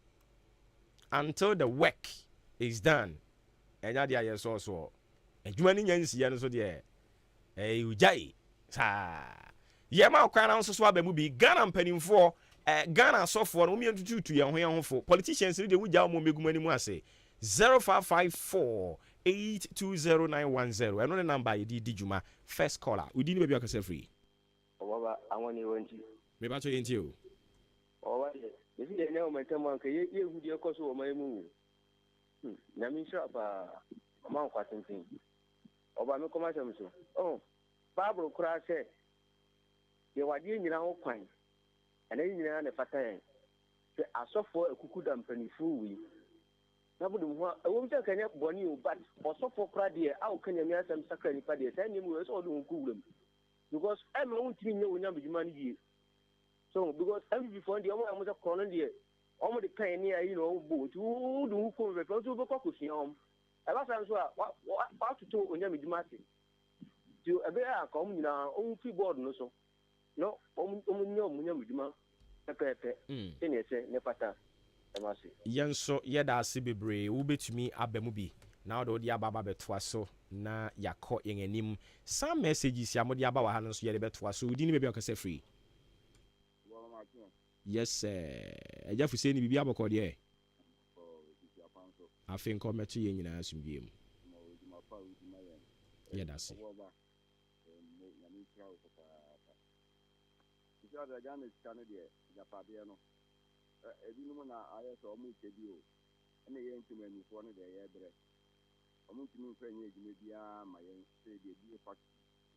until the work is done. Enya dia ye so adwuma ni nyansi ya no so de ujai sa ye ma kwa na so aba mu bi Ghana mpanimfo Ghana sofo no mi entutu ye ho ye ho fo politicians de wugya mo megumani mu ase 0554 820910 eno ne number ye di juma first caller udi ni baby akase free Obuoba awoni wonti me ba to yenti o owa ye si de ne o metam anka ye hudi ekoso o mai mu na mi sha ba ma kwa tintin oba me koma sam so bible kura se ye wade nyina ho kwan ana nyina ne fatan se asofo akuku da mpanifu wi na budum ho ewom se kanya boni o but osofo kura de a kanya mi asam sakra ni pa de sai ni mu so do nku wuram because I me won timi nye onya biduma ni die so because every before the omo amusa kono de omo de kan ni ayi no bo tu do hu be so be kokosua om e ba san so a wa tutu onya biduma ase tu ebe a ka omo nyina omo fi board no so no omo nya biduma pepepe ene ese ne pata e ma se yenso yeda ase bebre wo betumi abamu bi na wo de ababa betoa so na yakọ yenim some messages ya modi aba wa ha no so ye de betoa so udi ni bebe akase free yes sir ejafu se ni bibi abokọ de afin ko metu ye nyina asumdiem ye da se da Ghana skane de japade no ebinum na ayeso omu kebi o ene ye ntumani fo ne de ye bre omu timi mfa nye edwuma bia ma ye se de bi fa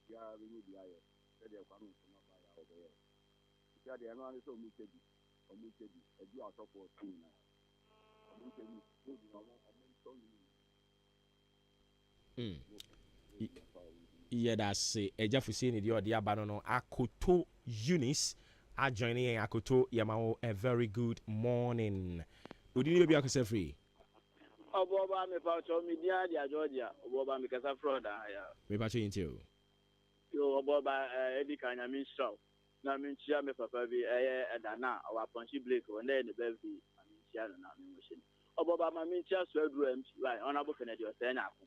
bia be ni bia ye se de kwa mu so ba ya obe ye de no ani so omu kebi edu atopọ tin na omu kebi o di no omu so ni yeah, that's Ejafusi ni the abano no Akoto Eunice are joining Akoto Yamao. A very good morning. Would you be able to free? Obuoba me pa cho media dia Georgia. Obuoba me kasa fraud ya. Me pa cho into. Yo Obuoba edi kanya mi show. Na mi chia me papa bi edana our punchy Blake when dey the baby mi chia na mi machine. Obuoba ma mi chia so aduru MC right honorable Kennedy o say na ko.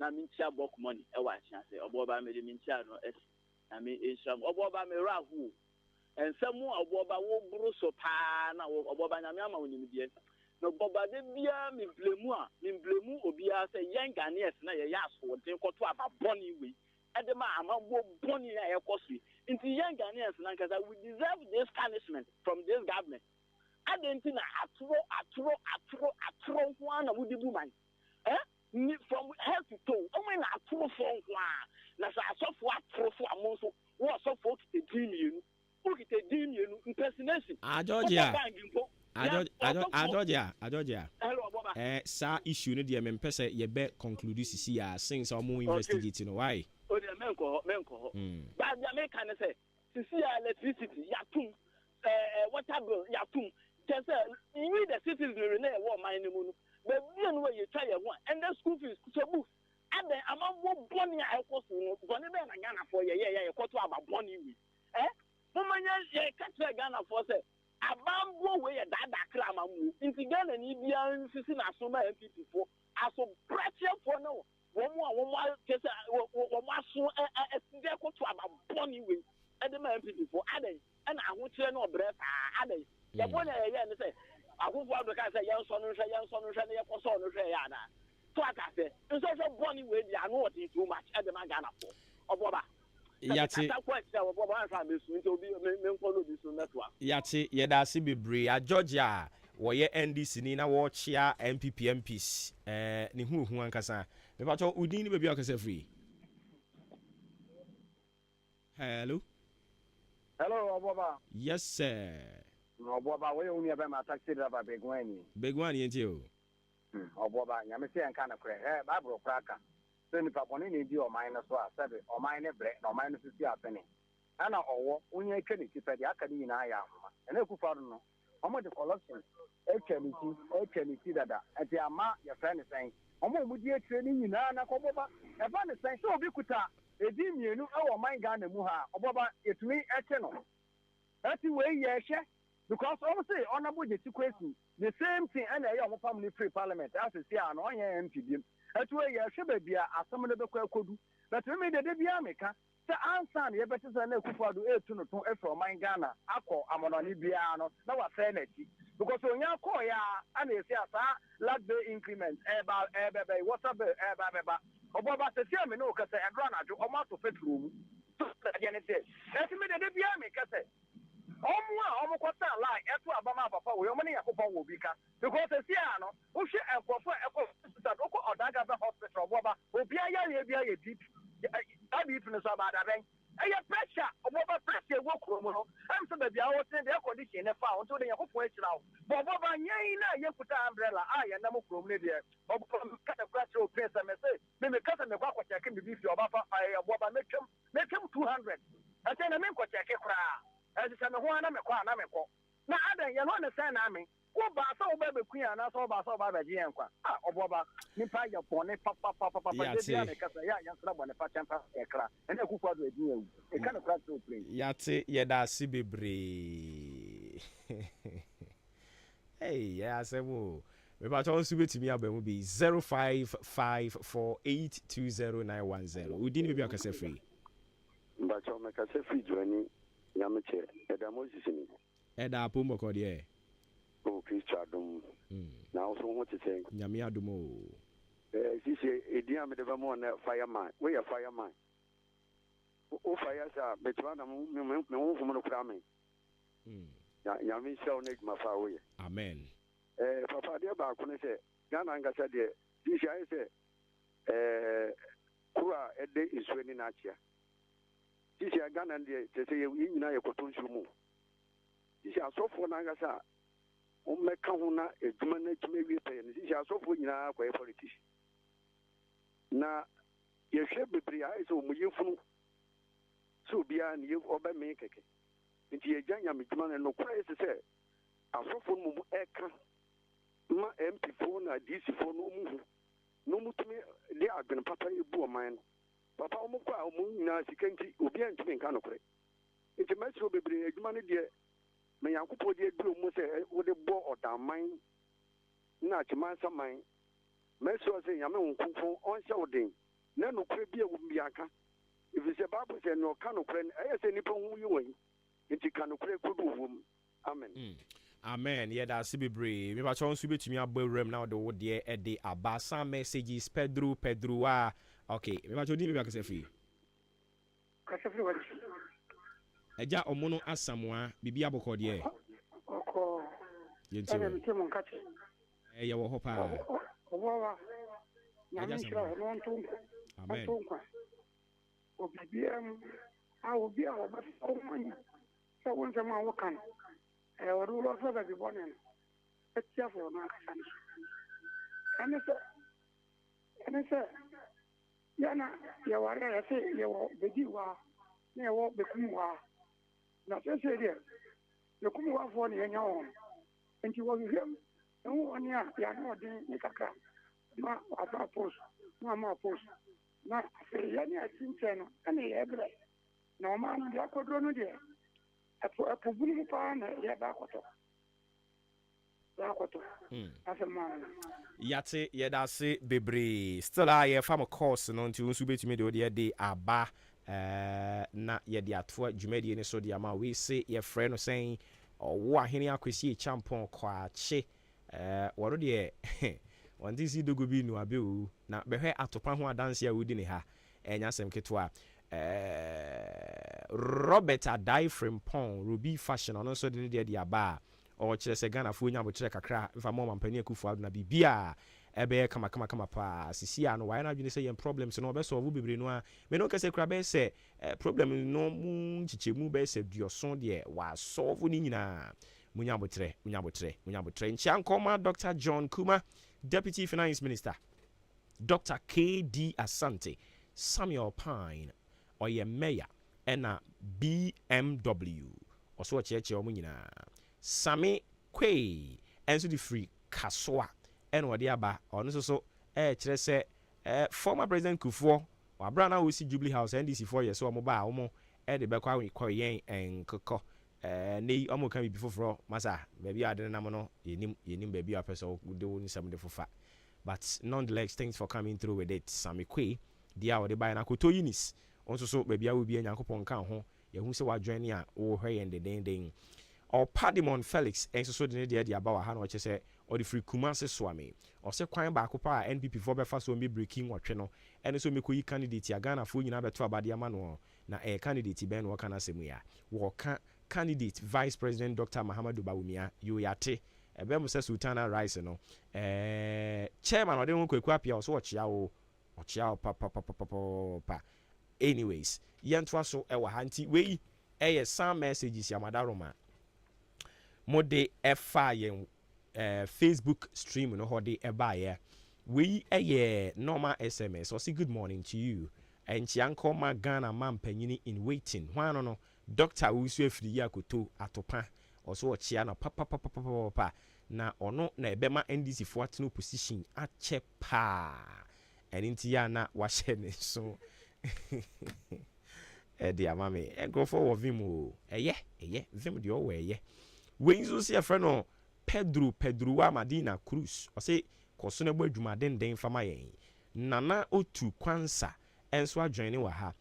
Na mi chia bok money e wa chia say Obuoba me de mi chia no I mean, it's Obuoba Mirahu. And someone Obuoba will bruso pana or Obuoba Namama when you get. No, Boba de Bia, me blemu, Obia say, young Ghanaians, na yas, or take what to have a bonny way. At the man, I'm bonny air costly. Into young Ghanaians, because I would deserve this punishment from this government. I didn't think I throw one would do man. From head to toe, only I throw for one. Now, I saw for a month, what so folks the dream you. Look at the dream you impersonation. Georgia. Georgia. Sa issue no dia mempese ye be conclude sisi a since omo investigate no why? O dia menko. But the American say sisi electricity yatum water bill yatum. Just you need the citizens na e wo man ni mu no. But you know you try one and the school fees so move. And then among what bonny I cost no bonny be na Ghana for ye ko to about bonny we. Mumanya ye catch Ghana for say abambo we that krama mu inti Ghana ni bia nsisi na so ma MPP for aso pressure for no wo mo kesa wo mo aso e ko to about bonny we e de ma MPP for aden and aho kire no bre fa aden ye bonny ye ne say akwụkwọ abụka sị ya nsọ n'ụsọ na ya kwọsọ n'ụsọ ya na tụ aka sị nsọ bọni wee dị anụ ọdị too much ede ma Ghana for ọbọba yati yati yeda si bebre a Georgia wo ye NDC ni na wo chia MPP MPs ni hu ankasa me pa cho udin ni bebi akasa free. Hello Obuoba. Yes sir. Obuoba we only be my taxi driver Begwani enti o. Obuoba nyame se enka na kure Bible kraka. So ni papa ni di o mine so a sabe o mine bre na o mine sisi apene. Ana owo onye twa ni tipedi aka ni na ya ahoma. Ena ekufa no. Omo de collection etwa ni ti dada. Ati ama ya friend sen. Omo mu di etwa ni nyina na koboba. E ba ni sen so obi kuta edi mienu e wo mine Ghana mu ha. Oboba etumi ete no. Ati we ye hye because obviously honorable Jeti Kwesi the same thing and I am family free parliament as you see an on MPD. Ati we ye hye ba bia asem no bekwa kodu. But we made the bia meka say answer ye better say na Akufo-Addo etu no ton efro man Ghana akọ amononi bia no na wa say na ti because onya call ya and you see asa last day increment ebe water bill eba Obuoba se see me no ka say edro na jo o ma to petrol mu so ya ne say ati me de bia meka say omo kwata lie eto abama papa we omo ne yakopon wo bika because esi ano wo hwe enkofo hospital oko odaga be hospital Obuoba obi aya ye deep abi tunu so ba da ben eye pressure Obuoba pressure wo kromo no am so ba bia wo tin de condition ne fa unto de yakopon akira wo Obuoba nyen na ye kuta umbrella aya na mo kromo ne de Obuoba kada pressure o pesa me say me kasa me kwa check me bi fi Obuoba Obuoba mekem 200 ate na me kwa check kra as I know one na adan ye no ne say na me wo ba so wo ba beku ya na so ba be je nkwa Obuoba nipa ya pone papa de bia ne kasa ya nsra bone pa champa ekra ene Akufo-Addo edi ewu e kan kra so play yate ye da si bebre hey ya asemo me ba to so betimi abamu bi 0554820910 udini be akase free mba cho me kase free joani Yamache, Eda Moses ni. Eda Pumbo Kodie. Oh, Christian Adum. Now, so what to say? Yami Adumo. Sisi, Edia Medevamo and fireman. We are fireman. Oh, fires are Betuana, me from the Krame. Yami shall make my fire. Amen. Papa, dear Bakune say, Gananga said, this I say, Kura Ede is winning at you. This is a gun and they say you know a potential move. This is so for Nagasa. Omekahuna is managed to maybe pay, and this is so for you now, politician. Now, you should be pre eyes or you from so beyond you or by make it. Into a young man and no place to say. I saw for Eka, my MP phone, a DC phone, no more to me, they are going to papa you, poor man. Papa omukwa omunyina sikanti obi antime nka no kore enti metro bebre adwuma de me Yankopɔ de aduro mu se wo de bo odaman na chimansa man metro se nyame nkonfon onhye woden na no kore bi ewu biaka if it's a Bible say no can friend I say nipa hu you wen it can pray good wom amen Amen. Yeah, that's Sibibre. Me ba chon su betumi abawrem na do de e de abasa messages Pedro ah. Okay, me ba chodi me ba kase free. Kase free what? Eja omono asamwa bibi aboko de. Oko. Yenti. Me temo nkache. Ya wo ho pa. Owa. Nyame shira no ntu. Amen. Obibiam obi a oba so manya. So won sama wo kan. Oru lo so be bonen. Etia for na kasani. Anese yana ya wara ya se ya wo bedi wa na wo bekum wa na se de bekum wa fo ne nya won enti wo hwem no oni a ya no din ni kakra ma asa post ma post na se ya ni a tinche no ana ya ebre na o ma no de akodro no de apo bulu pa na ya ba koto Yate yedase bebre still I fam course no nti unsu betumi de de aba na yede ato dwumadi ne so de ama we say ye frɛ no saying wo ahene akwesi champion kwache woro de on this dogo bi no abe o na behwe atopa ho adanse a wodi ne ha enya sem keto Robert Adai Frimpong Ruby Fashion ono so de aba o kire se Ghana fu nya bo kire kakra mfa mo mampani akufu adu na bibia ebe kama pa sisi ano why na dwene se yen problems no be solve bebre no a me no kase kra be se problem no mu chichemu be se duoson de wa solve ni nyina munya botre nchia nkoma Dr. John Kuma Deputy Finance Minister Dr. KD Asante Samuel Pine oye mayor ena BMW oso cheche omu nyina Sami Kwe enso di free Kasoa eno wode aba ono so kire se former president Kufuor wabra na wo si Jubilee House NDC 4 years so omo ba omo de be kwa yen enkoko nei omo kan bi foforo masa baby ade na mo no yenim baby apeso de wo ni sam de fofa but nonetheless thanks for coming through with it Sami Kwe dia wode ba na koto Yunis onso so baby a wo bi Nyankopon kan ho ye hu se wa join ya wo hwe de den or Padimon Felix enso so de de aba wa ha no che se or the free Kumase Swami or se kwan ba akopa NPP for be fa so me breaking watwe no ene so me koyi candidate ya Ghana fo nyina beto abade ama no na candidate ben wo kana semu ya wo ka candidate Vice President Dr. Mahamadou Bawumia yo yate ebe mo se Sultana Rice no chairman ode won kwaku apia so wo chia pa anyways yentwa so e wa hanti we some messages ya madaroma mode efa yen Facebook stream no hode eba ye we normal SMS or say good morning to you and Chiankoma Ghana man panyini in waiting hwan no Dr. Usu efiri yakoto atopa also chia na papa na ono na ebema NDC for atno position ache pa enti ya na wa ne so dia mame engrofo wo vim o vim de o we wenzo se afre no Pedro wa Madina Cruz o se koso na gba dwuma den fama yen nana otu kwansa enso adwen ne wa ha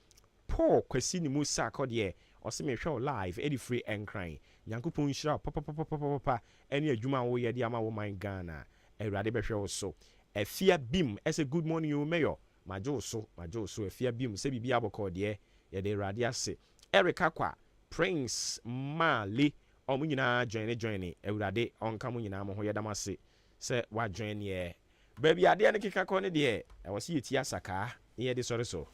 Paul kwasi ni musa akode o se me hwe live edi free enkran Nyankopon hira papa ene adwuma wo ye de ama wo man Ghana ewrade behwe wo so afia bim ese good morning you mayor majo so afia bim se bibia abokode ye de rade ase Eric Akwa Prince Mali omu nyina join ewrade onka mu nyina mo ho yedamase se wa join ye baby ade ne keka ko ne de e wo se yeti asaka ye de sori so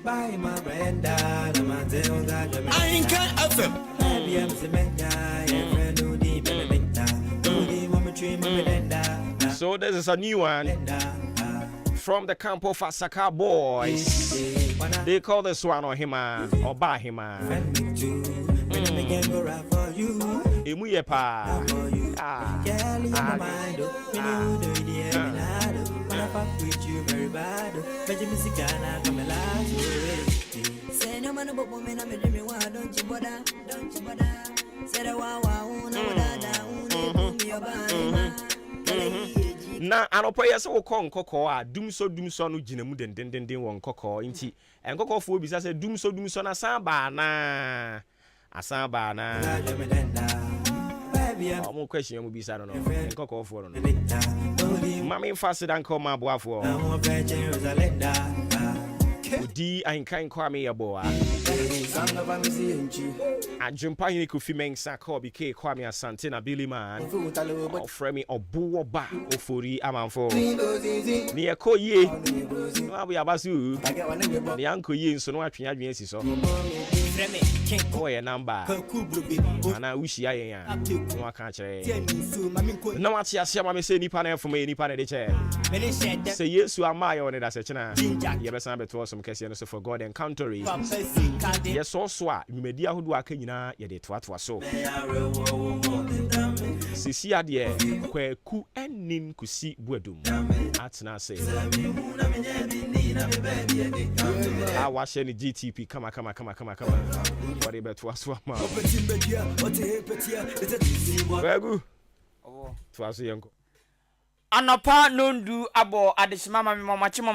Buy my Brenda, AHENKAN933FM. So this is a new one from the camp of Asaka boys. They call this one Ohima or Bahima. Emuyepa. fuck with you very bad. Major music and come alive. Say no man about women, I'm a dreamy one. Don't you bother, don't you bother. Say the wow, na anopa yɛ sɛ wokɔ nkɔkɔɔ a dumso no gyina mu dendenden wɔ nkɔkɔɔ nti nkɔkɔɔfoɔ bisa sɛ dumso na asan baa na ɔmo question mu bisa no nkɔkɔɔfoɔ no mame mfa seda nkɔ ma aboafoɔ odi ahenkan kɔ ame yɛbɔ a adwempa hene kofi mensa kɔ bike kɔ ame asante na Billy man ɔfrɛ me Obuoba Ofori Amanfo ne yɛkɔ yie na aboyaba so ne yɛnkɔ yie nso no atwe adwene asi so wɔyɛ namba ana wohyia yɛn a na waka kyerɛ na wate aseɛ ma me sɛ nipa na ɛfoma yɛ nipa na de kyɛ sɛ Yesu ama yɛ wɔ ne dasekyena yɛbɛsan bɛtoɔ som kɛseɛ no so for God encountering yɛsɔ so a nnwumadi ahodoɔ aka nyinaa yɛde toatoa so sisi adeɛ kwaku ɛnin kusi buadum atena ase a wahyɛ ne GTP kama wɔde bɛtoa so ama kwaku toa so yɛnkɔ Anapa nondu abo adesima mama machimo